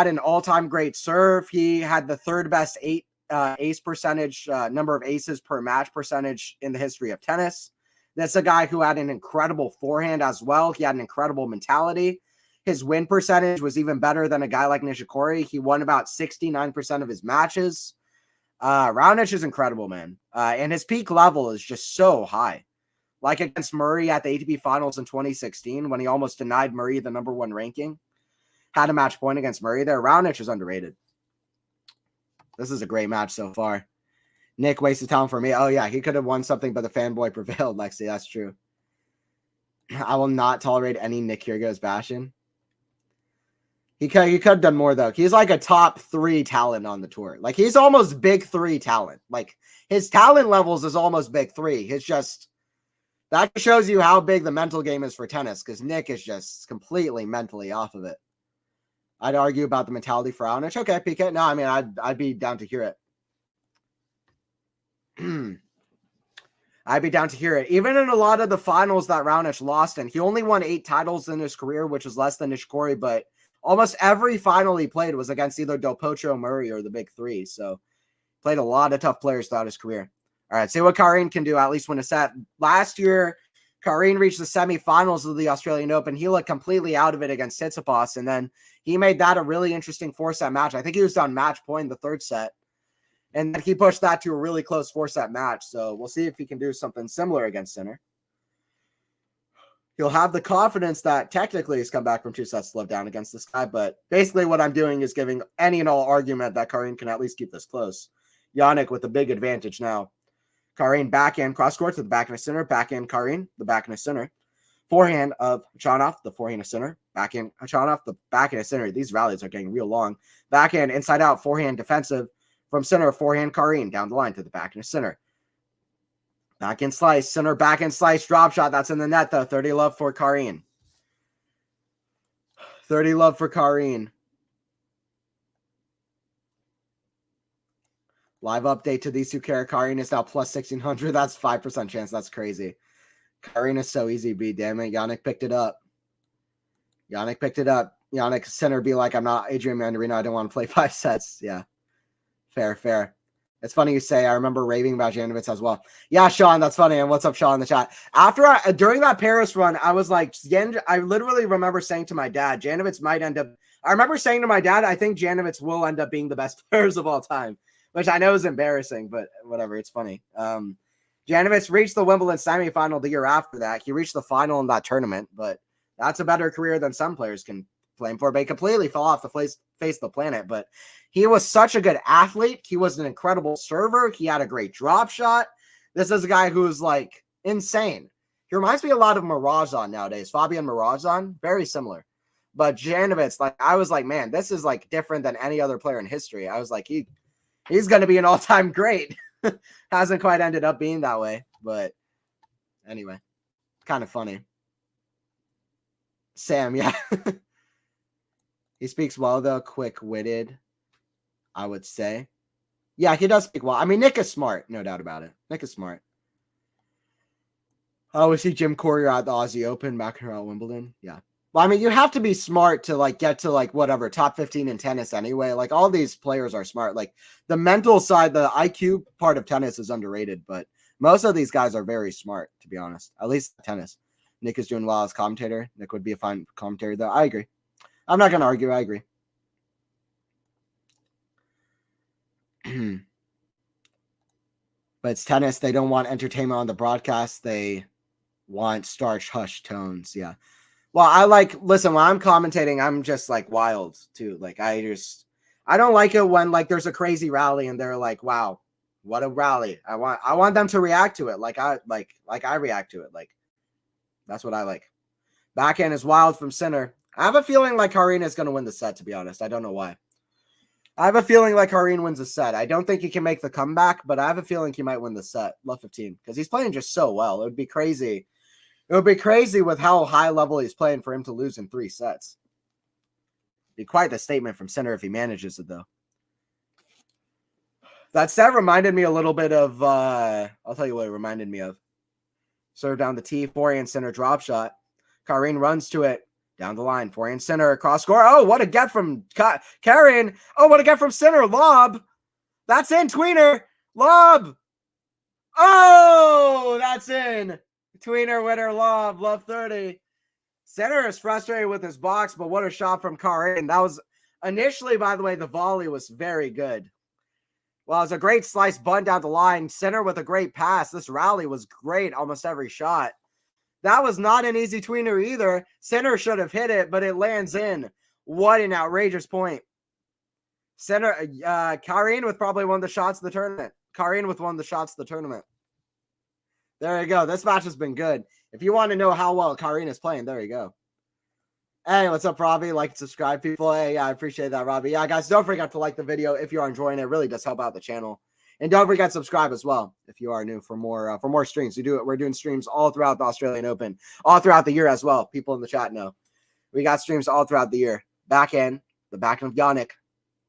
an all-time great serve. He had the 3rd best ace percentage, number of aces per match percentage in the history of tennis. That's a guy who had an incredible forehand as well. He had an incredible mentality. His win percentage was even better than a guy like Nishikori. He won about 69% of his matches. Raonic is incredible, man. And his peak level is just so high. Like against Murray at the ATP Finals in 2016, when he almost denied Murray the number 1 ranking. Had a match point against Murray there. Raonic is underrated. This is a great match so far. Nick wasted time for me. Oh, yeah, he could have won something, but the fanboy prevailed, Lexi. That's true. I will not tolerate any Nick Kyrgios bashing. He could have done more, though. He's like a top 3 talent on the tour. Like, he's almost big 3 talent. Like, his talent levels is almost big 3. It's just, that shows you how big the mental game is for tennis, because Nick is just completely mentally off of it. I'd argue about the mentality for Raonic. Okay, PK. No, I mean, I'd be down to hear it. I'd be down to hear it. Even in a lot of the finals that Raonic lost in, he only won 8 titles in his career, which is less than Nishikori, but almost every final he played was against either Del Potro, Murray, or the big 3. So played a lot of tough players throughout his career. All right, see what Karin can do, at least win a set. Last year, Karin reached the semifinals of the Australian Open. He looked completely out of it against Tsitsipas, and then he made that a really interesting 4-set match. I think he was down match point in the 3rd set, and then he pushed that to a really close 4-set match. So we'll see if he can do something similar against Sinner. He'll have the confidence that technically he's come back from 2 sets to live down against this guy, but basically what I'm doing is giving any and all argument that Karin can at least keep this close. Jannik with a big advantage now. Karin backhand cross court to the backhand of Sinner. Backhand Karin, the backhand of Sinner. Forehand of Khachanov, the forehand of Sinner. Backhand Khachanov, the backhand of Sinner. These rallies are getting real long. Backhand inside out, forehand defensive from Sinner. Forehand Karin down the line to the backhand of Sinner. Backhand slice, Sinner backhand slice, drop shot. That's in the net though. 30 love for Karin. 30 love for Karin. Live update to these 2 carat. Karin is now plus 1,600. That's 5% chance. That's crazy. Karin is so easy, B. Damn it. Jannik picked it up. Jannik, Sinner be like, I'm not Adrian Mandarino. I don't want to play 5 sets. Yeah. Fair. It's funny you say. I remember raving about Janovic as well. Yeah, Sean, that's funny. And what's up, Sean, in the chat? During that Paris run, I was like, I literally remember saying to my dad, Janovic might end up. I remember saying to my dad, I think Janovic will end up being the best players of all time, which I know is embarrassing, but whatever. It's funny. Janovic reached the Wimbledon semifinal the year after that. He reached the final in that tournament, but that's a better career than some players can claim for. But he completely fell off the face of the planet. But he was such a good athlete. He was an incredible server. He had a great drop shot. This is a guy who's like insane. He reminds me a lot of Morozan nowadays. Fabian Morozan, very similar. But Janovic, like I was like, man, this is like different than any other player in history. I was like, he's going to be an all-time great. Hasn't quite ended up being that way, but anyway, kind of funny. Sam, yeah. He speaks well, though. Quick-witted, I would say. Yeah, he does speak well. I mean, Nick is smart, no doubt about it. Nick is smart. Oh, we see Jim Courier at the Aussie Open back here at Wimbledon. Yeah. Well, I mean, you have to be smart to like get to like whatever top 15 in tennis anyway. Like all these players are smart. Like the mental side, the IQ part of tennis is underrated, but most of these guys are very smart, to be honest. At least tennis. Nick is doing well as commentator. Nick would be a fine commentator, though. I agree. I'm not going to argue. I agree. But it's tennis. They don't want entertainment on the broadcast. They want starch hush tones. Yeah. Well, listen, when I'm commentating, I'm just like wild too. Like I don't like it when like there's a crazy rally and they're like, wow, what a rally. I want them to react to it. Like I react to it. Like that's what I like. Backhand is wild from Sinner. I have a feeling like Karin is going to win the set, to be honest. I don't know why. I have a feeling like Karin wins the set. I don't think he can make the comeback, but I have a feeling he might win the set. Love 15 because he's playing just so well. It would be crazy. It would be crazy with how high level he's playing for him to lose in 3 sets. Be quite the statement from Sinner if he manages it, though. That set reminded me a little bit of, I'll tell you what it reminded me of. Serve down the tee, forehand Sinner drop shot. Karin runs to it, down the line, forehand Sinner, cross score. Oh, what a get from Karin. Oh, what a get from Sinner, lob. That's in, tweener, lob. Oh, that's in. Tweener, winner, love 30. Sinner is frustrated with his box, but what a shot from Karin. That was initially, by the way, the volley was very good. Well, it was a great slice bunt down the line. Sinner with a great pass. This rally was great, almost every shot. That was not an easy tweener either. Sinner should have hit it, but it lands in. What an outrageous point. Sinner, Karin with probably one of the shots of the tournament. Karin with one of the shots of the tournament. There you go. This match has been good. If you want to know how well Karin is playing, there you go. Hey, what's up, Robbie? Like and subscribe, people. Hey, yeah, I appreciate that, Robbie. Yeah, guys, don't forget to like the video if you are enjoying it. It really does help out the channel. And don't forget to subscribe as well if you are new for more streams. We're doing streams all throughout the Australian Open, all throughout the year as well. People in the chat know. We got streams all throughout the year. Backhand, the backhand of Jannik,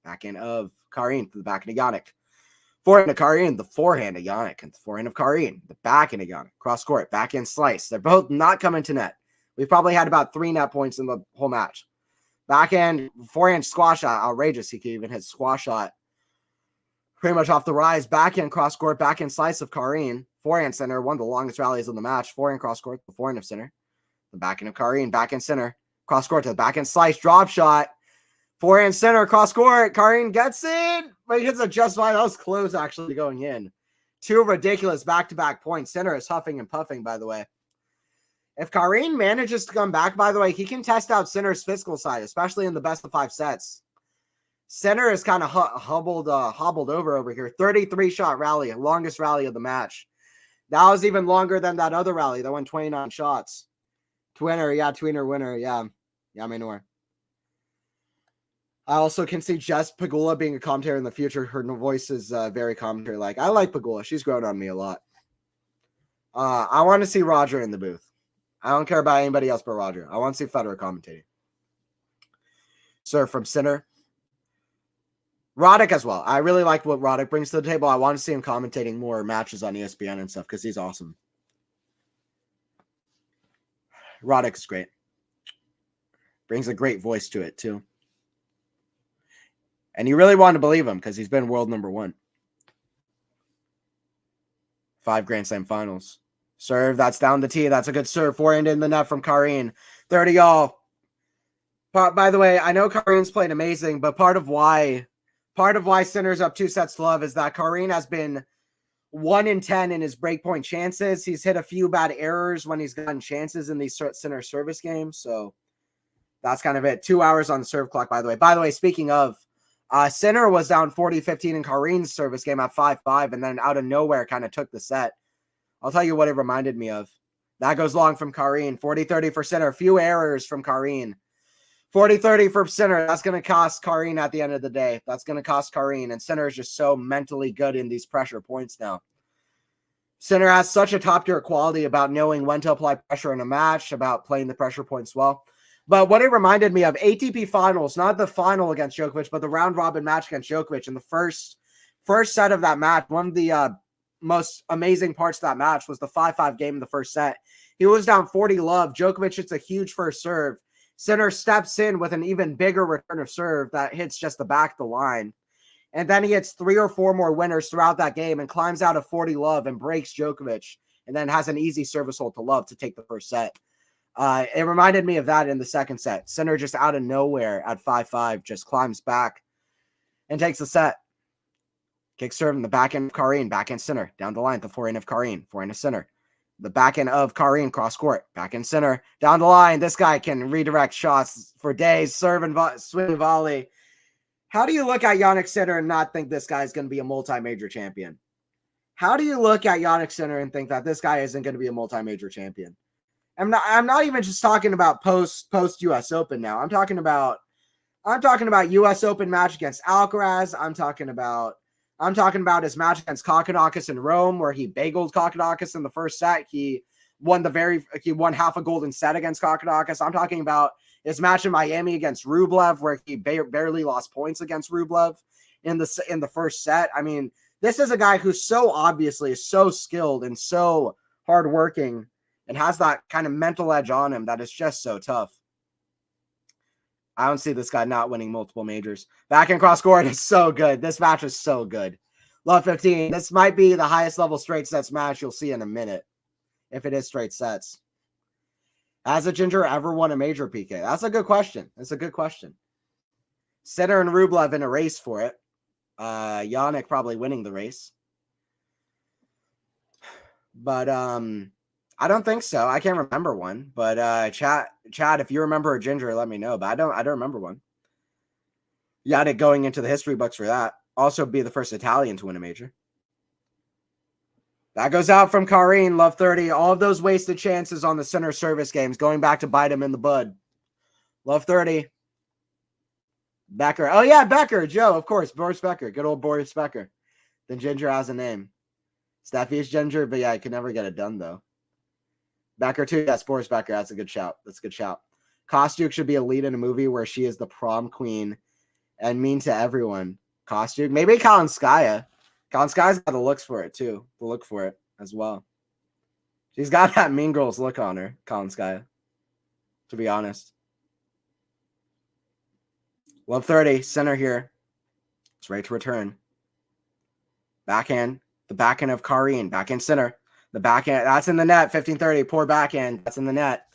backhand of Karin, the backhand of Jannik. Forehand of Karin, the forehand of Jannik, and the forehand of Karin, the backhand of Jannik. Cross court, backhand slice. They're both not coming to net. We've probably had about 3 net points in the whole match. Backhand, forehand squash shot, outrageous. He could even hit squash shot. Pretty much off the rise. Backhand cross court, backhand slice of Karin. Forehand center, one of the longest rallies in the match. Forehand cross court, the forehand of center. The backhand of Karin, backhand center. Cross court to the backhand slice, drop shot. Forehand center, cross court. Karin gets it, but he hits it just fine. That was close actually going in. 2 ridiculous back-to-back points. Center is huffing and puffing, by the way. If Karin manages to come back, by the way, he can test out Center's physical side, especially in the best of 5 sets. Center is kind of hobbled over here. 33-shot rally, longest rally of the match. That was even longer than that other rally that went 29 shots. Tweener winner, yeah, Menor. I also can see Jess Pagula being a commentator in the future. Her voice is very commentary-like. I like Pagula. She's grown on me a lot. I want to see Roger in the booth. I don't care about anybody else but Roger. I want to see Federer commentating. Serve from center. Roddick as well. I really like what Roddick brings to the table. I want to see him commentating more matches on ESPN and stuff because he's awesome. Roddick is great. Brings a great voice to it, too. And you really want to believe him because he's been world number 1. 5 Grand Slam finals. Serve, that's down the tee. That's a good serve. Forehand in the net from Karin. 30-all. By the way, I know Karin's played amazing, but part of why Sinner's up 2 sets to love is that Karin has been 1 in 10 in his breakpoint chances. He's hit a few bad errors when he's gotten chances in these Sinner service games. So that's kind of it. 2 hours on the serve clock, by the way. By the way, speaking of, Sinner was down 40-15 in Karin's service game at 5-5, and then out of nowhere kind of took the set. I'll tell you what it reminded me of. That goes long from Karin. 40-30 for Sinner. Few errors from Karin. 40-30 for Sinner. That's going to cost Karin at the end of the day. That's going to cost Karin. And Sinner is just so mentally good in these pressure points now. Sinner has such a top-tier quality about knowing when to apply pressure in a match, about playing the pressure points well. But what it reminded me of, ATP finals, not the final against Djokovic, but the round-robin match against Djokovic. In the first set of that match, one of the most amazing parts of that match was the 5-5 game in the first set. He was down 40-love. Djokovic hits a huge first serve. Sinner steps in with an even bigger return of serve that hits just the back of the line. And then he hits 3 or 4 more winners throughout that game and climbs out of 40-love and breaks Djokovic and then has an easy service hold to love to take the first set. It reminded me of that in the second set. Sinner just out of nowhere at 5-5 just climbs back and takes the set. Kick serve in the backhand of Karin, backhand center, down the line, the forehand of Karin, forehand of center. The backhand of Karin, cross court, backhand center, down the line. This guy can redirect shots for days, serve and swing volley. How do you look at Jannik Sinner and not think this guy is going to be a multi-major champion? How do you look at Jannik Sinner and think that this guy isn't going to be a multi-major champion? I'm not even just talking about post US Open now. I'm talking about US Open match against Alcaraz. I'm talking about his match against Khachanov in Rome, where he bageled Khachanov in the first set. He won half a golden set against Khachanov. I'm talking about his match in Miami against Rublev, where he barely lost points against Rublev in the first set. I mean, this is a guy who so obviously is so skilled and so hardworking and has that kind of mental edge on him that is just so tough. I don't see this guy not winning multiple majors. Backhand cross court is so good. This match is so good. Love 15. This might be the highest level straight sets match you'll see in a minute, if it is straight sets. Has a Ginger ever won a major, PK? That's a good question. That's a good question. Sinner and Rublev in a race for it. Jannik probably winning the race. But I don't think so. I can't remember one. But chat, if you remember a Ginger, let me know. But I don't remember one. Jannik going into the history books for that. Also be the first Italian to win a major. That goes out from Karin, love 30. All of those wasted chances on the center service games going back to bite him in the bud. Love 30. Becker. Oh, yeah, Becker. Joe, of course. Boris Becker. Good old Boris Becker. The Ginger has a name. Steffi is Ginger, but yeah, I could never get it done, though. Becker, too. Yes, Boris Becker. That's a good shout. That's a good shout. Kostyuk should be a lead in a movie where she is the prom queen and mean to everyone. Kostyuk. Maybe Kalinskaya. Kalinskaya's got the looks for it, too. The look for it as well. She's got that Mean Girls look on her, Kalinskaya, to be honest. Love 30. Center here. It's ready to return. Backhand. The backhand of Karine. Backhand center. The backhand. That's in the net. 15-30. Poor backhand. That's in the net.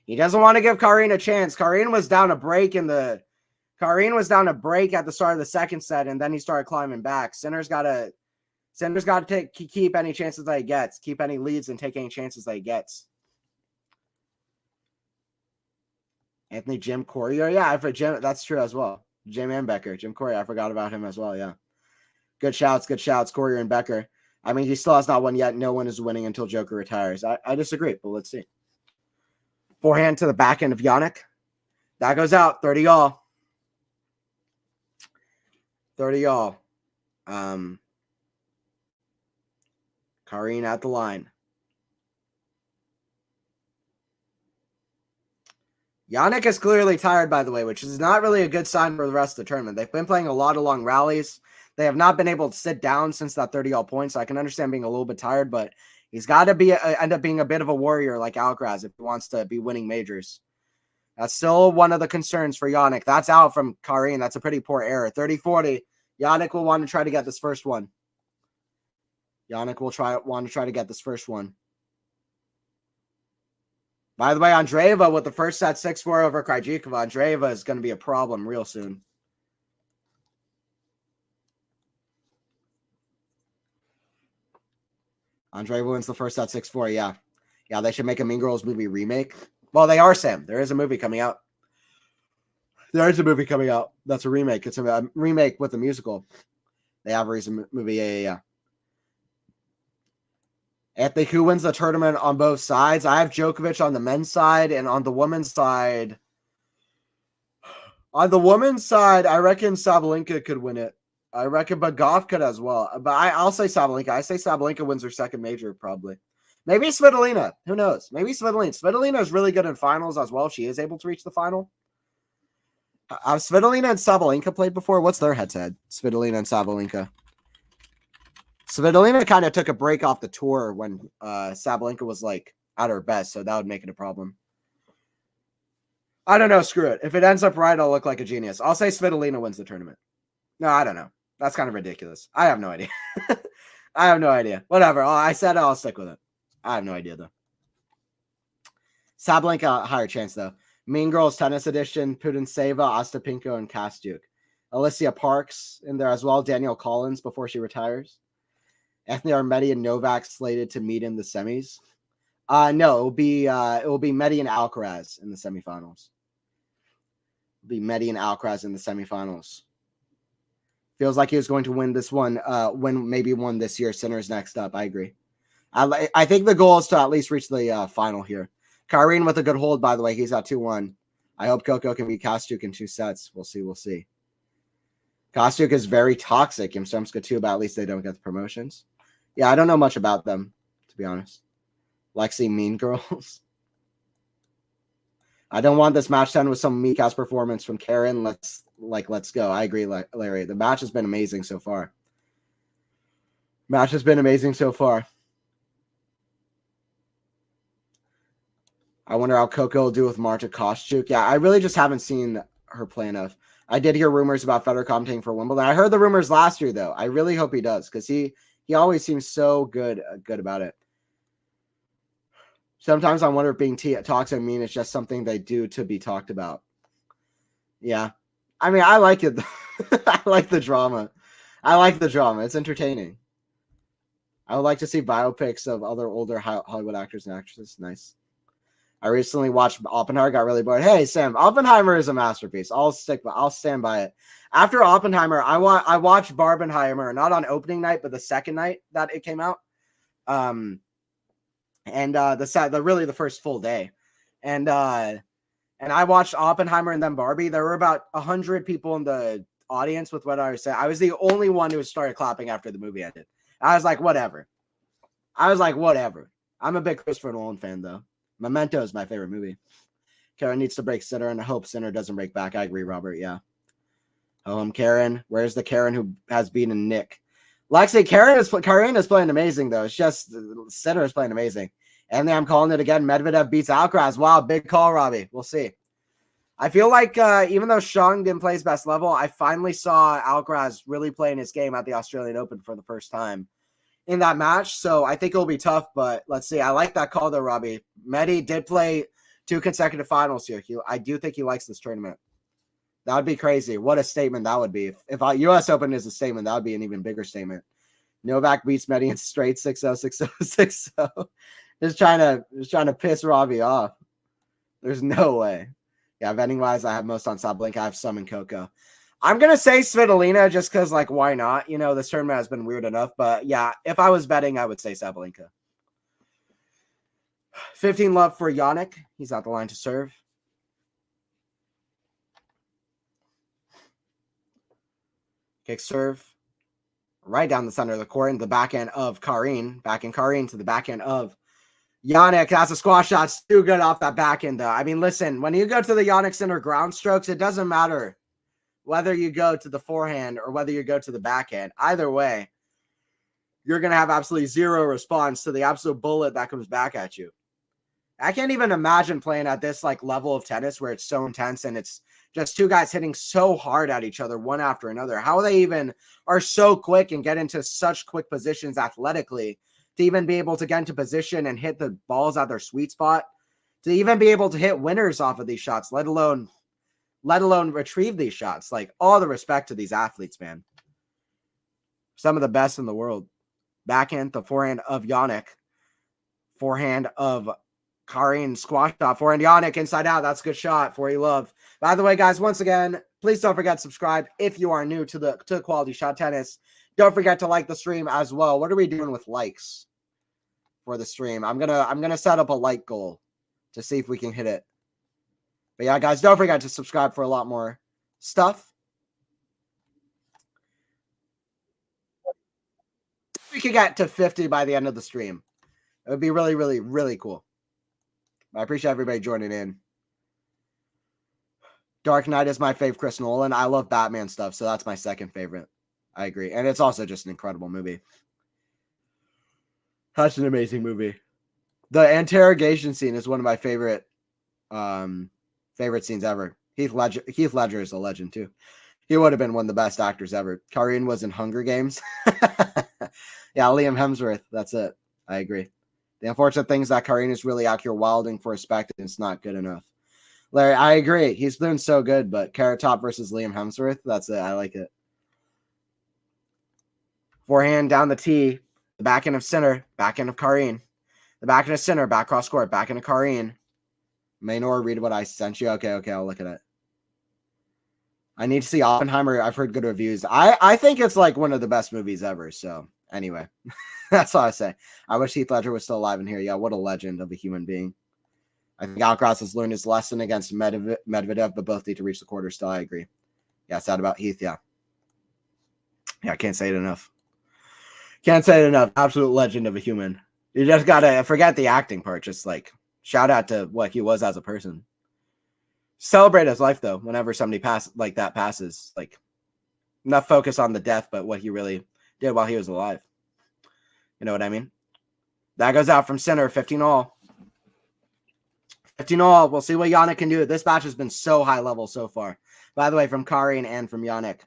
He doesn't want to give Karine a chance. Karine was down a break at the start of the second set, and then he started climbing back. Center's got to keep any chances that he gets. Keep any leads and take any chances that he gets. Anthony Jim Courier. Yeah, for Jim, that's true as well. Jim and Becker. Jim Courier. I forgot about him as well. Yeah. Good shouts. Courier and Becker. I mean, he still has not won yet. No one is winning until Joker retires. I disagree, but let's see. Forehand to the back end of Jannik. That goes out. 30 all. 30 all. Karine at the line. Jannik is clearly tired, by the way, which is not really a good sign for the rest of the tournament. They've been playing a lot of long rallies. They have not been able to sit down since that 30-all point, so I can understand being a little bit tired, but he's got to end up being a bit of a warrior like Alcaraz if he wants to be winning majors. That's still one of the concerns for Jannik. That's out from Karine. That's a pretty poor error. 30-40. Jannik will want to try to get this first one. Jannik will want to try to get this first one. By the way, Andreeva with the first set 6-4 over Krejcikova. Andreeva is going to be a problem real soon. Andreeva wins the first set 6-4. Yeah. Yeah, they should make a Mean Girls movie remake. Well, they are, Sam. There is a movie coming out. That's a remake. It's a remake with a musical. They have a recent movie. Yeah. Anthony, who wins the tournament on both sides? I have Djokovic on the men's side, and on the women's side, I reckon Sabalenka could win it. I reckon Bagov could as well. But I'll say Sabalenka. I say Sabalenka wins her second major, probably. Maybe Svitolina. Who knows? Maybe Svitolina. Svitolina is really good in finals as well. She is able to reach the final. Have Svitolina and Sabalenka played before? What's their head-to-head? Svitolina and Sabalenka. Svitolina kind of took a break off the tour when Sabalenka was like at her best, so that would make it a problem. I don't know. Screw it. If it ends up right, I'll look like a genius. I'll say Svitolina wins the tournament. No, I don't know. That's kind of ridiculous. I have no idea. I have no idea. Whatever. I said I'll stick with it. I have no idea, though. Sabalenka, higher chance, though. Mean Girls Tennis Edition, Putintseva, Ostapinko, and Kostyuk. Alicia Parks in there as well. Danielle Collins before she retires. Anthony Armedi and Novak slated to meet in the semis. No, it will be Medi and Alcaraz in the semifinals. It'll be Medi and Alcaraz in the semifinals. Feels like he was going to win this one. Maybe one this year. Sinner's next up. I agree. I think the goal is to at least reach the final here. Karine with a good hold, by the way. He's at 2-1. I hope Coco can beat Kostyuk in 2 sets. We'll see. Kostyuk is very toxic. Yamstremska too, but at least they don't get the promotions. Yeah, I don't know much about them, to be honest. Lexi Mean Girls. I don't want this match to end with some meek-ass performance from Karen. Let's go. I agree, Larry. The match has been amazing so far. I wonder how Coco will do with Marta Kostyuk. Yeah, I really just haven't seen her play enough. I did hear rumors about Federer commentating for Wimbledon. I heard the rumors last year, though. I really hope he does, because he always seems so good about it. Sometimes I wonder if being toxic mean it's just something they do to be talked about. Yeah. I mean, I like it. I like the drama. It's entertaining. I would like to see biopics of other older Hollywood actors and actresses. Nice. I recently watched Oppenheimer, got really bored. Hey, Sam, Oppenheimer is a masterpiece. I'll stand by it. After Oppenheimer, I watched Barbenheimer, not on opening night, but the second night that it came out. And the first full day. And and I watched Oppenheimer and then Barbie, there were about 100 people in the audience with what I was saying. I was the only one who started clapping after the movie ended. I was like, whatever. I'm a big Christopher Nolan fan, though. Memento is my favorite movie. Karen needs to break Sinner, and I hope Sinner doesn't break back. I agree, Robert. Yeah. Karen. Where's the Karen who has beaten Nick? Lexi, Karen is playing amazing, though. It's just Sinner is playing amazing. And then I'm calling it again. Medvedev beats Alcaraz. Wow, big call, Robbie. We'll see. I feel like even though Shang didn't play his best level, I finally saw Alcaraz really playing his game at the Australian Open for the first time in that match. So I think it'll be tough, but let's see. I like that call, though, Robbie. Medi did play 2 consecutive finals here. I do think he likes this tournament. That would be crazy. What a statement that would be. If U.S. Open is a statement, that would be an even bigger statement. Novak beats Medi in straight 6-0, 6-0, 6-0. Just trying to piss Robbie off. There's no way. Yeah, betting-wise, I have most on Sabalenka. I have some in Coco. I'm going to say Svitolina just because, like, why not? You know, this tournament has been weird enough. But, yeah, if I was betting, I would say Sabalenka. 15 love for Jannik. He's out the line to serve. Kick serve. Right down the center of the court into the backhand of Karin. Backhand Karin to the backhand of Jannik. That's a squash shot. It's too good off that backhand, though. I mean, listen, when you go to the Jannik center ground strokes, it doesn't matter whether you go to the forehand or whether you go to the backhand. Either way, you're going to have absolutely zero response to the absolute bullet that comes back at you. I can't even imagine playing at this like level of tennis where it's so intense and it's just 2 guys hitting so hard at each other one after another. How they even are so quick and get into such quick positions athletically to even be able to get into position and hit the balls at their sweet spot, to even be able to hit winners off of these shots, let alone retrieve these shots. Like, all the respect to these athletes, man. Some of the best in the world. Backhand, the forehand of Jannik. Forehand of Karin, squash shot. Forehand Jannik, inside out. That's a good shot for you, love. By the way, guys, once again, please don't forget to subscribe if you are new to Quality Shot Tennis. Don't forget to like the stream as well. What are we doing with likes for the stream? I'm gonna set up a like goal to see if we can hit it. But yeah, guys, don't forget to subscribe for a lot more stuff. We could get to 50 by the end of the stream. It would be really, really, really cool. I appreciate everybody joining in. Dark Knight is my fave Chris Nolan. I love Batman stuff, so that's my second favorite. I agree. And it's also just an incredible movie. Such an amazing movie. The interrogation scene is one of my favorite scenes ever. Heath Ledger is a legend too. He would have been one of the best actors ever. Karin was in Hunger Games. Yeah, Liam Hemsworth. That's it. I agree. The unfortunate thing is that Karin is really out here wilding for respect, and it's not good enough. Larry, I agree. He's doing so good, but Carrot Top versus Liam Hemsworth, that's it. I like it. Forehand down the tee, the backhand of center, backhand of Karin. The backhand of center, back cross court, backhand of Karin. Maynor, read what I sent you. Okay, I'll look at it. I need to see Oppenheimer. I've heard good reviews. I think it's like one of the best movies ever. So anyway, that's all I say. I wish Heath Ledger was still alive in here. Yeah, what a legend of a human being. I think Alcaraz has learned his lesson against Medvedev, but both need to reach the quarter still. I agree. Yeah, sad about Heath. Yeah, I can't say it enough. Absolute legend of a human. You just gotta forget the acting part. Just like shout out to what he was as a person. Celebrate his life though. Whenever somebody passes, like not focus on the death, but what he really did while he was alive. You know what I mean? That goes out from center. 15 all. 15 all. We'll see what Jannik can do. This match has been so high level so far. By the way, from Karin and from Jannik.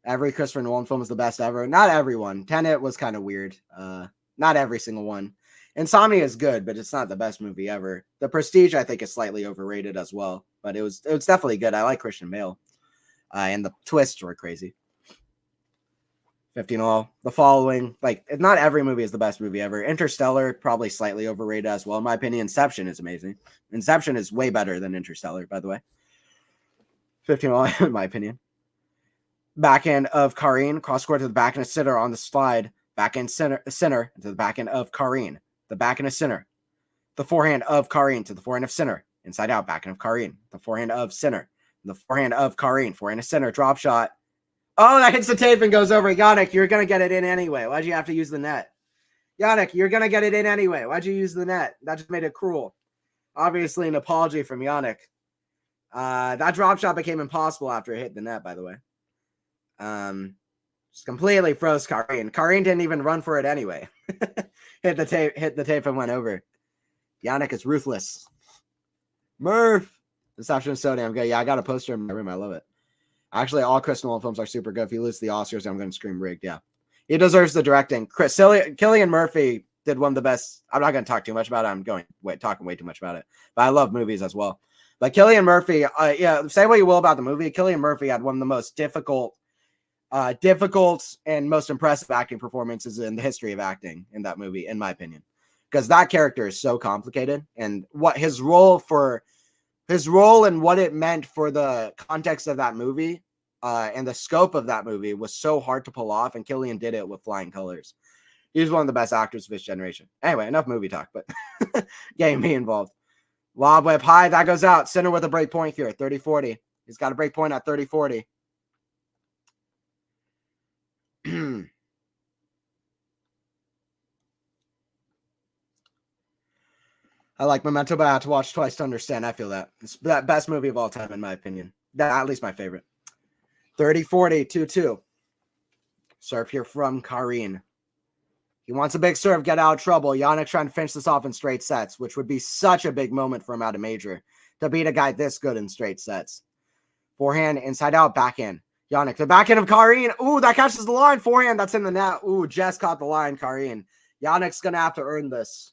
Every Christopher Nolan film is the best ever. Not everyone. Tenet was kind of weird. Not every single one. Insomnia is good, but it's not the best movie ever. The Prestige, I think, is slightly overrated as well. But it was definitely good. I like Christian Bale. And the twists were crazy. 15 all. The Following. Like, not every movie is the best movie ever. Interstellar, probably slightly overrated as well. In my opinion, Inception is amazing. Inception is way better than Interstellar, by the way. 15 all, in my opinion. Backhand of Karin, cross court to the backhand of center on the slide. Backhand center to the backhand of Karin. The backhand of center. The forehand of Karin to the forehand of Sinner. Inside out, backhand of Karin. The forehand of Sinner. The forehand of Karin. Forehand of Sinner. Drop shot. Oh, that hits the tape and goes over. Jannik, you're going to get it in anyway. Why'd you have to use the net? Jannik, you're going to get it in anyway. Why'd you use the net? That just made it cruel. Obviously, an apology from Jannik. That drop shot became impossible after it hit the net, by the way. Just completely froze Karin. Karin didn't even run for it anyway. hit the tape and went over. Jannik is ruthless. Murph. This afternoon Sony, I'm good. Yeah, I got a poster in my room. I love it. Actually, all Chris Nolan films are super good. If he loses the Oscars, I'm going to scream rigged. Yeah. He deserves the directing. Cillian Murphy did one of the best. I'm not going to talk too much about it. I'm talking way too much about it. But I love movies as well. But Cillian Murphy, yeah, say what you will about the movie. Cillian Murphy had one of the most difficult and most impressive acting performances in the history of acting in that movie, in my opinion. Because that character is so complicated, and what his role and what it meant for the context of that movie and the scope of that movie was so hard to pull off, and Cillian did it with flying colors. He's one of the best actors of his generation. Anyway, enough movie talk, but getting me involved. Lob whip high, that goes out. Center with a break point here, 30-40. He's got a break point at 30-40. I like Memento, but I have to watch twice to understand. I feel that. It's the best movie of all time, in my opinion. At least my favorite. 30-40, 2-2. Serve here from Karin. He wants a big serve, get out of trouble. Jannik trying to finish this off in straight sets, which would be such a big moment for him at a major to beat a guy this good in straight sets. Forehand, inside out, backhand. Jannik, the backhand of Karin. Ooh, that catches the line. Forehand, that's in the net. Ooh, just caught the line, Karin. Jannik's going to have to earn this.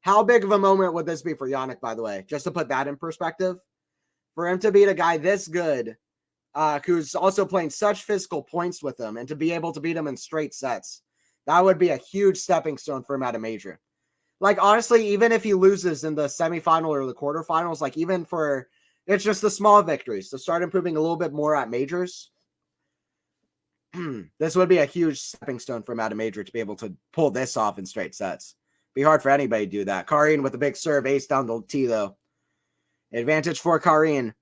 How big of a moment would this be for Jannik, by the way? Just to put that in perspective. For him to beat a guy this good, who's also playing such physical points with him, and to be able to beat him in straight sets. That would be a huge stepping stone for him at a major. Like, honestly, even if he loses in the semifinal or the quarterfinals, like, even for, it's just the small victories to start improving a little bit more at majors. This would be a huge stepping stone for him at a major to be able to pull this off in straight sets. Be hard for anybody to do that. Karin with a big serve, ace down the tee, though. Advantage for Karin.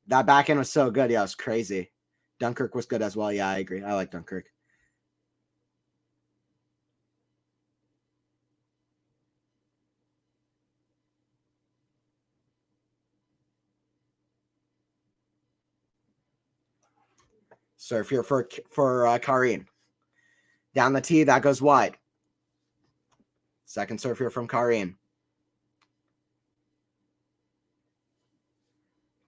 That backhand was so good. Yeah, it was crazy. Dunkirk was good as well. Yeah, I agree. I like Dunkirk. Serve here for Karin. Down the tee, that goes wide. Second serve here from Karin.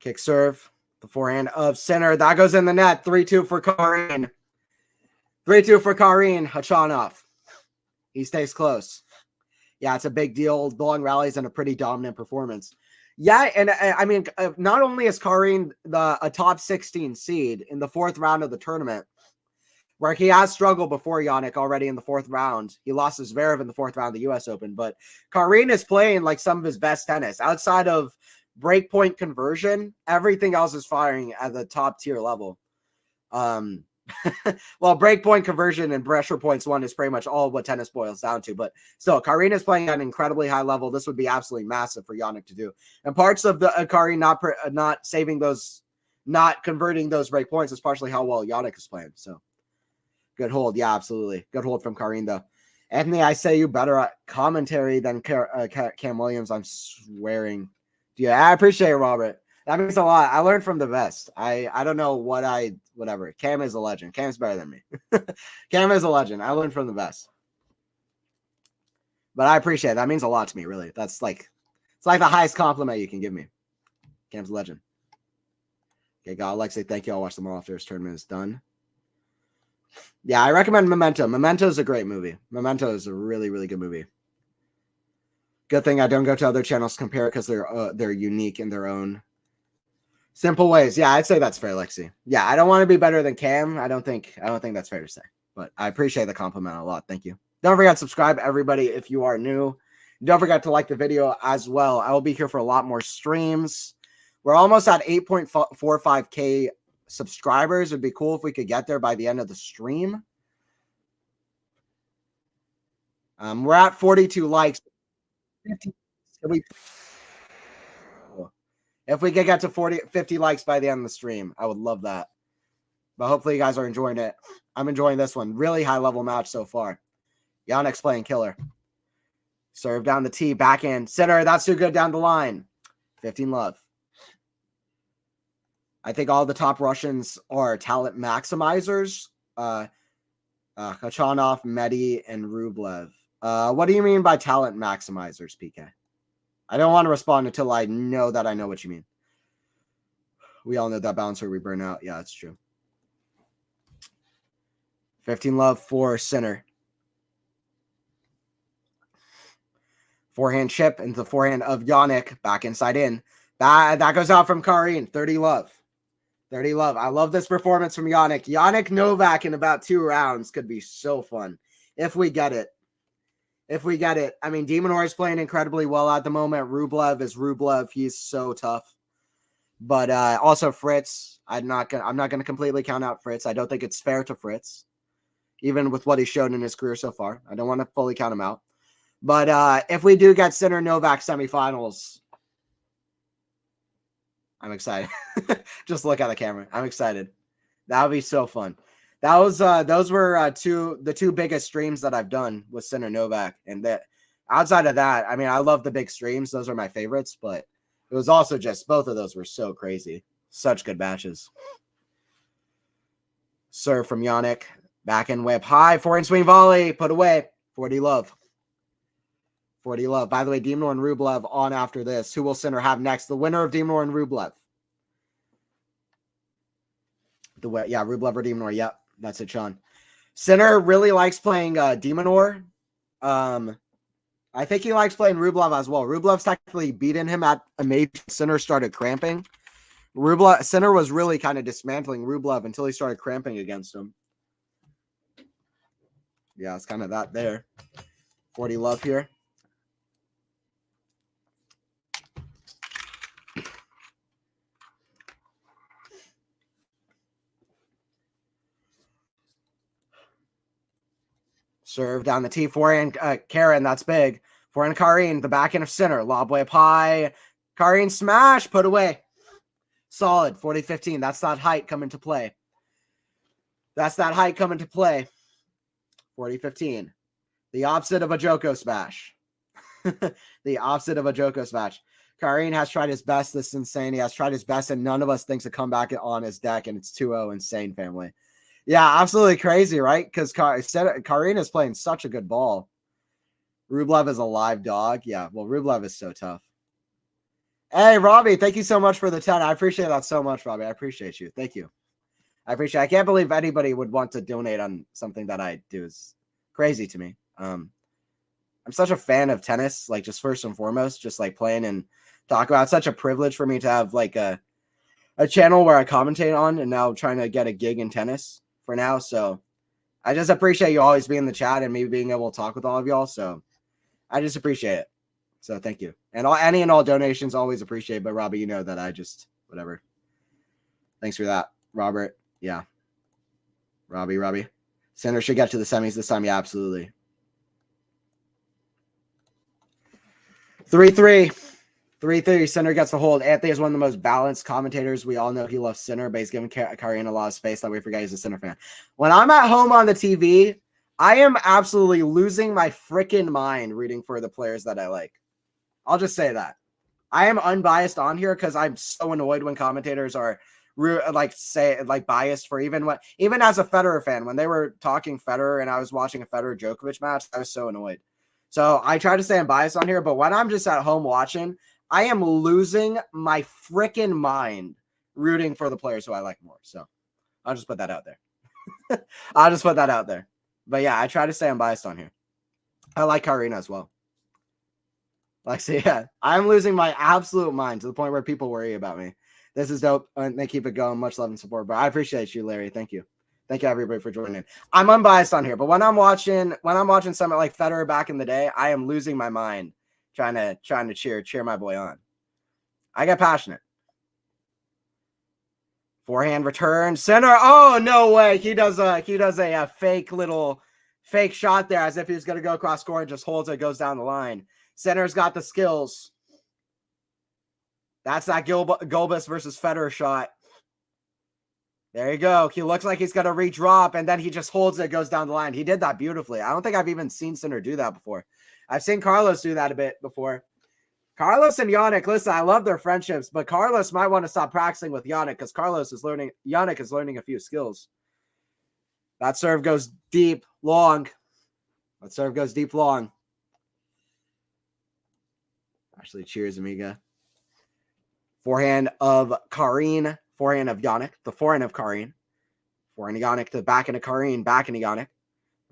Kick serve. The forehand of Sinner. That goes in the net. 3-2 for Karin. 3-2 for Karin. Khachanov. He stays close. Yeah, it's a big deal. Long rallies and a pretty dominant performance. Yeah, and I mean, not only is Karin a top 16 seed in the fourth round of the tournament, where he has struggled before Jannik already in the fourth round. He lost to Zverev in the fourth round of the U.S. Open, but Karin is playing like some of his best tennis. Outside of breakpoint conversion, everything else is firing at the top tier level. Well, breakpoint conversion and pressure points one is pretty much all what tennis boils down to. But still, Karin is playing at an incredibly high level. This would be absolutely massive for Jannik to do. And parts of the Karin not saving those, not converting those break points is partially how well Jannik is playing. So good hold. Yeah, absolutely. Good hold from Karin, though. Anthony, I say you better at commentary than Cam Williams. I'm swearing. Yeah, I appreciate it, Robert. That means a lot. I learned from the best. I don't know whatever. Cam is a legend. Cam's better than me. Cam is a legend. I learned from the best. But I appreciate it. That means a lot to me, really. It's like the highest compliment you can give me. Cam's a legend. Okay, God, Alexei, thank you. I'll watch them all after this tournament is done. Yeah, I recommend Memento. Memento is a great movie. Memento is a really, really good movie. Good thing I don't go to other channels to compare it because they're unique in their own simple ways. Yeah, I'd say that's fair, Lexi. Yeah, I don't want to be better than Cam. I don't think that's fair to say. But I appreciate the compliment a lot. Thank you. Don't forget to subscribe, everybody, if you are new. Don't forget to like the video as well. I will be here for a lot more streams. We're almost at 8.45K subscribers. It'd be cool if we could get there by the end of the stream. We're at 42 likes. 50, if we could get to 50 likes by the end of the stream, I would love that. But hopefully you guys are enjoying it. I'm enjoying this one. Really high level match so far. Jannik's playing killer. Serve down the tee, backhand, center. That's too good down the line. 15 love. I think all the top Russians are talent maximizers. Khachanov, Medi, and Rublev. What do you mean by talent maximizers, PK? I don't want to respond until I know that I know what you mean. We all know that bouncer we burn out. Yeah, that's true. 15 love for center. Forehand chip into the forehand of Jannik. Back inside in. That goes out from Karin. 30 love. 30 love. I love this performance from Jannik. Jannik Novak in about 2 rounds could be so fun. If we get it. If we get it. I mean, Demonor is playing incredibly well at the moment. Rublev is Rublev. He's so tough. But also Fritz. I'm not gonna completely count out Fritz. I don't think it's fair to Fritz. Even with what he's shown in his career so far. I don't want to fully count him out. But if we do get Sinner Novak semifinals, I'm excited. Just look at the camera. I'm excited. That would be so fun. That was those were the two biggest streams that I've done with Sinner Novak. And that outside of that, I mean, I love the big streams. Those are my favorites, but it was also just both of those were so crazy. Such good matches. Serve from Jannik. Back and whip. High. Forehand swing volley. Put away. 40 love. 40 love. By the way, Demonor and Rublev on after this. Who will Sinner have next? The winner of Demonor and Rublev. Rublev or Demonor. Yep. That's it, Sean. Sinner really likes playing Demonor. I think he likes playing Rublev as well. Rublev's technically beaten him at a major. Sinner started cramping. Sinner was really kind of dismantling Rublev until he started cramping against him. Yeah, it's kind of that there. 40 love here. Serve down the tee. Forehand Karen, that's big. Forehand Karin, the backhand of Sinner. Lob way up high. Karin smash, put away. Solid, 40-15. That's that height come into play. That's that height come into play. 40-15. The opposite of a Joko smash. The opposite of a Joko smash. Karin has tried his best. This is insane. He has tried his best, and none of us thinks a comeback on his deck, and it's 2-0. Insane, family. Yeah, absolutely crazy, right? Because Karin is playing such a good ball. Rublev is a live dog. Yeah, well, Rublev is so tough. Hey, Robbie, thank you so much for the 10. I appreciate that so much, Robbie. I appreciate you. Thank you. I can't believe anybody would want to donate on something that I do. Is crazy to me. I'm such a fan of tennis, like just first and foremost, just like playing and talk about. It's such a privilege for me to have like a channel where I commentate on, and now trying to get a gig in tennis for now. So I just appreciate you always being in the chat and me being able to talk with all of y'all. So I just appreciate it. So thank you. And any and all donations always appreciate. But Robbie, you know that I just whatever. Thanks for that, Robert. Yeah. Robbie. Sinner should get to the semis this time. Yeah, absolutely. 3-3. Sinner gets the hold. Anthony is one of the most balanced commentators. We all know he loves Sinner, but he's giving Karin a lot of space that we forget he's a Sinner fan. When I'm at home on the TV, I am absolutely losing my freaking mind rooting for the players that I like. I'll just say that. I am unbiased on here because I'm so annoyed when commentators are biased for even as a Federer fan, when they were talking Federer and I was watching a Federer Djokovic match, I was so annoyed. So I try to say I'm biased on here, but when I'm just at home watching, I am losing my freaking mind rooting for the players who I like more. So I'll just put that out there. I'll just put that out there. But yeah, I try to say I'm biased on here. I like Karina as well. I'm losing my absolute mind to the point where people worry about me. This is dope. And they keep it going. Much love and support. But I appreciate you, Larry. Thank you. Thank you, everybody, for joining in. I'm unbiased on here, but when I'm watching something like Federer back in the day, I am losing my mind trying to cheer my boy on. I get passionate. Forehand return, center. Oh, no way. He does a fake little Fake shot there as if he was going to go across score and just holds it, goes down the line. Center's got the skills. That's that Gulbis versus Federer shot. There you go. He looks like he's going to redrop, and then he just holds it, goes down the line. He did that beautifully. I don't think I've even seen Sinner do that before. I've seen Carlos do that a bit before. Carlos and Jannik, listen, I love their friendships, but Carlos might want to stop practicing with Jannik because Jannik is learning a few skills. That serve goes deep, long. That serve goes deep, long. Actually, cheers, amiga. Forehand of Karine. Forehand of Jannik. The forehand of Karine. Forehand of Jannik to the backhand of Karine. Backhand of Jannik.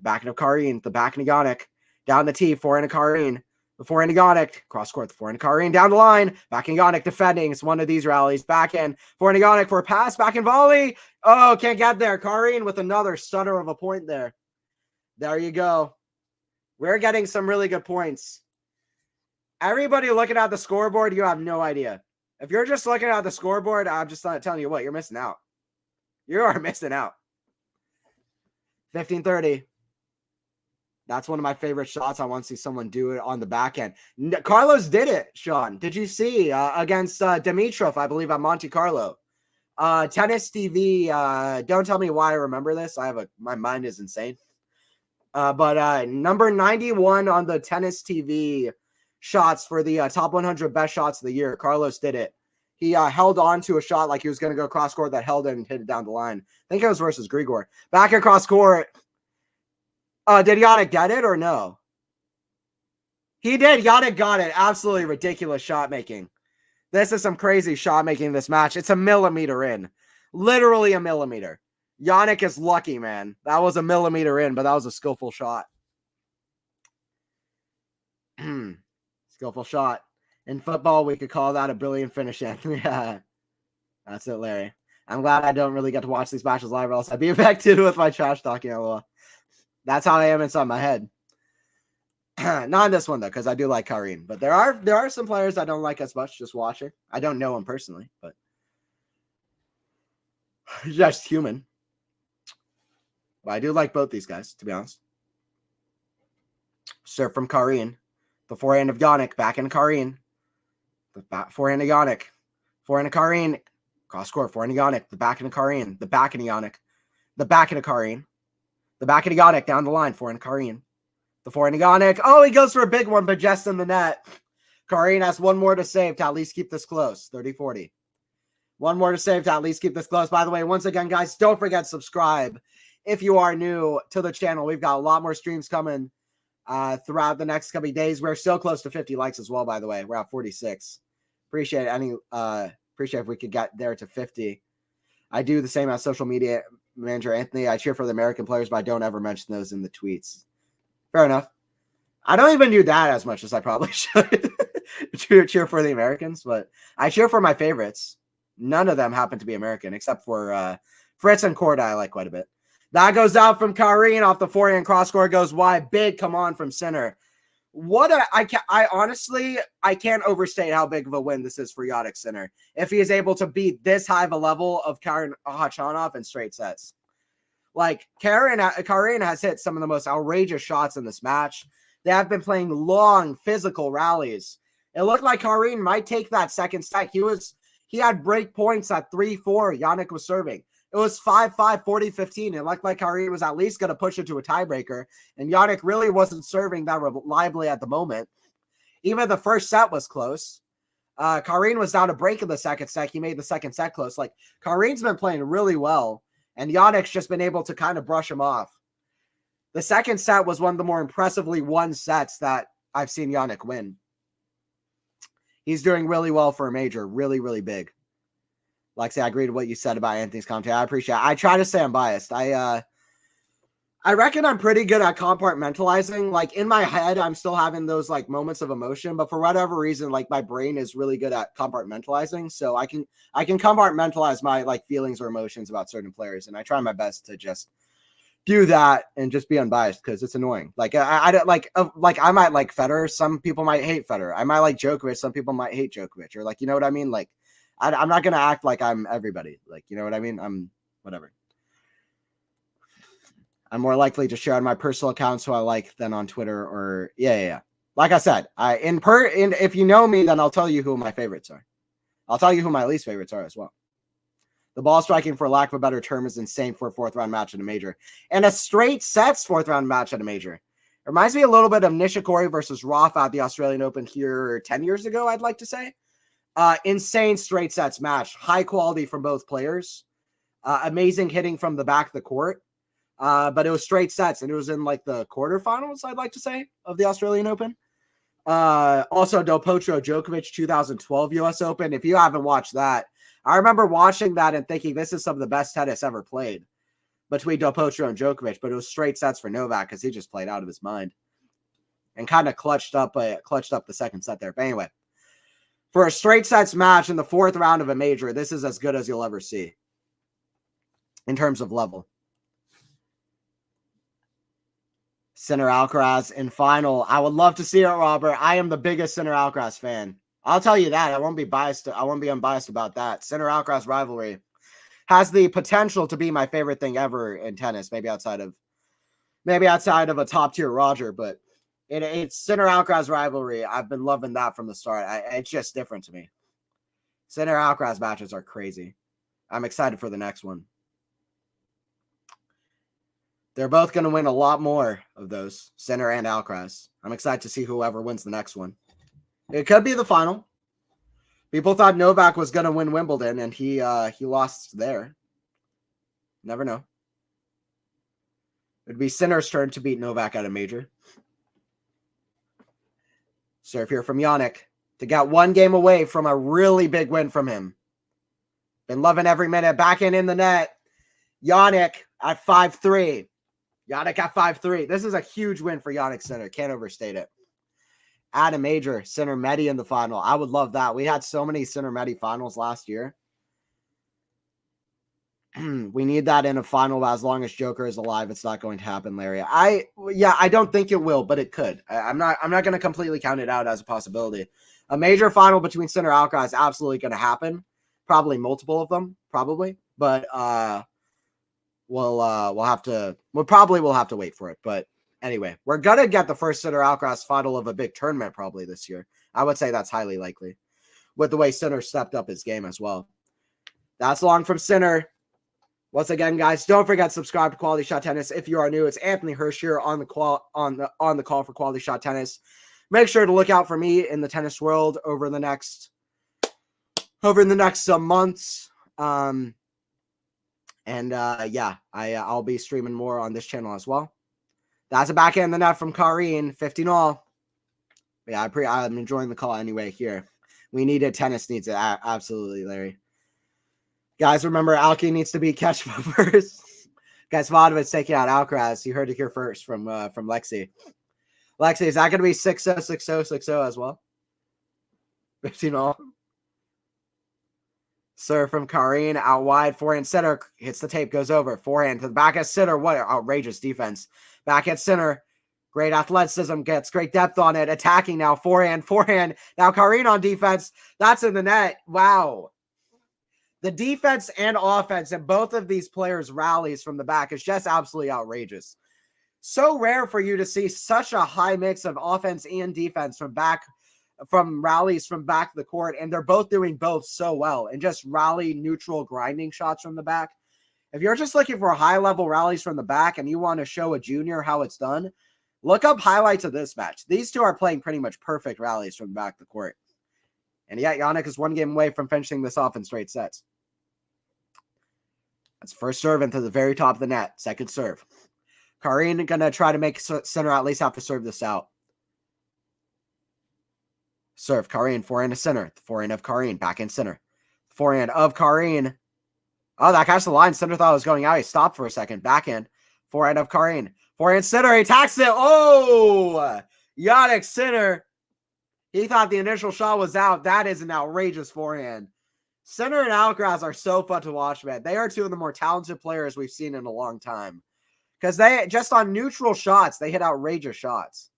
Backhand of Karine. The backhand of Jannik. Down the tee. Forehand of Karine. The forehand of Jannik. Cross court. The forehand of Karine. Down the line. Backhand of Jannik defending. It's one of these rallies. Backhand. Forehand of Jannik for a pass. Backhand volley. Oh, can't get there. Karine with another stunner of a point there. There you go. We're getting some really good points. Everybody looking at the scoreboard, you have no idea. If you're just looking at the scoreboard, I'm just not telling you what, you're missing out. You are missing out. 15-30. That's one of my favorite shots. I want to see someone do it on the back end. Carlos did it, Sean. Did you see against Dimitrov, I believe, at Monte Carlo? Tennis TV. Don't tell me why I remember this. My mind is insane. But number 91 on the Tennis TV shots for the top 100 best shots of the year. Carlos did it. He held on to a shot like he was going to go cross court that held it and hit it down the line. I think it was versus Grigor. Back across court. Did Jannik get it or no? He did. Jannik got it. Absolutely ridiculous shot making. This is some crazy shot making this match. It's a millimeter in. Literally a millimeter. Jannik is lucky, man. That was a millimeter in, but that was a skillful shot. Skillful shot. In football, we could call that a brilliant finish in. Yeah. That's it, Larry. I'm glad I don't really get to watch these matches live, or else I'd be affected with my trash talking. LOL. That's how I am inside my head. Not in this one, though, because I do like Karine. But there are some players I don't like as much just watching. I don't know them personally, but just human. But I do like both these guys, to be honest. Serve from Karine. The forehand of Jannik. Backhand of Karine. The forehand of Jannik. Forehand of Karine. Cross court. Forehand of Jannik. The backhand of Karine. The backhand of Jannik. The backhand of Karine. The backhand of Jannik down the line. Forehand of Karine. The forehand of Jannik. Oh, he goes for a big one, but just in the net. Karine has one more to save to at least keep this close. 30-40. One more to save to at least keep this close. By the way, once again, guys, don't forget to subscribe. If you are new to the channel, we've got a lot more streams coming throughout the next couple of days. We're still close to 50 likes as well, by the way. We're at 46. Appreciate if we could get there to 50. I do the same as social media manager Anthony. I cheer for the American players, but I don't ever mention those in the tweets. Fair enough. I don't even do that as much as I probably should. cheer for the Americans, but I cheer for my favorites. None of them happen to be American, except for Fritz and Korda I like quite a bit. That goes out from Karine off the forehand. Cross court goes wide. Big come on from center. I honestly can't overstate how big of a win this is for Jannik Sinner if he is able to beat this high of a level of Khachanov in straight sets. Like Karine has hit some of the most outrageous shots in this match. They have been playing long physical rallies. It looked like Karine might take that second set. He had break points at 3-4. Jannik was serving. It was 5-5, 40-15. It looked like Karine was at least going to push it to a tiebreaker. And Jannik really wasn't serving that reliably at the moment. Even the first set was close. Karine was down a break in the second set. He made the second set close. Like, Karine's been playing really well. And Jannik's just been able to kind of brush him off. The second set was one of the more impressively won sets that I've seen Jannik win. He's doing really well for a major. Really, really big. Like I say, I agree to what you said about Anthony's commentary. I appreciate it. I try to say I'm biased. I reckon I'm pretty good at compartmentalizing. Like in my head, I'm still having those like moments of emotion, but for whatever reason, like my brain is really good at compartmentalizing. So I can compartmentalize my like feelings or emotions about certain players, and I try my best to just do that and just be unbiased because it's annoying. Like I don't like I might like Federer. Some people might hate Federer. I might like Djokovic. Some people might hate Djokovic, or like, you know what I mean? Like I'm not going to act like I'm everybody. Like, you know what I mean? I'm whatever. I'm more likely to share on my personal accounts who I like than on Twitter or yeah. Like I said, if you know me, then I'll tell you who my favorites are. I'll tell you who my least favorites are as well. The ball striking, for lack of a better term, is insane for a fourth round match at a major. And a straight sets fourth round match at a major. It reminds me a little bit of Nishikori versus Roth at the Australian Open here 10 years ago, I'd like to say. Insane straight sets match. High quality from both players. Amazing hitting from the back of the court. But it was straight sets, and it was in like the quarterfinals, I'd like to say, of the Australian Open. Also, Del Potro Djokovic 2012 US Open. If you haven't watched that, I remember watching that and thinking this is some of the best tennis ever played between Del Potro and Djokovic, but it was straight sets for Novak because he just played out of his mind and kind of clutched up the second set there. But anyway, for a straight sets match in the fourth round of a major, this is as good as you'll ever see in terms of level. Sinner Alcaraz in final. I would love to see it, Robert. I am the biggest Sinner Alcaraz fan. I'll tell you that. I won't be biased. I won't be unbiased about that. Sinner Alcaraz rivalry has the potential to be my favorite thing ever in tennis. Maybe outside of a top tier Roger, but it's Sinner Alcaraz rivalry. I've been loving that from the start. It's just different to me. Sinner Alcaraz matches are crazy. I'm excited for the next one. They're both going to win a lot more of those, Sinner and Alcaraz. I'm excited to see whoever wins the next one. It could be the final. People thought Novak was going to win Wimbledon, and he lost there. Never know. It'd be Sinner's turn to beat Novak at a major. Serve here from Jannik to get one game away from a really big win from him. Been loving every minute. Backhand in the net. Jannik at 5-3. Jannik at 5-3. This is a huge win for Jannik Sinner. Can't overstate it. At a major, Sinner Medi in the final. I would love that. We had so many Sinner Medi finals last year. We need that in a final. As long as Joker is alive, it's not going to happen, Larry. I don't think it will, but it could. I'm not going to completely count it out as a possibility. A major final between Sinner and Alcaraz is absolutely going to happen. Probably multiple of them, probably. But we'll have to wait for it. But anyway, we're going to get the first Sinner Alcaraz final of a big tournament probably this year. I would say that's highly likely with the way Sinner stepped up his game as well. That's long from Sinner. Once again, guys, don't forget to subscribe to Quality Shot Tennis. If you are new, it's Anthony Hirsch here on the call for Quality Shot Tennis. Make sure to look out for me in the tennis world over the next months. I'll be streaming more on this channel as well. That's a backhand in the net from Karin, 15-all. Yeah, I'm enjoying the call anyway here. We need it. Tennis needs it. Absolutely, Larry. Guys, remember, Alki needs to be Khachanov first. Guys, Vodovic's taking out Alcaraz. You heard it here first from Lexi. Lexi, is that going to be 6-0, 6-0, 6-0 as well? 15-all. Serve from Karin, out wide, forehand center, hits the tape, goes over, forehand to the back at center. What outrageous defense. Back at center, great athleticism, gets great depth on it, attacking now, forehand. Now Karin on defense, that's in the net. Wow. The defense and offense and both of these players' rallies from the back is just absolutely outrageous. So rare for you to see such a high mix of offense and defense from rallies from back of the court, and they're both doing both so well, and just rally neutral grinding shots from the back. If you're just looking for high-level rallies from the back and you want to show a junior how it's done, look up highlights of this match. These two are playing pretty much perfect rallies from the back of the court. And yet, Jannik is one game away from finishing this off in straight sets. That's first serve into the very top of the net. Second serve. Karin going to try to make Sinner at least have to serve this out. Serve, Karin, forehand to Sinner. The forehand of Karin, back in Sinner. Forehand of Karin. Oh, that catch the line. Sinner thought it was going out. He stopped for a second. Backhand. Forehand of Karin. Forehand Sinner. He attacks it. Oh! Jannik Sinner. He thought the initial shot was out. That is an outrageous forehand. Sinner and Alcaraz are so fun to watch, man. They are two of the more talented players we've seen in a long time. Because they, just on neutral shots, they hit outrageous shots.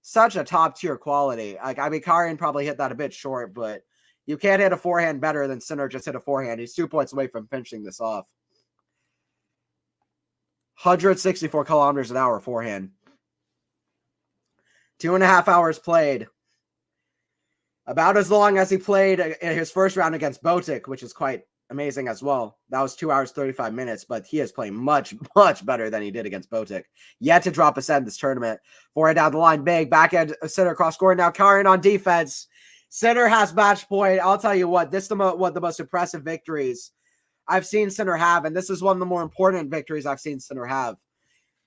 Such a top-tier quality. Karin probably hit that a bit short, but you can't hit a forehand better than Sinner just hit a forehand. He's 2 points away from finishing this off. 164 kilometers an hour forehand. 2.5 hours played. About as long as he played in his first round against Botic, which is quite amazing as well. That was 2 hours, 35 minutes, but he is playing much, much better than he did against Botic. Yet to drop a set in this tournament. Forehand down the line, big. Backhand center cross scoring. Now Karin on defense. Center has match point. I'll tell you what, this is one of the most impressive victories I've seen Center have, and this is one of the more important victories I've seen Center have.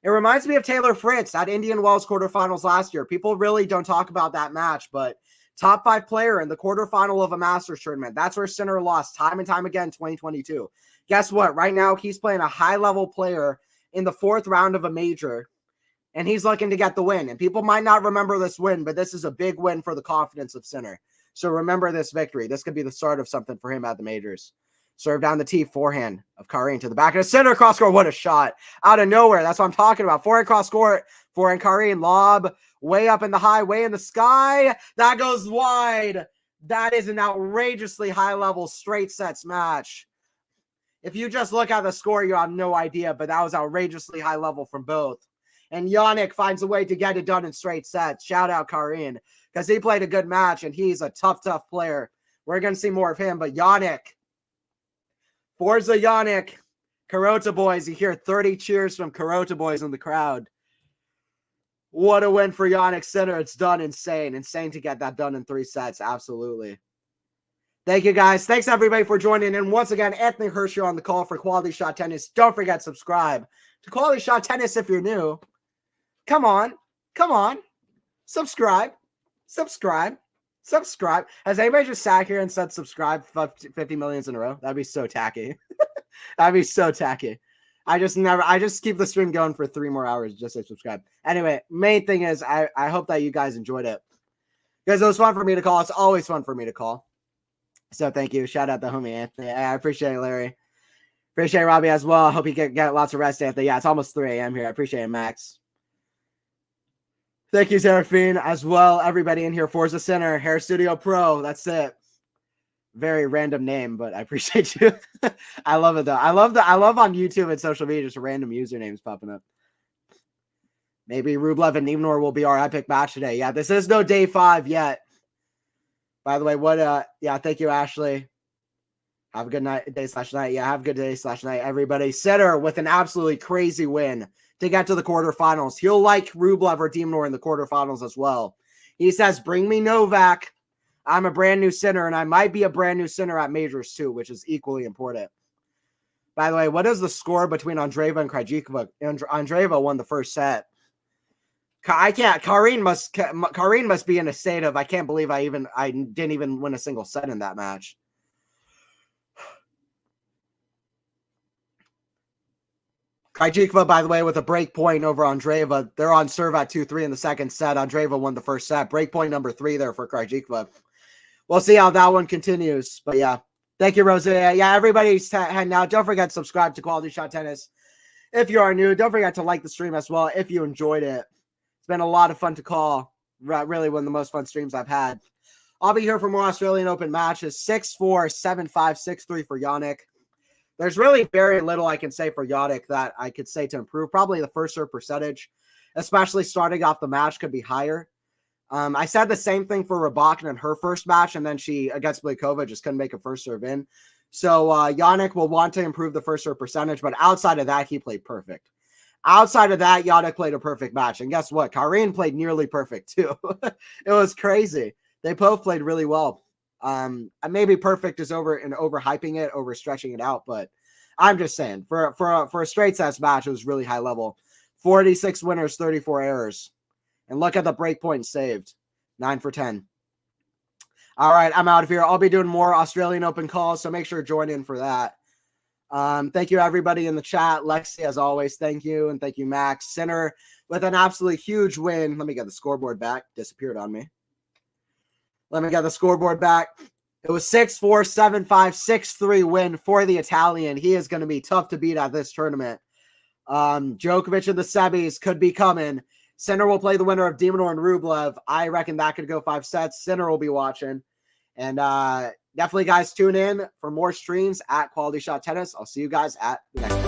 It reminds me of Taylor Fritz at Indian Wells quarterfinals last year. People really don't talk about that match, but top 5 player in the quarterfinal of a Masters tournament. That's where Sinner lost time and time again 2022. Guess what? Right now, he's playing a high-level player in the 4th round of a major, and he's looking to get the win. And people might not remember this win, but this is a big win for the confidence of Sinner. So remember this victory. This could be the start of something for him at the majors. Serve down the tee, forehand of Karin to the back of the center, cross score. What a shot. Out of nowhere. That's what I'm talking about. Forehand cross court, forehand Karin, lob. Way up in the high, way in the sky. That goes wide. That is an outrageously high-level straight sets match. If you just look at the score, you have no idea, but that was outrageously high level from both. And Jannik finds a way to get it done in straight sets. Shout out Karin, because he played a good match, and he's a tough, tough player. We're going to see more of him, but Jannik. Forza Jannik. Carota boys. You hear 30 cheers from Carota boys in the crowd. What a win for Jannik Sinner. It's done. Insane. Insane to get that done in 3 sets. Absolutely. Thank you, guys. Thanks, everybody, for joining in. Once again, Anthony Hershey on the call for Quality Shot Tennis. Don't forget, subscribe to Quality Shot Tennis if you're new. Come on. Come on. Subscribe. Subscribe. Subscribe. Has anybody just sat here and said subscribe 50 millions in a row? That'd be so tacky. That'd be so tacky. I just keep the stream going for 3 more hours just to subscribe. Anyway, main thing is I hope that you guys enjoyed it. Because it was fun for me to call. It's always fun for me to call. So thank you. Shout out to homie Anthony. I appreciate it, Larry. Appreciate Robbie as well. Hope you get lots of rest, Anthony. Yeah, it's almost 3 a.m. here. I appreciate it, Max. Thank you, Seraphine, as well. Everybody in here. Forza Center, Hair Studio Pro. That's it. Very random name, but I appreciate you. I love it though. I love on YouTube and social media just random usernames popping up. Maybe Rublev and Niemnor will be our epic match today. Yeah, this is no day 5 yet. By the way, yeah, thank you, Ashley. Have a good night, day/night. Yeah, have a good day/night, everybody. Sitter with an absolutely crazy win to get to the quarterfinals. He'll like Rublev or Niemnor in the quarterfinals as well. He says, bring me Novak. I'm a brand new Sinner, and I might be a brand new Sinner at majors too, which is equally important. By the way, what is the score between Andreeva and Krejcikova? Andreeva won the first set. I can't. Karin must be in a state of I can't believe I didn't even win a single set in that match. Krejcikova, by the way, with a break point over Andreeva. They're on serve at 2-3 in the second set. Andreeva won the first set. Break point number 3 there for Krejcikova. We'll see how that one continues. But yeah, thank you, Rosa. Yeah, everybody's heading out. Don't forget to subscribe to Quality Shot Tennis if you are new. Don't forget to like the stream as well if you enjoyed it. It's been a lot of fun to call. Really one of the most fun streams I've had. I'll be here for more Australian Open matches. 6-4, 7-5, 6-3 for Jannik. There's really very little I can say for Jannik that I could say to improve. Probably the first serve percentage, especially starting off the match, could be higher. I said the same thing for Rybakina in her first match, and then she, against Blikova, just couldn't make a first serve in. So Jannik will want to improve the first serve percentage, but outside of that, he played perfect. Outside of that, Jannik played a perfect match. And guess what? Karin played nearly perfect too. It was crazy. They both played really well. Maybe perfect is overhyping it, overstretching it out, but I'm just saying for a straight sets match, it was really high level. 46 winners, 34 errors. And look at the break point saved. 9 for 10. All right, I'm out of here. I'll be doing more Australian Open calls, so make sure to join in for that. Thank you, everybody in the chat. Lexi, as always, thank you. And thank you, Max. Sinner with an absolutely huge win. Let me get the scoreboard back. Disappeared on me. Let me get the scoreboard back. It was 6-4, 7-5, 6-3 win for the Italian. He is going to be tough to beat at this tournament. Djokovic and the semis could be coming. Sinner will play the winner of Demonor and Rublev. I reckon that could go 5 sets. Sinner will be watching. And definitely, guys, tune in for more streams at Quality Shot Tennis. I'll see you guys at the next one.